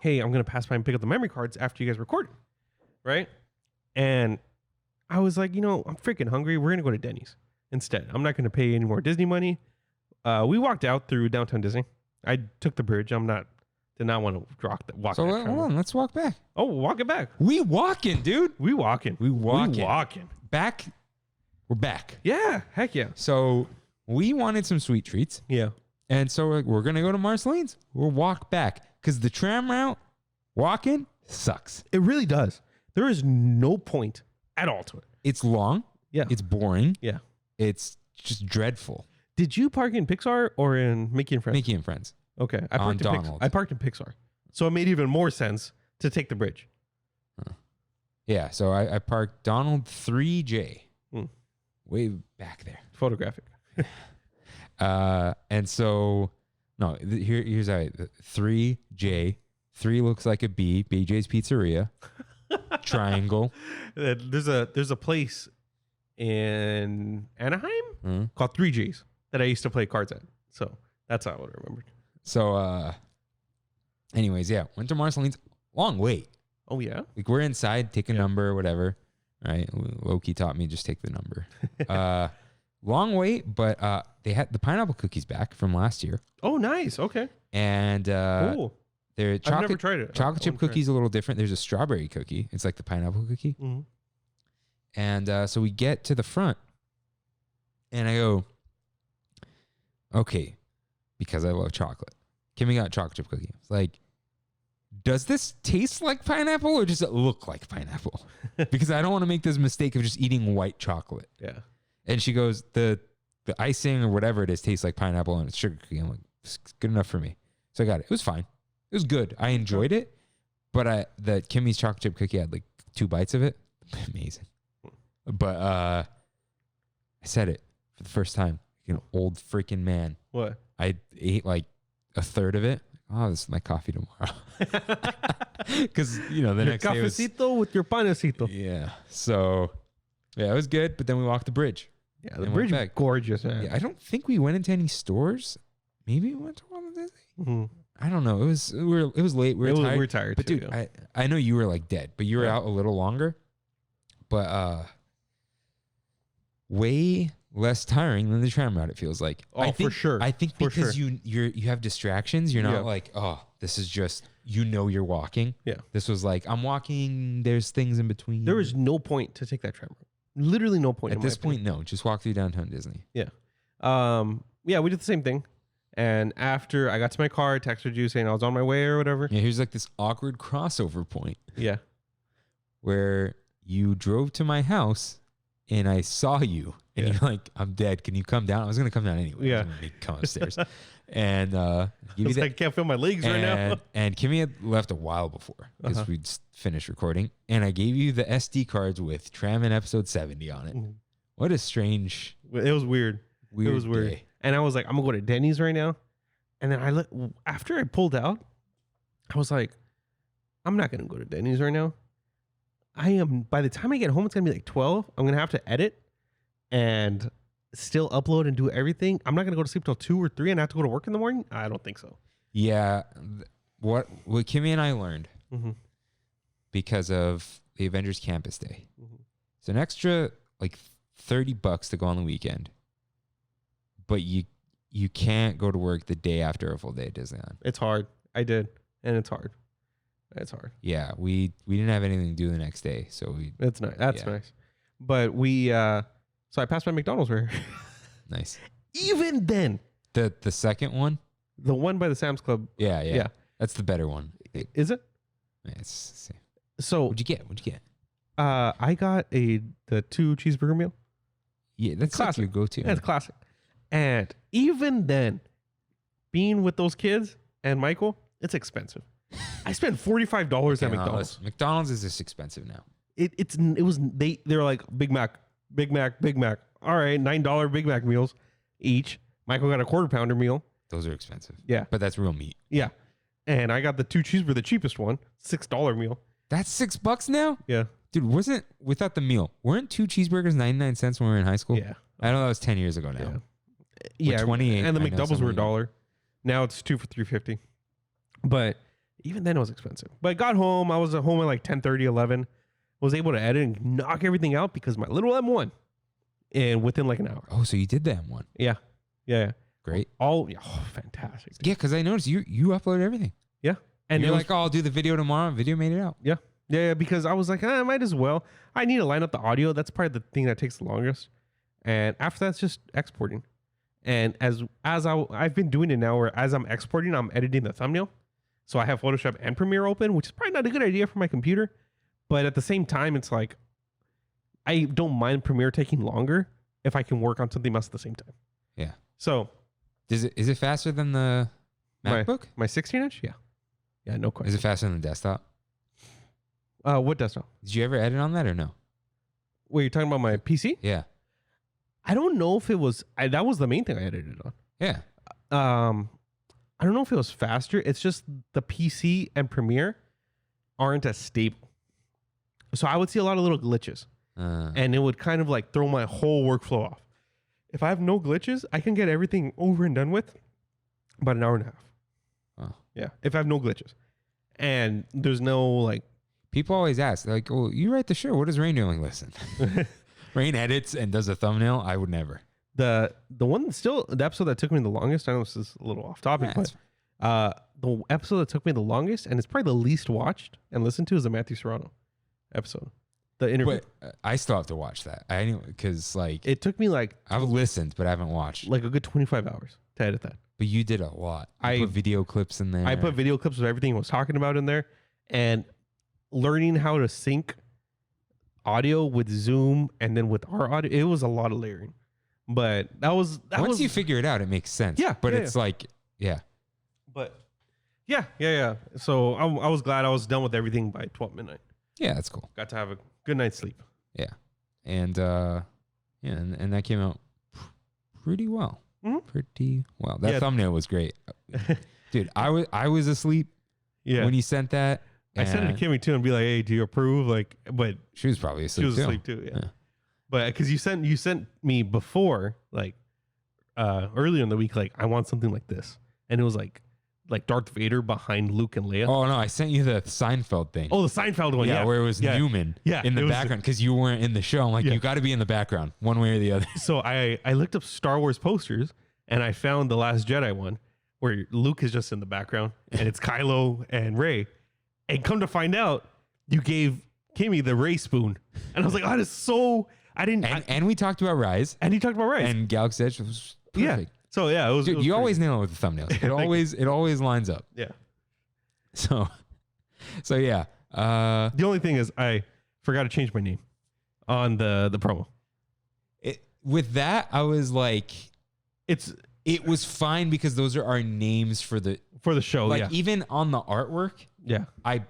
"Hey, I'm gonna pass by and pick up the memory cards after you guys record, right?" And I was like, I'm freaking hungry. We're gonna go to Denny's instead. I'm not gonna pay any more Disney money. We walked out through downtown Disney. I took the bridge. Did not want to walk. So that hold on, let's walk back. Oh, walk it back. We walking, dude. We walking. Back. We're back. Yeah, heck yeah. So we wanted some sweet treats. Yeah. And so we're going to go to Marceline's. We'll walk back because the tram route, walking, sucks. It really does. There is no point at all to it. It's long. Yeah. It's boring. Yeah. It's just dreadful. Did you park in Pixar or in Mickey and Friends? Mickey and Friends. Okay. On Donald. I parked in Pixar. So it made even more sense to take the bridge. Yeah. So I parked Donald 3J. Hmm. Way back there. Photographic. And so, no, here's how 3J. 3 looks like a B. BJ's Pizzeria. Triangle. There's a place in Anaheim called 3J's that I used to play cards at. So that's how I would have remembered. So, anyways, yeah, went to Marceline's. Long wait. Oh, yeah? Like, we're inside, take a number or whatever. Right? Loki taught me just take the number. Long wait, but they had the pineapple cookies back from last year. Oh, nice. Okay. And Cool. their I've never tried it. chocolate chip cookies a little different. There's a strawberry cookie. It's like the pineapple cookie. Mm-hmm. And so we get to the front, and I go, okay, because I love chocolate. Kimmy got chocolate chip cookie. It's like, does this taste like pineapple or does it look like pineapple? Because I don't want to make this mistake of just eating white chocolate. Yeah. And she goes, the icing or whatever it is tastes like pineapple and it's sugar cookie. I'm like, it's good enough for me. So I got it. It was fine. It was good. I enjoyed it. But the Kimmy's chocolate chip cookie had like 2 bites of it. Amazing. But I said it for the first time. Like an old freaking man. What? I ate like a third of it. Oh, this is my coffee tomorrow. Because, the next day was... Cafecito with your panecito. Yeah. So, yeah, it was good. But then we walked the bridge. Yeah, the bridge is gorgeous, man. Yeah, I don't think we went into any stores. Maybe we went to one of those. Mm-hmm. I don't know. It was late. We were tired. But dude, yeah. I know you were like dead, but you were out a little longer. But way less tiring than the tram route, it feels like. Oh, for sure. I think because you have distractions, you're not like, oh, this is just you're walking. Yeah. This was like, I'm walking, there's things in between. There was no point to take that tram route. Literally no point. At this point, no. Just walk through downtown Disney. Yeah. Yeah, we did the same thing. And after I got to my car, I texted you saying I was on my way or whatever. Yeah, here's like this awkward crossover point. Yeah. Where you drove to my house and I saw you and you're like, I'm dead. Can you come down? I was going to come down anyway. Yeah. I was gonna come upstairs. And I can't feel my legs right now. And Kimmy had left a while before because we'd finished recording. And I gave you the SD cards with Trammin episode 70 on it. Mm-hmm. What a strange. It was weird. It was weird. Day. And I was like, I'm going to go to Denny's right now. And then after I pulled out, I was like, I'm not going to go to Denny's right now. By the time I get home, it's going to be like 12. I'm going to have to edit and still upload and do everything. I'm not going to go to sleep till 2 or 3 and I have to go to work in the morning. I don't think so. Yeah. What Kimmy and I learned because of the Avengers Campus Day. It's an extra like $30 to go on the weekend. But you can't go to work the day after a full day at Disneyland. It's hard. I did. And it's hard. It's hard. Yeah, we didn't have anything to do the next day, so we. It's nice. That's nice. But so I passed by McDonald's right here. Nice. Even then, The second one. the one by the Sam's Club. Yeah. That's the better one. Is it? Yeah, it's the same. So What'd you get? I got the 2 cheeseburger meal. Yeah, that's like Classic. your go-to. Yeah, it's classic. And even then, being with those kids and Michael, it's expensive. I spent $45 at McDonald's. McDonald's is just expensive now. They're like Big Mac. All right, $9 Big Mac meals each. Michael got a quarter pounder meal. Those are expensive. Yeah. But that's real meat. Yeah. And I got the 2 cheeseburger, the cheapest one, $6 meal. That's $6 now? Yeah. Dude, wasn't without the meal, weren't 2 cheeseburgers 99 cents when we were in high school? Yeah. I know that was 10 years ago now. Yeah. 28. And the I know McDoubles were somebody- $1. Now it's 2 for $3.50. But even then it was expensive. But I got home. I was at home at like 10:30, 11. Was able to edit and knock everything out because my little M1. And within like an hour. Oh, so you did that one. Yeah. Great. Fantastic. Yeah, because I noticed you upload everything. Yeah. And you're it was, like, oh, I'll do the video tomorrow. Video made it out. Yeah, because I was like, I might as well. I need to line up the audio. That's probably the thing that takes the longest. And after that, it's just exporting. And I've been doing it now where as I'm exporting, I'm editing the thumbnail. So I have Photoshop and Premiere open, which is probably not a good idea for my computer. But at the same time, it's like, I don't mind Premiere taking longer if I can work on something else at the same time. Yeah. So. Is it faster than the MacBook? My 16-inch? Yeah. Yeah, no question. Is it faster than the desktop? What desktop? Did you ever edit on that or no? Wait, you're talking about my PC? Yeah. I don't know if it was. That was the main thing I edited on. Yeah. I don't know if it was faster. It's just the PC and Premiere aren't as stable. So I would see a lot of little glitches. And it would kind of like throw my whole workflow off. If I have no glitches, I can get everything over and done with about an hour and a half. Oh. Yeah. If I have no glitches. And there's no like. People always ask, they're like, oh, you write the show. What does Rain do? I'm like, listen. Rain edits and does a thumbnail. I would never. The episode that took me the longest, I know this is a little off topic, but the episode that took me the longest, and it's probably the least watched and listened to, is the Matthew Serrano episode. The interview. But I still have to watch that. I knew because like It took me like I've listened, but I haven't watched. a good 25 hours to edit that. But you did a lot. I put video clips in there. I put video clips of everything I was talking about in there, and learning how to sync audio with Zoom and then with our audio. It was a lot of layering, but once you figure it out, it makes sense. Yeah, but yeah, it's like, yeah. But yeah. So I was glad I was done with everything by 12 midnight. Yeah, that's cool. Got to have a good night's sleep. Yeah, and and that came out pretty well. Mm-hmm. Pretty well. That thumbnail was great, dude. I was asleep when you sent that. I sent it to Kimmy too and be like, "Hey, do you approve?" But she was probably asleep. She was asleep too. Yeah. But because you sent me before, like earlier in the week, like I want something like this, and it was like Darth Vader behind Luke and Leia. Oh no, I sent you the Seinfeld thing. Oh, the Seinfeld one. Yeah, where it was Newman. In the background because you weren't in the show. I'm like, you got to be in the background, one way or the other. So I looked up Star Wars posters and I found the Last Jedi one where Luke is just in the background and it's Kylo and Rey. And come to find out, you gave Kimmy the Rey spoon, and I was like, "Oh, that is so." I didn't. And we talked about Rise. And he talked about Rise. And Galaxy Edge was perfect. Yeah. So yeah, it was. Dude, it was you pretty always good. nail it with the thumbnails. It always lines up. Yeah. So yeah. The only thing is, I forgot to change my name on the promo. With that, I was like, it was fine because those are our names for the show. Like even on the artwork. Yeah. I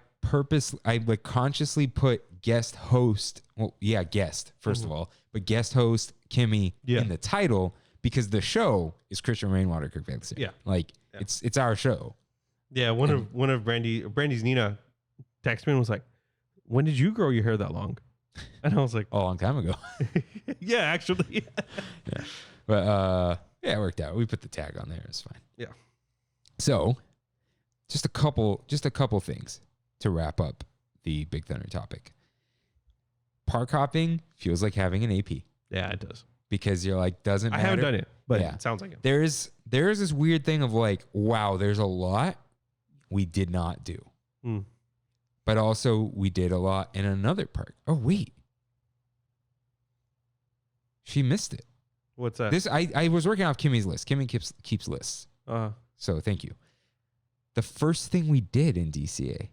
consciously put guest host. Well, yeah, guest first of all, but guest host Kimmy in the title because the show is Christian Rainwater, Kirk Rain. Yeah, it's our show. Yeah, one of Brandy's Nina texted me and was like, "When did you grow your hair that long?" And I was like, "A long time ago." Yeah, actually. Yeah, but it worked out. We put the tag on there. It's fine. Yeah. So, just a couple things to wrap up the Big Thunder topic. Park hopping feels like having an AP. Yeah, it does. Because you're like, doesn't matter. I haven't done it, but it sounds like it. There's this weird thing of like, wow, there's a lot we did not do. But also we did a lot in another park. Oh, wait. She missed it. What's that? This I was working off Kimmy's list. Kimmy keeps lists. So thank you. The first thing we did in DCA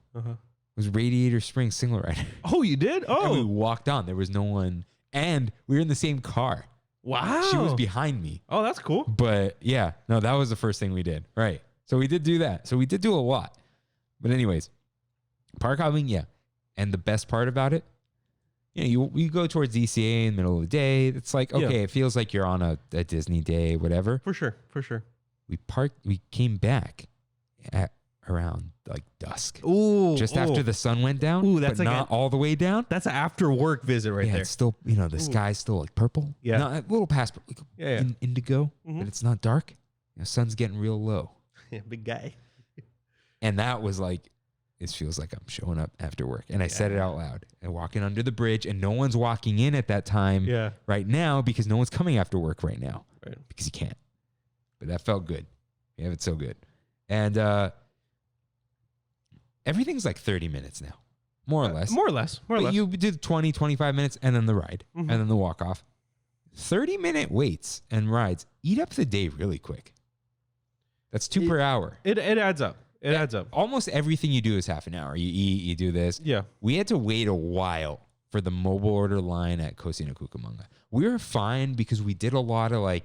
was Radiator Springs Single Rider. Oh, you did? And we Oh, walked on. There was no one. And we were in the same car. wow. She was behind me. Oh, that's cool. But yeah, no, that was the first thing we did. Right. So we did do that. So we did do a lot. But anyways, park hopping, yeah. And the best part about it, you go towards DCA in the middle of the day. It's like, okay, it feels like you're on a Disney day, whatever. For sure. We came back at around like dusk. Ooh. Just after the sun went down. Ooh, that's but like not all the way down. That's an after work visit right there. It's still, the sky's still like purple. Yeah. Not, a little past like indigo, but it's not dark. Sun's getting real low. Yeah, big guy. And that was like, this feels like I'm showing up after work. And I said it out loud and walking under the bridge, and no one's walking in at that time right now because no one's coming after work right now because you can't. But that felt good. Yeah, it's so good. And everything's like 30 minutes now, more or less. More or less. You did 20, 25 minutes and then the ride and then the walk off. 30-minute waits and rides eat up the day really quick. That's 2 per hour. It adds up. It adds up. Almost everything you do is half an hour. You eat, you do this. Yeah. We had to wait a while for the mobile order line at Cocina Cucamonga. We were fine because we did a lot of we're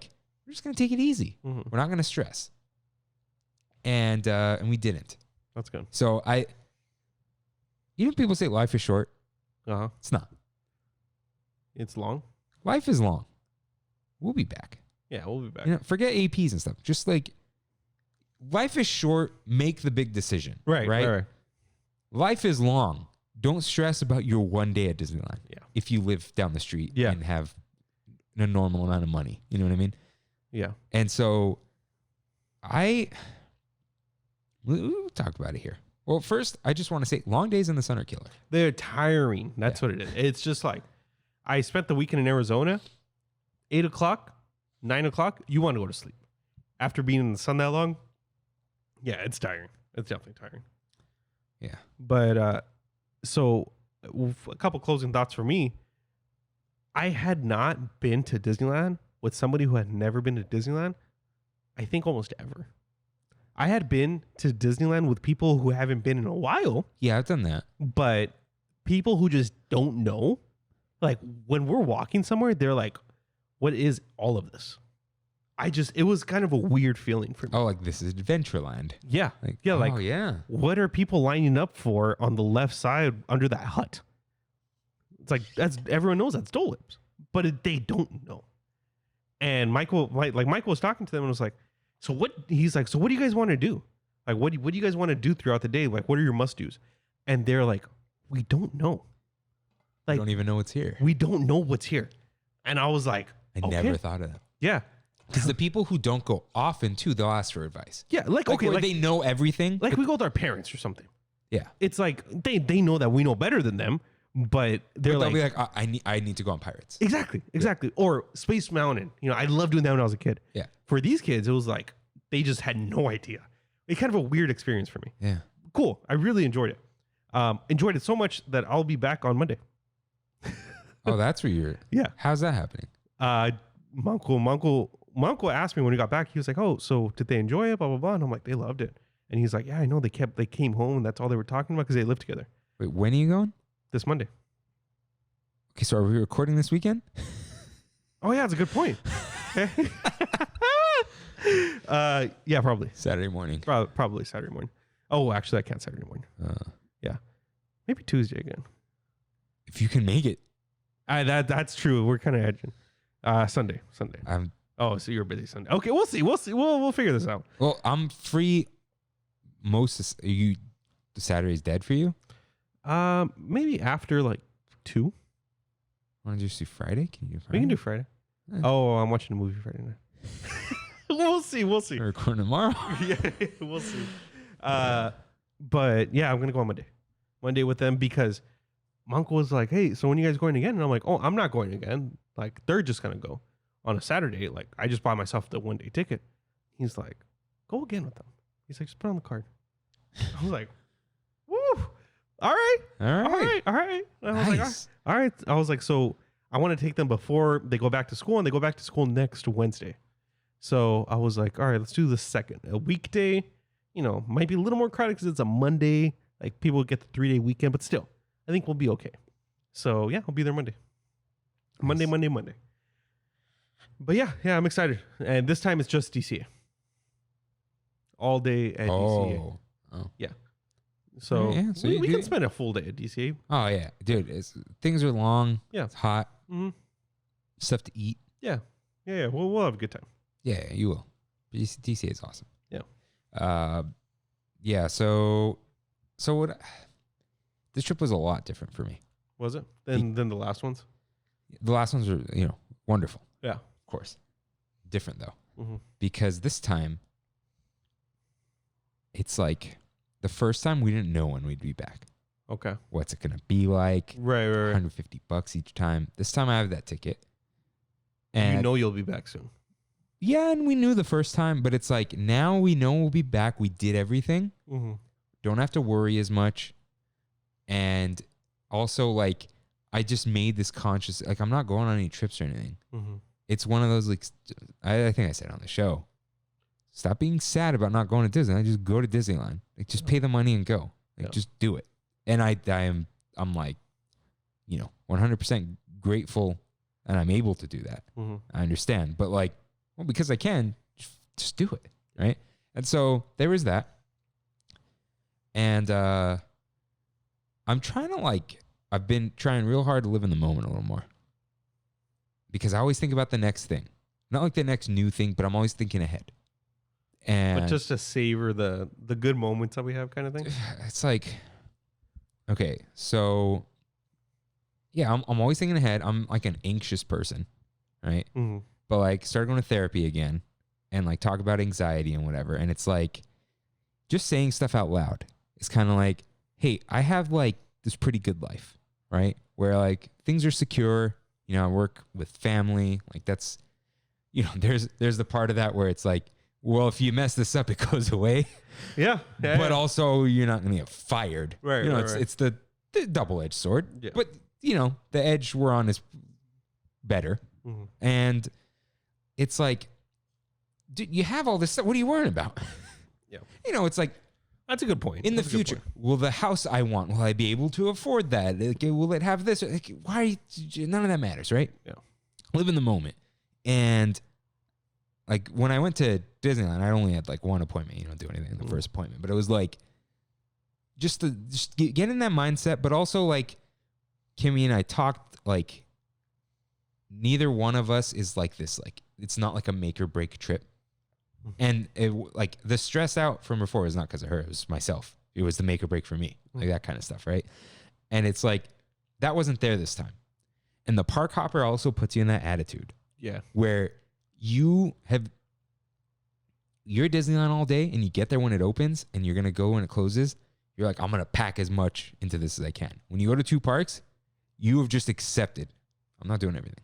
just going to take it easy. We're not going to stress. And we didn't. That's good. So people say life is short. It's not. It's long. Life is long. We'll be back. Yeah, we'll be back. Forget APs and stuff. Just life is short. Make the big decision. Right. Life is long. Don't stress about your one day at Disneyland. Yeah. If you live down the street and have a normal amount of money, you know what I mean? Yeah. And so we'll talk about it here. Well, first, I just want to say long days in the sun are killer. They're tiring. That's what it is. It's just like, I spent the weekend in Arizona, 8 o'clock, 9 o'clock, you want to go to sleep. After being in the sun that long, yeah, it's tiring. It's definitely tiring. Yeah. But so a couple closing thoughts for me. I had not been to Disneyland with somebody who had never been to Disneyland, I think almost ever. I had been to Disneyland with people who haven't been in a while. Yeah, I've done that. But people who just don't know, like when we're walking somewhere, they're like, what is all of this? It was kind of a weird feeling for me. Oh, like this is Adventureland. Yeah. Oh, yeah. What are people lining up for on the left side under that hut? It's like, everyone knows that's Dole Whips, but they don't know. And Michael was talking to them and was like, so what do you guys want to do? Like, what do you guys want to do throughout the day? Like, what are your must-dos? And they're like, we don't know. Like, we don't even know what's here. We don't know what's here. And I was like, I never thought of that. Yeah. Because the people who don't go often too, they'll ask for advice. Yeah. They know everything. Like we go with our parents or something. Yeah. It's like, they know that we know better than them, but they'll be like, I need to go on Pirates. Exactly. Yeah. Or Space Mountain. I loved doing that when I was a kid. Yeah. For these kids, it was like, they just had no idea. It's kind of a weird experience for me. Yeah. Cool. I really enjoyed it. Enjoyed it so much that I'll be back on Monday. Oh, that's where you're. Yeah. How's that happening? Monko asked me when he got back. He was like, "Oh, so did they enjoy it?" Blah blah blah. And I'm like, "They loved it." And he's like, "Yeah, I know. They came home and that's all they were talking about because they lived together." Wait, when are you going? This Monday. Okay, so are we recording this weekend? Oh yeah, that's a good point. Yeah, probably Saturday morning. Probably Saturday morning. Oh, actually, I can't Saturday morning. Yeah, maybe Tuesday again. If you can make it. That's true. We're kind of edging. Sunday. Oh, so you're busy Sunday. Okay, we'll see. We'll figure this out. Well, I'm free Saturday's dead for you? Maybe after like 2. Want to just do Friday? Can you do Friday? We can do Friday. Oh, I'm watching a movie Friday night. We'll see. We're recording tomorrow. Yeah, we'll see. But yeah, I'm gonna go on Monday with them because Monko was like, "Hey, so when are you guys going again?" And I'm like, "Oh, I'm not going again. Like, they're just gonna go on a Saturday. Like, I just bought myself the 1-day ticket." He's like, "Go again with them." He's like, "Just put it on the card." I was like, "Woo!" all right. All right. I was like, Nice. all right. I was like, so I want to take them before they go back to school, and they go back to school next Wednesday. So I was like, all right, let's do the second. A weekday, might be a little more crowded because it's a Monday. Like people get the 3-day weekend, but still, I think we'll be okay. So yeah, I'll be there Monday. Nice. Monday. But yeah, I'm excited. And this time it's just DCA. All day at DCA. Oh. So, Yeah, so we you can do- spend a full day at DCA. Oh yeah, dude. Things are long. Yeah. It's hot. Mm-hmm. Stuff to eat. Yeah. We'll have a good time. Yeah, you will. DCA is awesome. Yeah. Yeah. So what? This trip was a lot different for me. Was it? Than the last ones? The last ones were, wonderful. Yeah. Of course. Different though, Mm-hmm. because this time, it's like the first time we didn't know when we'd be back. Okay. What's it gonna be like? Right. $150 each time. This time I have that ticket, and You'll be back soon. yeah, and we knew the first time, but it's like now we know we'll be back. We did everything. Mm-hmm. Don't have to worry as much, and also like I just made this conscious. Like I'm not going on any trips or anything. Mm-hmm. It's one of those like I think I said on the show. Stop being sad about not going to Disneyland. Just go to Disneyland. Like just pay the money and go. Like just do it. And I'm like, 100% grateful, and I'm able to do that. Mm-hmm. I understand, but like, well, because I can, just do it, right? And so there is that. And I'm trying to I've been trying real hard to live in the moment a little more, because I always think about the next thing, not like the next new thing, but I'm always thinking ahead. And But just to savor the good moments that we have, kind of thing. it's like, okay, so yeah, I'm always thinking ahead. I'm like an anxious person, right? Mm-hmm. But like started going to therapy again and like talk about anxiety and whatever. And it's like just saying stuff out loud. It's kind of like, hey, I have like this pretty good life, right? Where like things are secure. I work with family. Like that's, there's the part of that where it's like, well, if you mess this up, it goes away. Yeah. But also you're not going to get fired. Right. It's the double-edged sword. Yeah. But, the edge we're on is better. Mm-hmm. And it's like, dude, you have all this stuff. What are you worrying about? Yeah. It's like, That's a good point. in the That's a good future, point. will the house I want, will I be able to afford that? Like, will it have this? Like, why? None of that matters, right? Yeah. Live in the moment. And like when I went to Disneyland, I only had like one appointment. You don't do anything in the first appointment, but it was like just get in that mindset. But also like Kimmy and I talked, like neither one of us is like this. Like it's not like a make or break trip. And like the stress out from before is not because of her. It was myself. It was the make or break for me, like that kind of stuff, right? And it's like that wasn't there this time. And the park hopper also puts you in that attitude. Yeah. Where you're at Disneyland all day and you get there when it opens and you're going to go when it closes. You're like, I'm going to pack as much into this as I can. When you go to two parks, you have just accepted. I'm not doing everything.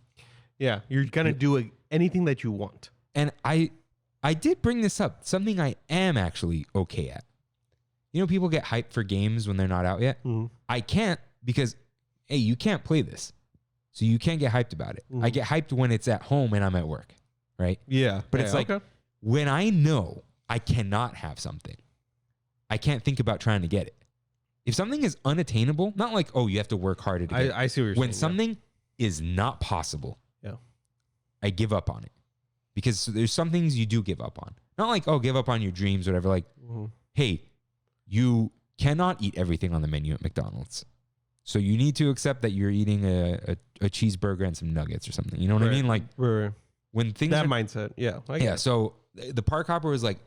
Yeah. You're going to do anything that you want. And I did bring this up. Something I am actually okay at. People get hyped for games when they're not out yet. Mm-hmm. I can't because, hey, you can't play this. So you can't get hyped about it. Mm-hmm. I get hyped when it's at home and I'm at work, right? Yeah. But it's like when I know I cannot have something, I can't think about trying to get it. If something is unattainable, not like, oh, you have to work harder to get it. I see what you're saying. When something is not possible, I give up on it. Because there's some things you do give up on. Not like, oh, give up on your dreams, whatever. Like, hey, you cannot eat everything on the menu at McDonald's. So you need to accept that you're eating a cheeseburger and some nuggets or something. You know what I mean? Like when things that mindset. Yeah. Yeah. So the park hopper was like,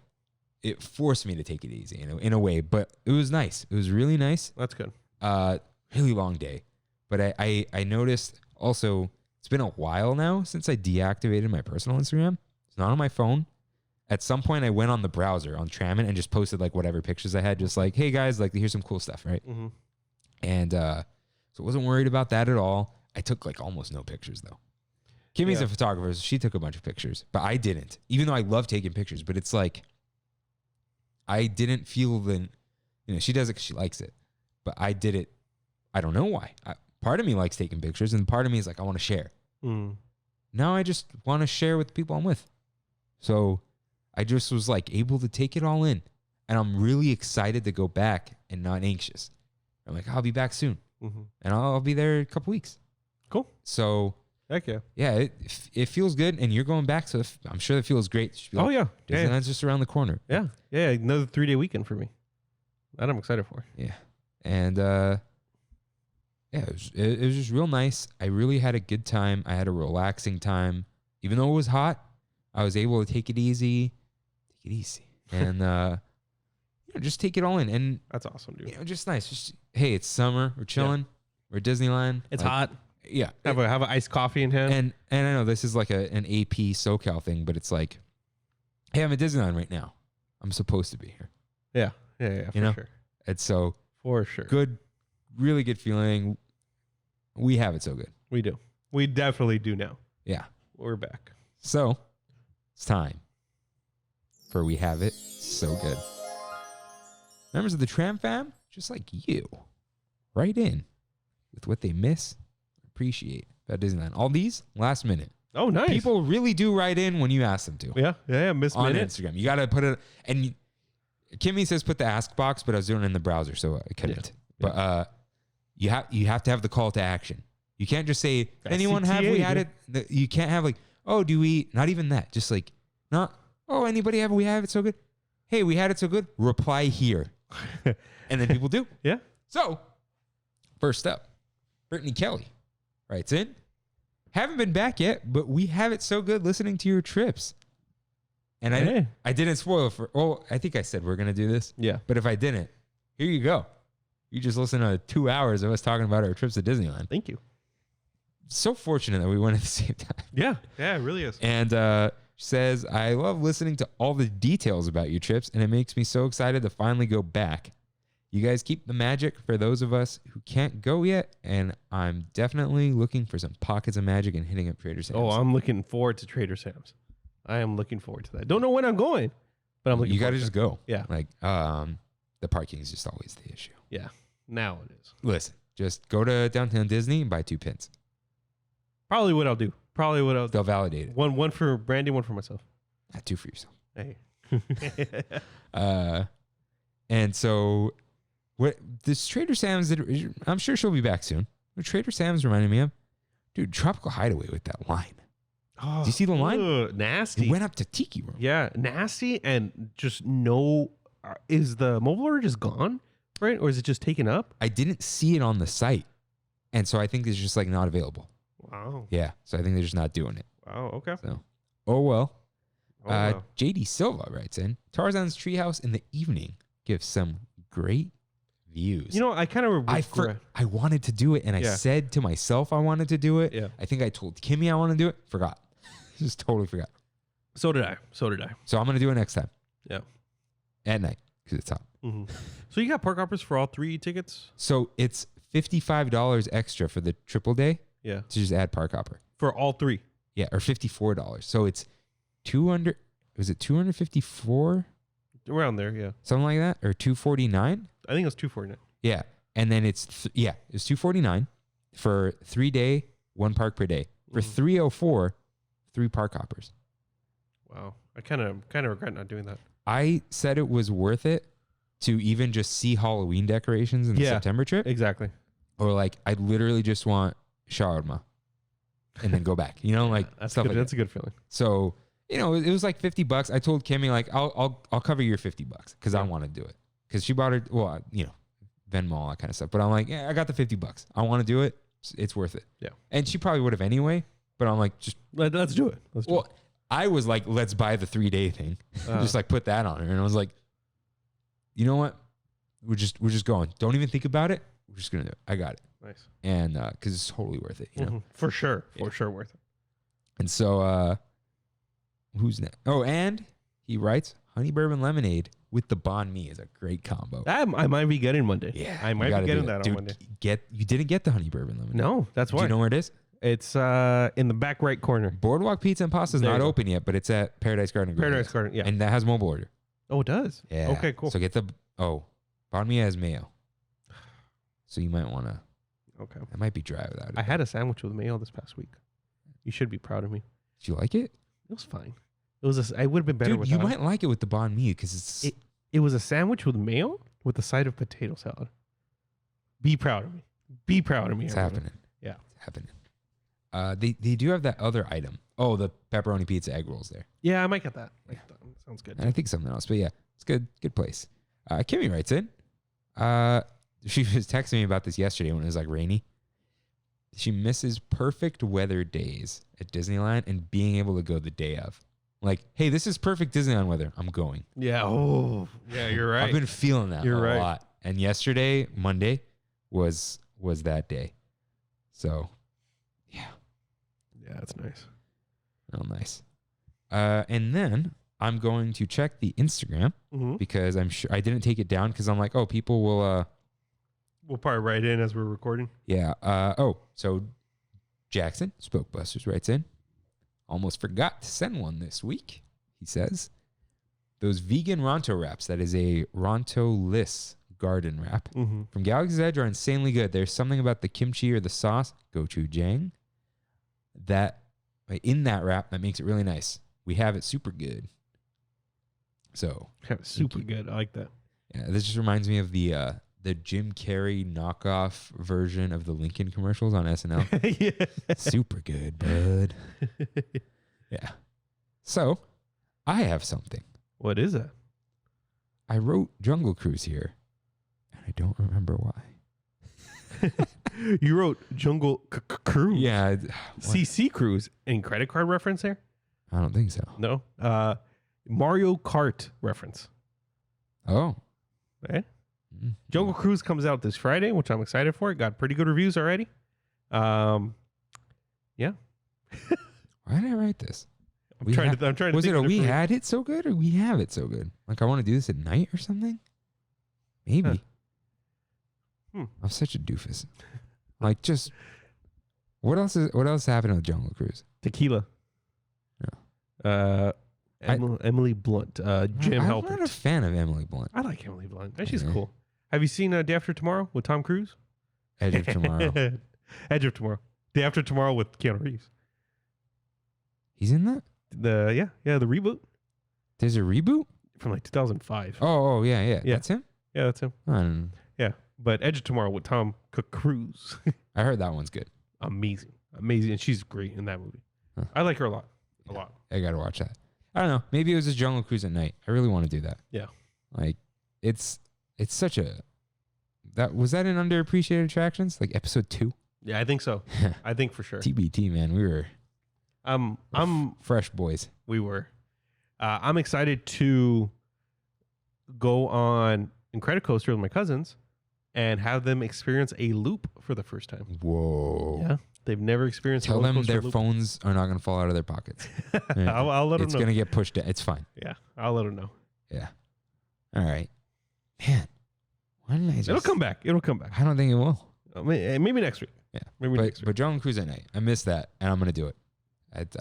it forced me to take it easy in a way, but it was nice. It was really nice. That's good. Really long day. But I noticed also it's been a while now since I deactivated my personal Instagram. It's not on my phone. At some point I went on the browser on Trammin and just posted like whatever pictures I had, just like, hey guys, like here's some cool stuff, right? Mm-hmm. And so I wasn't worried about that at all. I took like almost no pictures though. Kimmy's a photographer, so she took a bunch of pictures, but I didn't. Even though I love taking pictures, but it's like I didn't feel she does it because she likes it. but I did it. I don't know why. Part of me likes taking pictures, and part of me is like, I want to share. Now I just want to share with the people I'm with. So I just was like able to take it all in. And I'm really excited to go back and not anxious. I'm like, I'll be back soon. And I'll be there in a couple weeks. Cool. So, heck yeah. Yeah, it feels good. And you're going back, so I'm sure it feels great. Oh, yeah. Disneyland's just around the corner. Yeah. Yeah. Another 3-day weekend for me. That I'm excited for. Yeah. And, yeah, it was just real nice. I really had a good time. I had a relaxing time. Even though it was hot, I was able to take it easy. And, just take it all in. And that's awesome, dude. Just nice. Just, hey, it's summer. We're chilling. We're at Disneyland. It's hot. Yeah. Have an iced coffee in hand. And I know this is like an AP SoCal thing, but it's like, hey, I'm at Disneyland right now. I'm supposed to be here. Yeah. For sure. It's so for sure. Good, really good feeling. We have it so good. We do. We definitely do now. Yeah. We're back. So it's time for We Have It So Good. Members of the Tram fam, just like you, write in with what they miss, appreciate about Disneyland. All these last minute. Oh, nice. People really do write in when you ask them to. Yeah. Miss on minute. Instagram. You got to put it. And Kimmy says put the ask box, but I was doing it in the browser, so I couldn't. Yeah. But you have to have the call to action. You can't just say, anyone have we had it? You can't have like, oh, do we? Not even that. Just like, not, oh, anybody have we have it so good? Hey, we had it so good. Reply here. And then people do. Yeah. So, first up, Brittany Kelly writes in, haven't been back yet, but we have it so good listening to your trips. And I didn't spoil it I think I said we're going to do this. Yeah. But if I didn't, here you go. You just listen to 2 hours of us talking about our trips to Disneyland. Thank you. So fortunate that we went at the same time. Yeah. Yeah, it really is. And she says, I love listening to all the details about your trips, and it makes me so excited to finally go back. You guys keep the magic for those of us who can't go yet, and I'm definitely looking for some pockets of magic and hitting up Trader Sam's. Oh, I'm looking forward to Trader Sam's. I am looking forward to that. Don't know when I'm going, but I'm looking forward to it. You got to just go. Yeah. Like, the parking is just always the issue. Yeah. Now it is. Listen, just go to Downtown Disney and buy 2 pins. Probably what I'll do. They'll validate it. One for Brandy, one for myself. Not 2 for yourself. Hey. And so, what this Trader Sam's? I'm sure she'll be back soon. What Trader Sam's reminded me of, dude, Tropical Hideaway with that line. Oh, do you see the line? Nasty. It went up to Tiki Room. Yeah, nasty and just no. Is the mobile order just gone, right? Or is it just taken up? I didn't see it on the site, and so I think it's just like not available. Wow. Yeah, so I think they're just not doing it. Wow. Okay. So, oh well. Wow. JD Silva writes in, Tarzan's Treehouse in the evening gives some great views. You know, I kind of I wanted to do it, and I said to myself I wanted to do it. Yeah. I think I told Kimmy I want to do it. Forgot. Just totally forgot. So did I. So I'm going to do it next time. Yeah. At night, because it's hot. Mm-hmm. So you got park hoppers for all 3 tickets? So it's $55 extra for the triple day. Yeah. To just add park hopper. For all 3? Yeah, or $54. So it's 200. Was it 254? Around there, yeah. Something like that, or 249. I think it was 249. Yeah, and then it's it's 249 for 3 day, 1 park per day. For 304, 3 park hoppers. Wow, I kind of regret not doing that. I said it was worth it to even just see Halloween decorations in the September trip. Exactly. Or like, I literally just want shawarma and then go back. You know, like that's stuff good. like That's that. a good feeling. So, you know, it was like $50. I told Kimmy, like, I'll cover your $50 because I want to do it. Because she bought it, well, you know, Venmo, all that kind of stuff. But I'm like, yeah, I got the $50. I want to do it. It's worth it. Yeah. And she probably would have anyway. But I'm like, just let's do it. Well, I was like, let's buy the 3-day thing. Just like put that on her. And I was like, you know what? We're just going. Don't even think about it. We're just going to do it. I got it. Nice. And because it's totally worth it. You know? For sure. For sure worth it. And so, who's next? Oh, and he writes, Honey Bourbon Lemonade with the Banh Mi is a great combo. I might be getting Monday. Yeah. I might be getting that on Monday. You didn't get the Honey Bourbon Lemonade. No, that's why. Do you know where it is? It's in the back right corner. Boardwalk Pizza and Pasta is not open yet, but it's at Paradise Garden. Paradise Garden, yeah. And that has mobile order. Oh, it does? Yeah. Okay, cool. So get the, Banh Mi has mayo. So you might want to. Okay. It might be dry without it. I had a sandwich with mayo this past week. You should be proud of me. Did you like it? It was fine. It was. I would have been better Dude, with you that. might like it with the banh mi because it's. It was a sandwich with mayo with a side of potato salad. Be proud of me. Be proud of me. It's everyone. happening. Yeah. It's happening. They do have that other item. Oh, the pepperoni pizza egg rolls there. Yeah, I might get that. Sounds good. And I think something else. But yeah, it's good. Good place. Kimmy writes in. She was texting me about this yesterday when it was like rainy. She misses perfect weather days at Disneyland and being able to go the day of. Like, hey, this is perfect Disneyland weather. I'm going. Yeah. Oh, yeah, you're right. I've been feeling that You're a right. lot. And yesterday, Monday, was that day. So, yeah. Yeah, that's nice. Real nice. And then I'm going to check the Instagram because I'm sure I didn't take it down because I'm like, oh, people will. We'll probably write in as we're recording. Yeah. So Jackson Spokebusters writes in. Almost forgot to send one this week. He says, those vegan Ronto wraps. That is a Ronto-less garden wrap from Galaxy's Edge are insanely good. There's something about the kimchi or the sauce, gochujang, that in that wrap that makes it really nice. We have it super good. So Super good. I like that. yeah, this just reminds me of the Jim Carrey knockoff version of the Lincoln commercials on SNL. Yeah. Super good, bud. Yeah. So I have something. What is that? I wrote Jungle Cruise here, and I don't remember why. You wrote Jungle Cruise. Yeah. CC Cruise. Any credit card reference there? I don't think so. No. Mario Kart reference. Oh. Okay. Jungle Cruise comes out this Friday, which I'm excited for. It got pretty good reviews already. Yeah. Why did I write this? I'm trying to Was think it a of we different- had it so good or we have it so good? Like I want to do this at night or something? Maybe. I'm such a doofus. Like just what else happened with Jungle Cruise? Tequila. Yeah. Emily Blunt. Jim I'm Halpert. not a fan of Emily Blunt. I like Emily Blunt. She's Yeah. cool. Have you seen Day After Tomorrow with Tom Cruise? Edge of Tomorrow. Edge of Tomorrow. Day After Tomorrow with Keanu Reeves. He's in that? The reboot There's a reboot? from like 2005. Oh, yeah. Yeah. That's him? Yeah, that's him. I don't know. Yeah, but Edge of Tomorrow with Tom Cruise. I heard that one's good. Amazing, and she's great in that movie. Huh. I like her a lot. I gotta watch that. I don't know. Maybe it was just Jungle Cruise at night. I really want to do that. Yeah. Like it's such a was that an underappreciated attractions? Like episode 2? Yeah, I think so. I think for sure. TBT, man. We were fresh boys. We were. I'm excited to go on Incredicoaster with my cousins and have them experience a loop for the first time. Whoa. Yeah. They've never experienced Tell a roller them coaster their loop. phones are not going to fall out of their pockets. I'll let them It's know. going to get pushed down. It's fine. Yeah, I'll let them know. Yeah. All right. Man. Why didn't I just... It'll come back. I don't think it will. Maybe next week. Yeah. Maybe next week. But Jungle Cruise at night. I missed that, and I'm going to do it.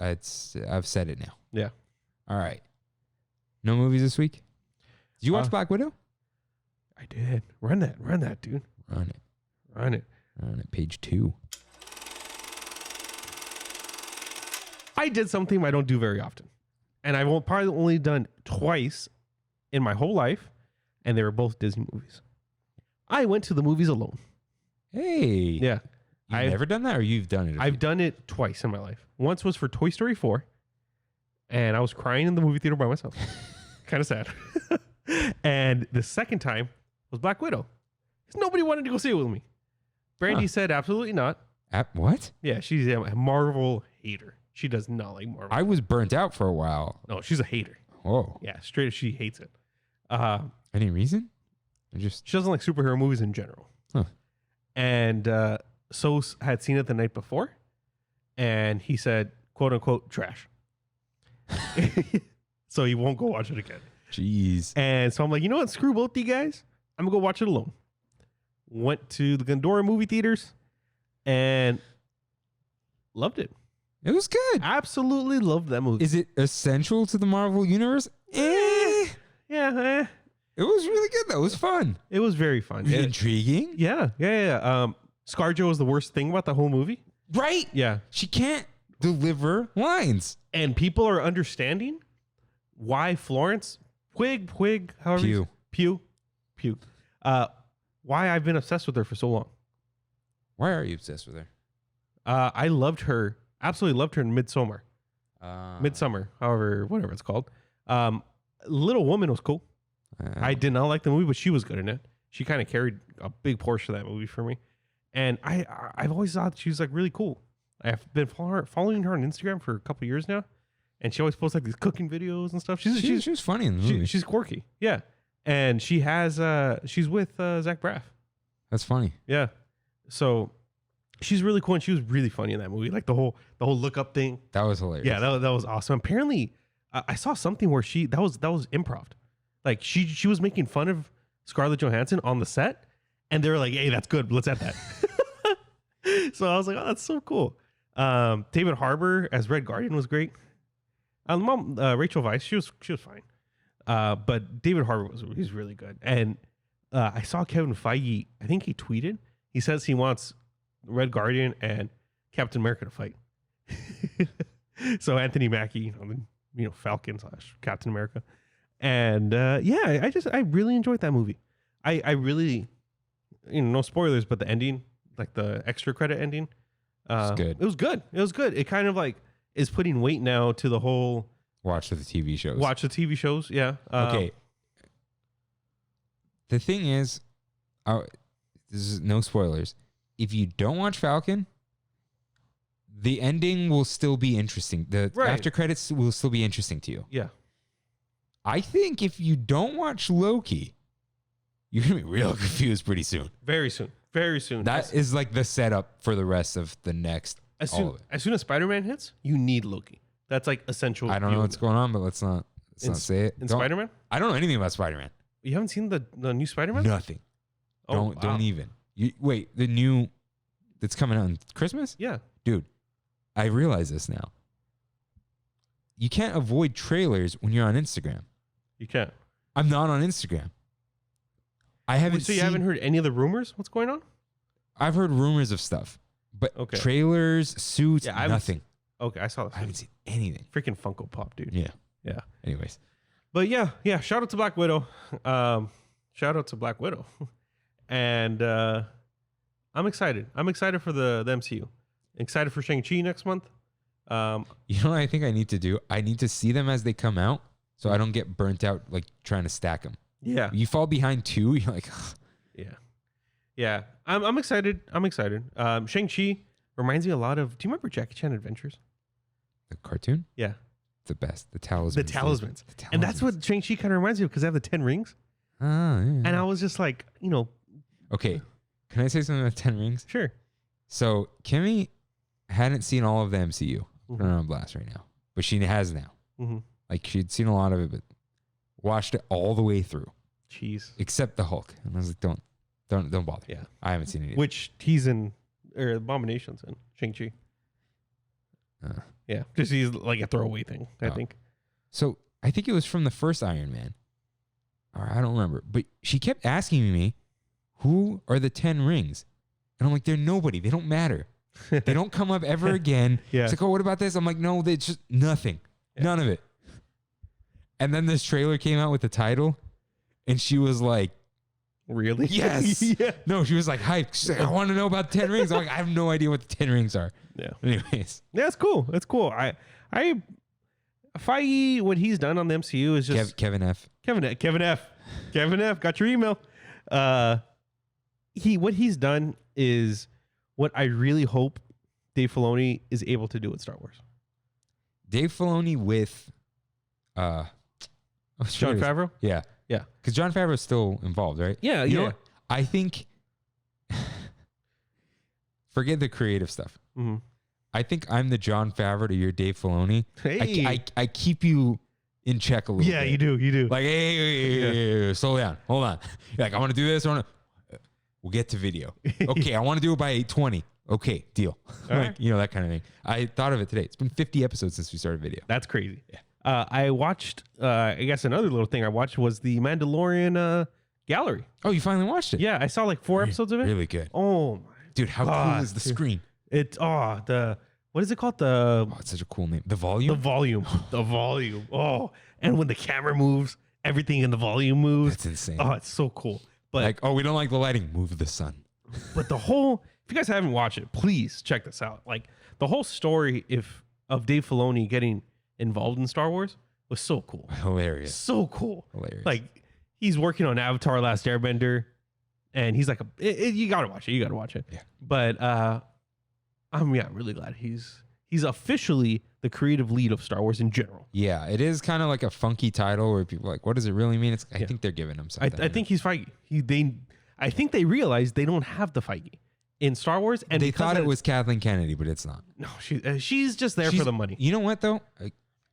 I've said it now. Yeah. All right. No movies this week? Did you watch Black Widow? I did. Run that, dude. Run it. Run it. Run it. Page 2. I did something I don't do very often. And I've probably only done twice in my whole life. And they were both Disney movies. I went to the movies alone. Hey. Yeah. You've never done that, or you've done it? I've done it twice in my life. Once was for Toy Story 4. And I was crying in the movie theater by myself. Kind of sad. And the second time was Black Widow. Because nobody wanted to go see it with me. Brandy said absolutely not. What? Yeah, she's a Marvel hater. She does not like Marvel. I was burnt out for a while. No, she's a hater. Whoa. Yeah, straight up, she hates it. Any reason? She doesn't like superhero movies in general. Huh. And So had seen it the night before, and he said, quote unquote, trash. So he won't go watch it again. Jeez. And so I'm like, you know what? Screw both you guys. I'm going to go watch it alone. Went to the Glendora movie theaters and loved it. It was good. Absolutely loved that movie. Is it essential to the Marvel universe? Yeah. It was really good though. It was fun. It was very fun. Intriguing. Yeah. ScarJo was the worst thing about the whole movie. Right? Yeah. She can't deliver lines. And people are understanding why Florence Pugh, however Pugh, why I've been obsessed with her for so long. Why are you obsessed with her? I loved her, absolutely loved her in Midsummer, however, whatever it's called. Little Woman was cool. I did not like the movie, but she was good in it. She kind of carried a big portion of that movie for me. And I've always thought she was like really cool. I've been following her on Instagram for a couple years now, and she always posts like these cooking videos and stuff. She was funny in the movie. She's quirky, yeah. And she's with Zach Braff. That's funny. Yeah, so she's really cool, and she was really funny in that movie. Like the whole look up thing. That was hilarious. Yeah, that was awesome. Apparently, I saw something where that was improv. Like she was making fun of Scarlett Johansson on the set, and they were like, "Hey, that's good. Let's add that." So I was like, "Oh, that's so cool." David Harbour as Red Guardian was great. Mom, Rachel Weisz, she was fine. But David Harbour he's really good. And I saw Kevin Feige. I think he tweeted. He says he wants Red Guardian and Captain America to fight. So Anthony Mackie, Falcon / Captain America. And I really enjoyed that movie. I really, no spoilers, but the ending, like the extra credit ending, it's good. It was good. It kind of like is putting weight now to the whole watch the TV shows. Watch the TV shows. Yeah. Okay. The thing is, this is no spoilers. If you don't watch Falcon, the ending will still be interesting. The after credits will still be interesting to you. Yeah. I think if you don't watch Loki, you're going to be real confused pretty soon. Very soon. That is like the setup for the rest of the next. As soon as Spider-Man hits, you need Loki. That's like essential. I don't know what's going on, but let's not say it. In Spider-Man? I don't know anything about Spider-Man. You haven't seen the new Spider-Man? Nothing. Don't even. Wait, the new that's coming out on Christmas? Yeah. Dude, I realize this now. You can't avoid trailers when you're on Instagram. You can't. I'm not on Instagram. I haven't So you haven't heard any of the rumors? What's going on? I've heard rumors of stuff, but trailers, suits, nothing. Okay, I saw that. I haven't seen anything. Freaking Funko Pop, dude. Yeah. Anyways. But yeah. Shout out to Black Widow. And I'm excited. I'm excited for the MCU. Excited for Shang-Chi next month. You know what I think I need to do? I need to see them as they come out so I don't get burnt out like trying to stack them. Yeah. You fall behind 2, you're like, ugh. Yeah. I'm excited. Shang-Chi reminds me a lot of, do you remember Jackie Chan Adventures? The cartoon? Yeah. The best. The talismans. And that's what Shang-Chi kind of reminds me of because they have the 10 rings. Oh, yeah. And I was just like, Okay. Can I say something about 10 rings? Sure. So Kimmy hadn't seen all of the MCU. Put her on blast right now. But she has now. Mm-hmm. Like she'd seen a lot of it, but watched it all the way through. Jeez. Except the Hulk. And I was like, don't bother. Yeah. I haven't seen it yet. Which he's in, or Abomination's in Shang-Chi. Yeah. Just he's like a throwaway thing, I think. So I think it was from the first Iron Man. Or I don't remember. But she kept asking me, who are the 10 rings? And I'm like, they're nobody. They don't matter. They don't come up ever again. Yeah. It's like, oh, what about this? I'm like, no, it's just nothing. Yeah. None of it. And then this trailer came out with the title. And she was like, really? Yes. Yeah. No, she was like hyped. She's like, I want to know about 10 rings. I'm like, I have no idea what the 10 rings are. Yeah. Anyways. Yeah, it's cool. It's cool. Feige, what he's done on the MCU is just Kevin F. Kevin F. Got your email. What he's done is what I really hope Dave Filoni is able to do with Star Wars. Dave Filoni with Jon Favreau? Yeah. Yeah. Because Jon Favreau's still involved, right? Yeah, you know what? I think forget the creative stuff. Mm-hmm. I think I'm the Jon Favreau to your Dave Filoni. Hey. I keep you in check a little bit. Yeah, you do. Like, hey, slow down. Hold on. You're like, I want to do this. We'll get to video. Okay, I want to do it by 8:20. Okay, deal. All Like, right. that kind of thing. I thought of it today. It's been 50 episodes since we started video. That's crazy. Yeah. I watched. I guess another little thing I watched was the Mandalorian gallery. Oh, you finally watched it? Yeah, I saw like 4 episodes of it. Really good. Oh my Dude, how God, cool is the dude. screen? What is it called? Oh, it's such a cool name. The volume? The volume. The volume. Oh, and when the camera moves, everything in the volume moves. That's insane. Oh, it's so cool. But Like, oh, we don't like the lighting. Move the sun. but the whole, if you guys haven't watched it, please check this out. Like the whole story of Dave Filoni getting involved in Star Wars was so cool. Hilarious. So cool. Hilarious. Like he's working on Avatar: Last Airbender, and he's like, you gotta watch it. You gotta watch it. Yeah. But I'm really glad he's officially the creative lead of Star Wars in general. Yeah, it is kind of like a funky title where people are like, what does it really mean? I Yeah. think they're giving him something. I think he's Feige. I think they realized they don't have the Feige in Star Wars, and they because thought of- it was Kathleen Kennedy, but it's not. no. She's just there for the money. You know what though?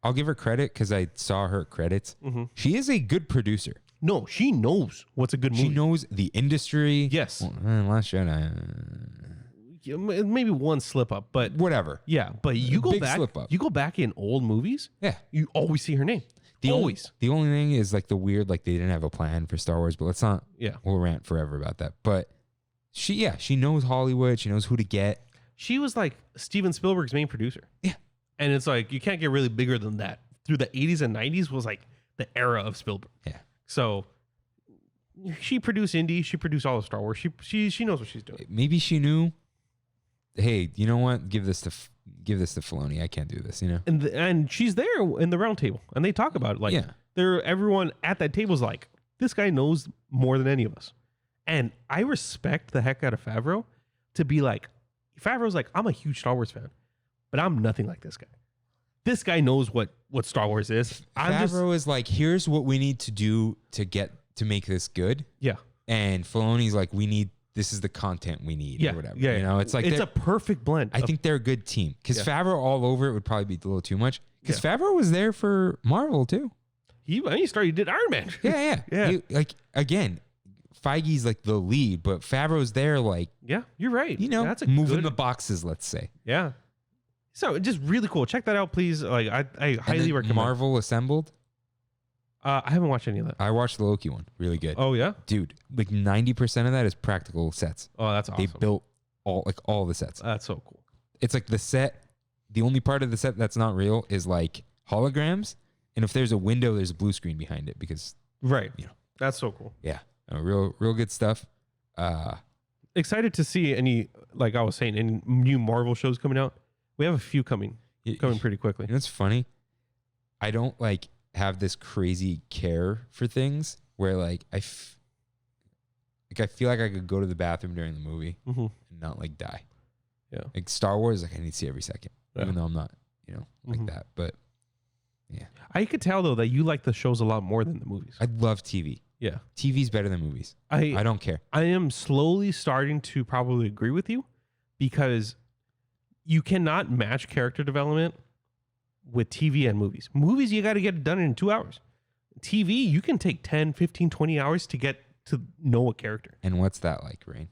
I'll give her credit because I saw her credits. She is a good producer. No, she knows what's a good movie. She knows the industry. Yes. Well, Last Jedi. Yeah, maybe one slip up, but Whatever. yeah. But you go Big back. slip up. You go back in old movies. Yeah. You always see her name. The always. the only thing is like the weird, like they didn't have a plan for Star Wars, but let's not. Yeah. We'll rant forever about that. But she knows Hollywood. She knows who to get. She was like Steven Spielberg's main producer. Yeah. And it's like you can't get really bigger than that. Through the 80s and 90s was like the era of Spielberg. Yeah. So she produced Indy. She produced all of Star Wars. She knows what she's doing. Maybe she knew. Hey, you know what? Give this to Filoni. I can't do this. You know. And she's there in the round table, and they talk about it. Like, Yeah. everyone at that table is like, this guy knows more than any of us. And I respect the heck out of Favreau to be like, Favreau's like, I'm a huge Star Wars fan, but I'm nothing like this guy. This guy knows what Star Wars is. Favreau is like, here's what we need to do to make this good. Yeah. And Filoni's like, this is the content we need or whatever. Yeah. You know, it's like it's a perfect blend. I think they're a good team because Favreau all over it would probably be a little too much because Yeah. Favreau was there for Marvel too. he did Iron Man. Yeah. Like again, Feige's like the lead, but Favreau's there like, Yeah, you're right. you know, That's a moving good, the boxes, let's say. Yeah. So just really cool. Check that out, please. Like I highly recommend. Marvel Assembled. I haven't watched any of that. I watched the Loki one. Really good. Oh yeah. Dude, like 90% of that is practical sets. Oh, that's awesome. They built all the sets. That's so cool. It's like the set, the only part of the set that's not real is like holograms. And if there's a window, there's a blue screen behind it because, Right. you know. That's so cool. yeah, real good stuff. Excited to see any, like I was saying, any new Marvel shows coming out. We have a few coming pretty quickly. You know what's funny? I don't like have this crazy care for things where like I feel like I could go to the bathroom during the movie and not like die. Yeah. Like Star Wars, like I need to see every second, Yeah. even though I'm not, you know, like that. But yeah, I could tell though that you like the shows a lot more than the movies. I love TV. Yeah. TV's better than movies. I don't care. I am slowly starting to probably agree with you because you cannot match character development with TV and movies. Movies, you got to get it done in 2 hours. TV, you can take 10, 15, 20 hours to get to know a character. And what's that like, Rain?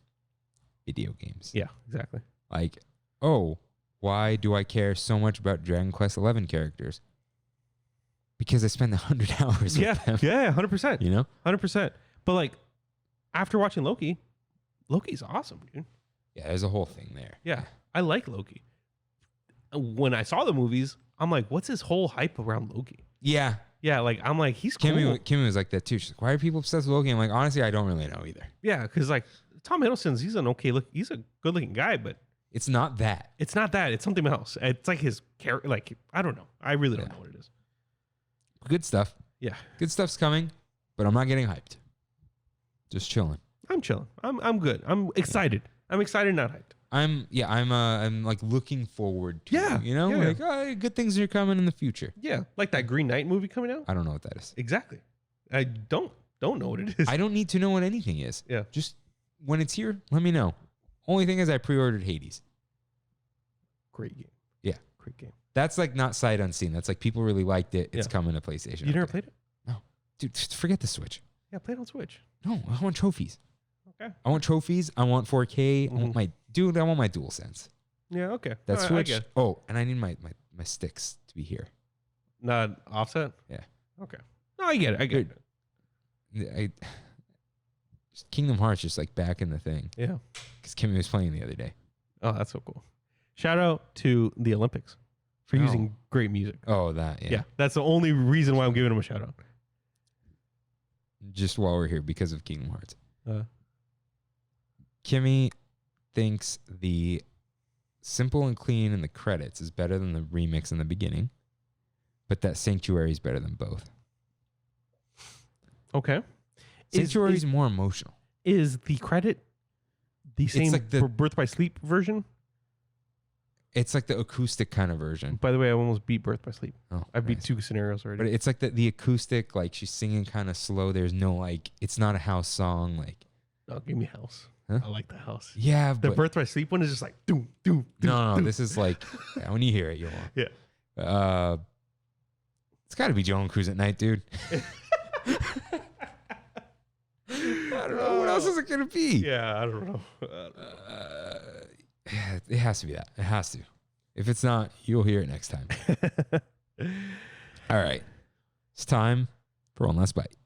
Video games. Yeah, exactly. Like, oh, why do I care so much about Dragon Quest XI characters? Because I spend 100 hours with them. Yeah, 100%. You know? 100%. But like, after watching Loki, Loki's awesome, dude. Yeah, there's a whole thing there. Yeah, I like Loki. When I saw the movies, I'm like, what's this whole hype around Loki? Yeah. Yeah, like I'm like, he's cool. Kimmy was like that too. She's like, why are people obsessed with Loki? I'm like, honestly, I don't really know either. Yeah, because like Tom Hiddleston's, he's a good looking guy, but It's not that. it's not that. It's something else. It's like his character. Like I don't know. I really don't know what it is. Good stuff. Yeah, Good stuff's coming, but I'm not getting hyped. Just chilling. I'm chilling. I'm good. I'm excited. I'm excited, not hyped. I'm like looking forward to Yeah, you know, yeah. like good things are coming in the future. Yeah, like that Green Knight movie coming out. I don't know what that is. Exactly. I don't know what it is. I don't need to know what anything is. Yeah. Just when it's here, let me know. Only thing is I pre-ordered Hades. Great game. Yeah. Great game. That's like not sight unseen. That's like people really liked it. It's Yeah. coming to PlayStation. You never Okay. played it? Dude, just forget the Switch. Yeah, play it on Switch. No, I want trophies. Okay. I want trophies. I want 4K. I Mhm. want my dude. I want my DualSense. Yeah. Okay. That I Switch. get it. Oh, and I need my sticks to be here. Not Offset? Yeah. Okay. No, I get it. I get it. Kingdom Hearts just like back in the thing. Yeah. Because Kimmy was playing the other day. Oh, that's so cool. Shout out to the Olympics for using great music. Oh, that, yeah. Yeah. That's the only reason why I'm giving them a shout out. Just while we're here, because of Kingdom Hearts. Kimmy thinks the simple and clean in the credits is better than the remix in the beginning, but that Sanctuary is better than both. Okay. Sanctuary is more emotional. Is the credit the same like for Birth by Sleep version? It's like the acoustic kind of version. By the way, I almost beat Birth by Sleep. Oh, I beat nice. 2 scenarios already. But it's like the acoustic, like she's singing kind of slow. There's no like, it's not a house song. Like, Oh, give me house. Huh? I like the house. yeah, The but Birth by Sleep one is just like doom, doom, doom. no, doom. this is like, when you hear it, you'll want. Yeah. It's got to be Joan Cruise at night, dude. I don't know. What else is it going to be? Yeah, I don't know. It has to be that. It has to. If it's not, you'll hear it next time. All right. It's time for one last bite.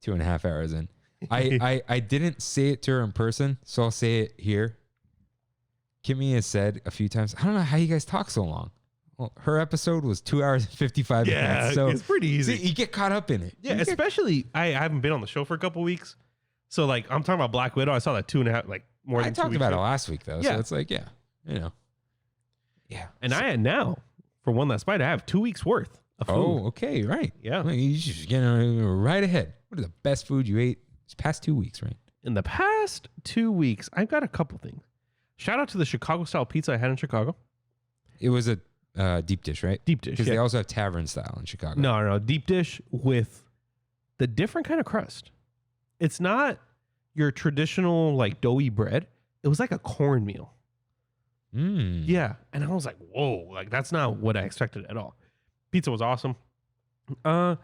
2.5 hours in. I didn't say it to her in person, so I'll say it here. Kimmy has said a few times, I don't know how you guys talk so long. Well, her episode was 2 hours and 55 minutes. So it's pretty easy. see, you get caught up in it. Yeah, You get- especially I haven't been on the show for a couple weeks, so like I'm talking about Black Widow. I saw that 2.5, like more I than 2 talked weeks about it ago. last week, though. Yeah. So it's like, yeah. And I had now for one last bite. I have 2 weeks worth of food. Oh, okay, right. Yeah. Well, you just getting right ahead. What are the best food you ate these past 2 weeks, right? In the past 2 weeks, I've got a couple things. Shout out to the Chicago style pizza I had in Chicago. It was a deep dish, right? Deep dish. Because Yeah. they also have tavern style in Chicago. No, deep dish with the different kind of crust. It's not your traditional like doughy bread. It was like a cornmeal. Mm. Yeah. And I was like, whoa, like that's not what I expected at all. Pizza was awesome. I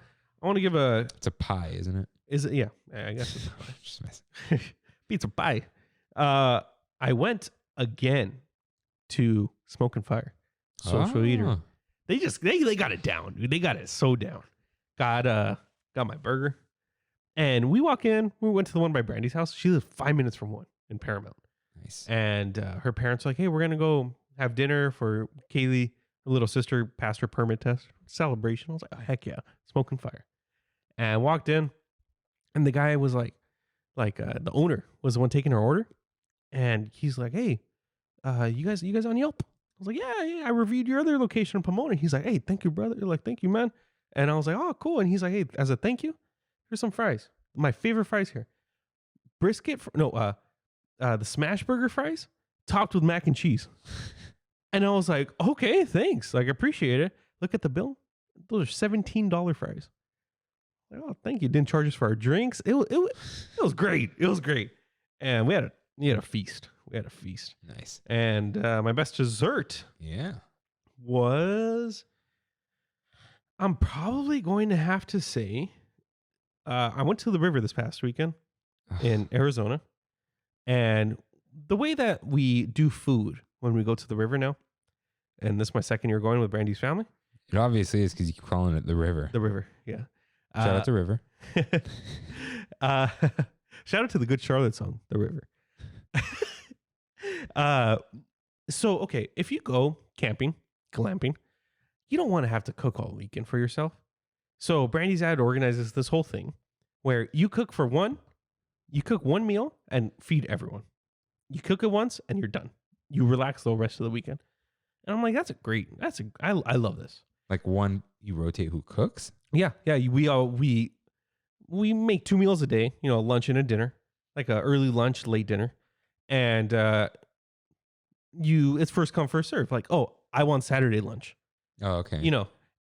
want to give a, It's a pie, isn't it? is it? Yeah, I guess it's Just messing. pizza pie. I went again to Smoke and Fire. Social Eater. Oh. They got it down, dude. They got it so down. Got my burger. And we walk in, we went to the one by Brandy's house. She lives 5 minutes from one in Paramount. Nice. And her parents are like, hey, we're gonna go have dinner for Kaylee. Her little sister passed her permit test. Celebration. I was like, oh, heck yeah. Smoke and Fire. And I walked in, and the guy was like the owner was the one taking her order. And he's like, hey, you guys on Yelp? I was like, yeah, I reviewed your other location in Pomona. He's like, hey, thank you, brother. Like, thank you, man. And I was like, oh, cool. And he's like, hey, as a thank you, here's some fries. My favorite fries here. Brisket, the smash burger fries topped with mac and cheese. And I was like, okay, thanks. Like, I appreciate it. Look at the bill. Those are $17 fries. Like, oh, thank you. Didn't charge us for our drinks. It was great. It was great. And we had a feast. We had a feast. Nice. And my best dessert Yeah. was, I'm probably going to have to say, I went to the river this past weekend in Arizona. And the way that we do food when we go to the river now, and this is my second year going with Brandy's family. It obviously is because you keep calling it the river. The river, yeah. Shout out to River. Shout out to the Good Charlotte song, The River. So, okay, if you go camping, glamping, you don't want to have to cook all weekend for yourself. So Brandy's dad organizes this whole thing where you cook one meal and feed everyone. You cook it once and you're done. You relax the rest of the weekend. And I'm like, I love this. Like one, you rotate who cooks? Yeah. We make 2 meals a day, lunch and a dinner, like a early lunch, late dinner. And it's first come, first serve. Like, oh, I want Saturday lunch. Oh, okay.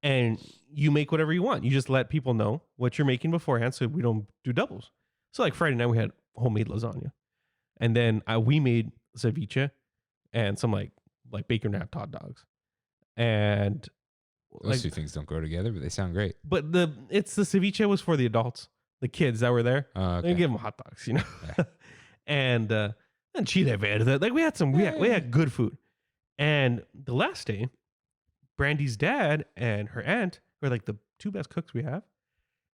And you make whatever you want. You just let people know what you're making beforehand so we don't do doubles. So like Friday night we had homemade lasagna. And then we made ceviche and some like bacon wrapped hot dogs. And Those two things don't go together, but they sound great. but the ceviche was for the adults, the kids that were there. Oh, okay. They give them hot dogs, Yeah. and chile verde. Like we had we had good food. And the last day, Brandy's dad and her aunt, who are like the two best cooks we have,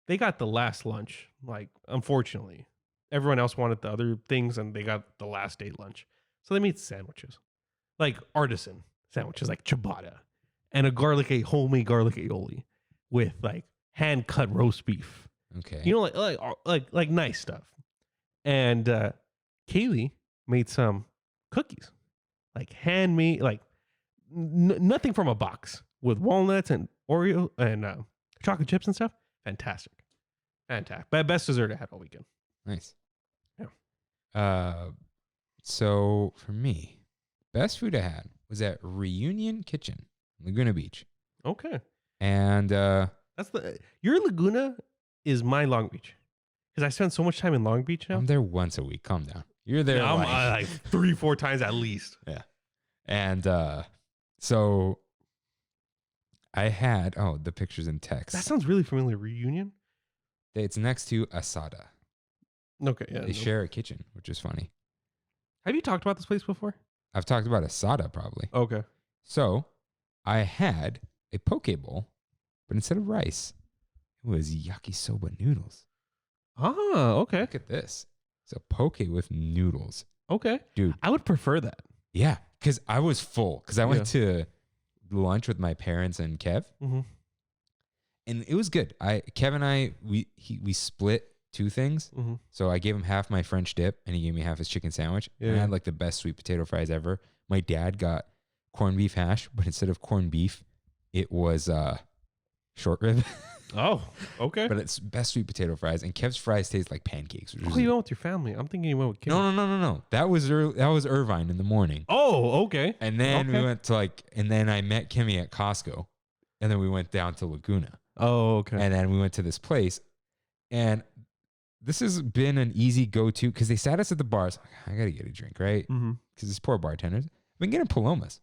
they got the last lunch. Like, unfortunately, everyone else wanted the other things, and they got the last day lunch. So they made sandwiches, like artisan sandwiches, like ciabatta, and a homemade garlic aioli with like hand cut roast beef. Okay. You know, like nice stuff. And Kaylee made some cookies, like handmade, like nothing from a box, with walnuts and Oreo and chocolate chips and stuff. Fantastic. Best dessert I had all weekend. Nice. Yeah. So for me, best food I had was at Reunion Kitchen, Laguna Beach. Okay. And your Laguna is my Long Beach, because I spend so much time in Long Beach now. I'm there once a week. Calm down. You're there I'm like 3-4 times at least. Yeah. And so I had the pictures in text. That sounds really familiar. Reunion. It's next to Asada. Okay. Yeah. They share a kitchen, which is funny. Have you talked about this place before? I've talked about Asada probably. Okay. So I had a poke bowl, but instead of rice, it was yakisoba noodles. Ah, okay. Look at this. It's a poke with noodles. Okay. Dude. I would prefer that. Yeah, because I was full. Because I went to lunch with my parents and Kev. Mm-hmm. And it was good. Kev and I, we split two things. Mm-hmm. So I gave him half my French dip and he gave me half his chicken sandwich. Yeah. And I had like the best sweet potato fries ever. My dad got corned beef hash, but instead of corned beef, it was short rib. Oh, okay. But it's best sweet potato fries. And Kev's fries taste like pancakes. Oh, you went with your family. I'm thinking you went with kids. No. That was Irvine in the morning. Oh, okay. And then Okay. we went to and then I met Kimmy at Costco. And then we went down to Laguna. Oh, okay. And then we went to this place. And this has been an easy go-to because they sat us at the bars. Like, I got to get a drink, right? Mm-hmm. Because it's poor bartenders. I've been getting Palomas.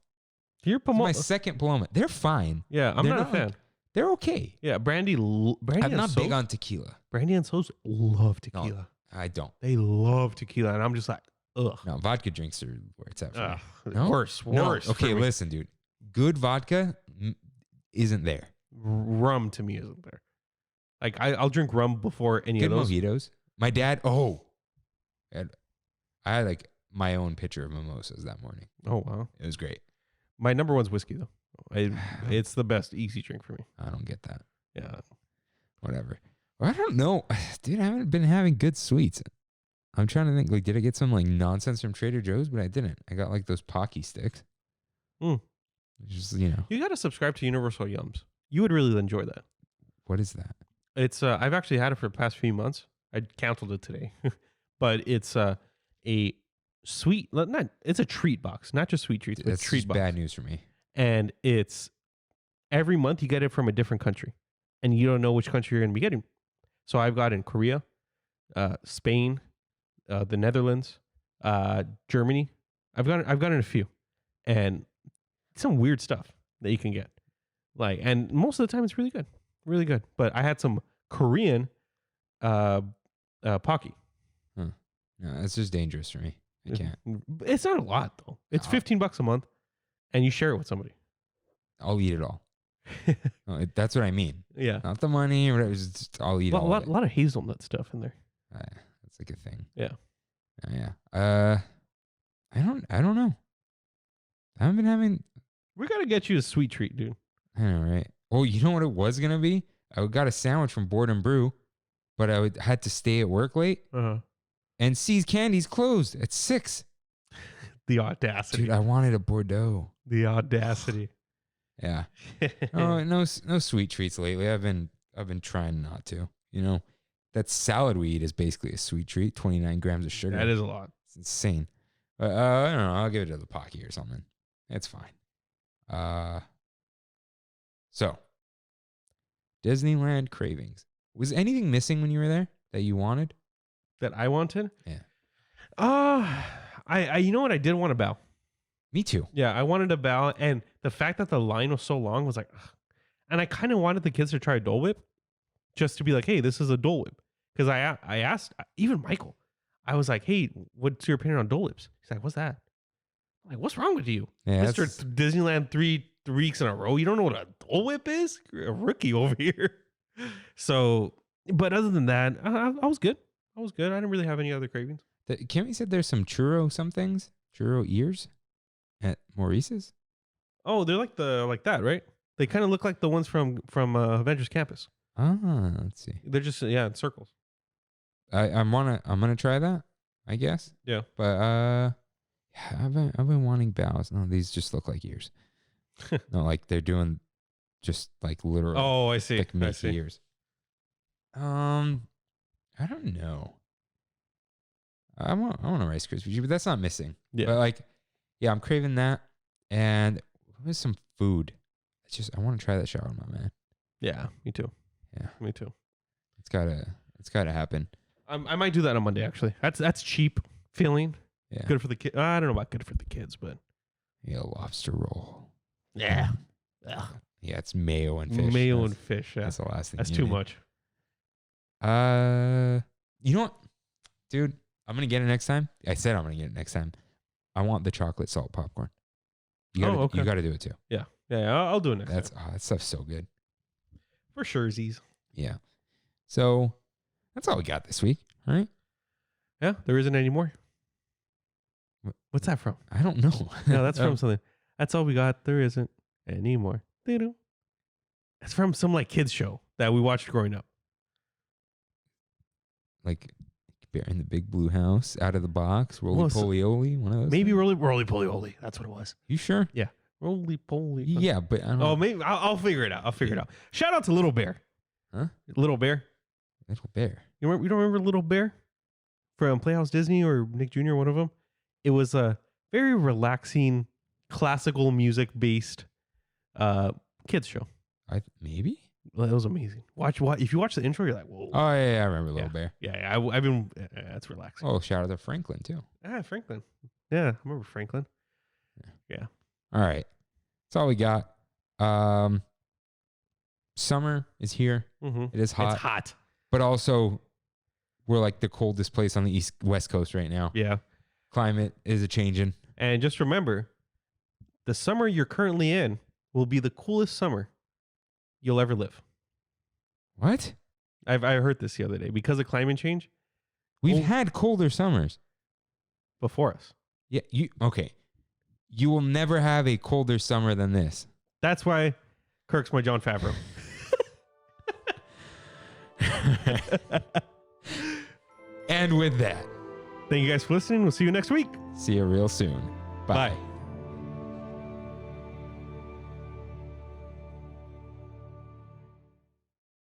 Your It's my second Paloma. They're fine. Yeah, I'm They're not a fan. They're okay. Yeah, Brandy I'm and not Sos- big on tequila. Brandy and Sos love tequila. No, I don't. They love tequila, and I'm just like, ugh. No, vodka drinks are where it's at for me. Ugh. No? Worse. No. for Okay, me. listen, dude. Good vodka isn't there. Rum to me isn't there. Like I'll drink rum before any Good of those. mojitos. My dad. I had like my own pitcher of mimosas that morning. Oh wow. It was great. My number one's whiskey though. It's the best easy drink for me. I don't get that. Yeah. Whatever. Well, I don't know, dude. I haven't been having good sweets. I'm trying to think. Like, did I get some like nonsense from Trader Joe's? But I didn't. I got like those Pocky sticks. Just You got to subscribe to Universal Yums. You would really enjoy that. What is that? It's I've actually had it for the past few months. I canceled it today, but it's a sweet. It's a treat box, not just sweet treats, but That's treat just box. bad news for me. And it's every month you get it from a different country, and you don't know which country you're going to be getting. So I've got in Korea, Spain, the Netherlands, Germany. I've gotten a few, and some weird stuff that you can get. Like, and most of the time it's really good. But I had some Korean Pocky. No, it's just dangerous for me. I can't. It's not a lot though. It's No. $15 a month, and you share it with somebody. I'll eat it all. No, that's what I mean. Yeah, Not the money or whatever. It's just, I'll eat a all of it. lot of hazelnut stuff in there. That's like a thing. Yeah. Yeah. I don't know. I haven't been having. We gotta get you a sweet treat, dude. I know, right? Oh, you know what it was gonna be? I got a sandwich from Bourbon Brew, but I had to stay at work late. And C's Candy's closed at 6. The audacity, Dude, I wanted a Bordeaux. the audacity. Yeah. Oh, no sweet treats lately. I've been trying not to. You know, that salad we eat is basically a sweet treat. 29 grams of sugar. That is a lot. It's insane. But I don't know. I'll give it to the Pocky or something. It's fine. So Disneyland cravings. Was anything missing when you were there that you wanted? That I wanted? Yeah. I you know what? I did want a bow. Me too. Yeah, I wanted a bow, and the fact that the line was so long was like, ugh. And I kind of wanted the kids to try Dole Whip, just to be like, hey, this is a Dole Whip. Because I asked even Michael, I was like, hey, what's your opinion on Dole Whips? He's like, what's that? I'm like, what's wrong with you, Yeah, Mr. Disneyland 3 weeks in a row. You don't know what a Dole Whip is? You're a rookie over here. So, but other than that, I was good. I didn't really have any other cravings. Kimmy said there's some churro ears at Maurice's. Oh, they're like that, right? They kind of look like the ones from Avengers Campus. Ah, let's see. They're just in circles. I'm gonna try that, I guess. Yeah. But I've been wanting bows. No, these just look like ears. No, like they're doing just like literal. Oh, I see. Like I Mickey see. ears. I don't know. I want a Rice Krispie, but that's not missing. Yeah. But like, yeah, I'm craving that, and with some food. I want to try that shawarma, man. Yeah, me too. Yeah, me too. It's gotta happen. I might do that on Monday. Actually, that's cheap feeling. Yeah, Good for the kid. I don't know about good for the kids, but yeah, lobster roll. yeah, Yeah, it's mayo and fish. mayo That's- and fish. Yeah, That's the last thing. that's you too need. much. You know what, dude? I'm gonna get it next time. I said I'm gonna get it next time. I want the chocolate salt popcorn. You gotta, okay. You gotta do it too. Yeah, I'll do it next time. That stuff's so good. For sure, Z's. Yeah. So that's all we got this week, all right? Yeah, there isn't any more. What's that from? I don't know. No, that's from something. That's all we got. There isn't any more. That's from some like kids show that we watched growing up. Like Bear in the Big Blue House, Out of the Box, Roly Poly Oly, one of those. Maybe things? Roly Poly Oly. That's what it was. You sure? Roly Poly. Yeah, but I don't know. Oh, maybe I'll figure it out. Shout out to Little Bear. Huh? Little Bear. Little Bear. You don't remember Little Bear from Playhouse Disney or Nick Jr. One of them? It was a very relaxing, classical music based kids show. Maybe. Well, it was amazing. Watch if you watch the intro, you're like, whoa. Oh yeah, I remember Little Bear. Yeah, I've been. That's relaxing. Oh, shout out to Franklin too. Franklin. Yeah, I remember Franklin. Yeah. All right, that's all we got. Summer is here. Mm-hmm. It is hot. It's hot. But also, we're like the coldest place on the West Coast right now. Yeah. Climate is a changing. And just remember, the summer you're currently in will be the coolest summer you'll ever live. What? I heard this the other day because of climate change. We've had colder summers. Before us. Yeah. Okay. You will never have a colder summer than this. That's why Kirk's my Jon Favreau. And with that, Thank you guys for listening. We'll see you next week. see you real soon. Bye. Bye.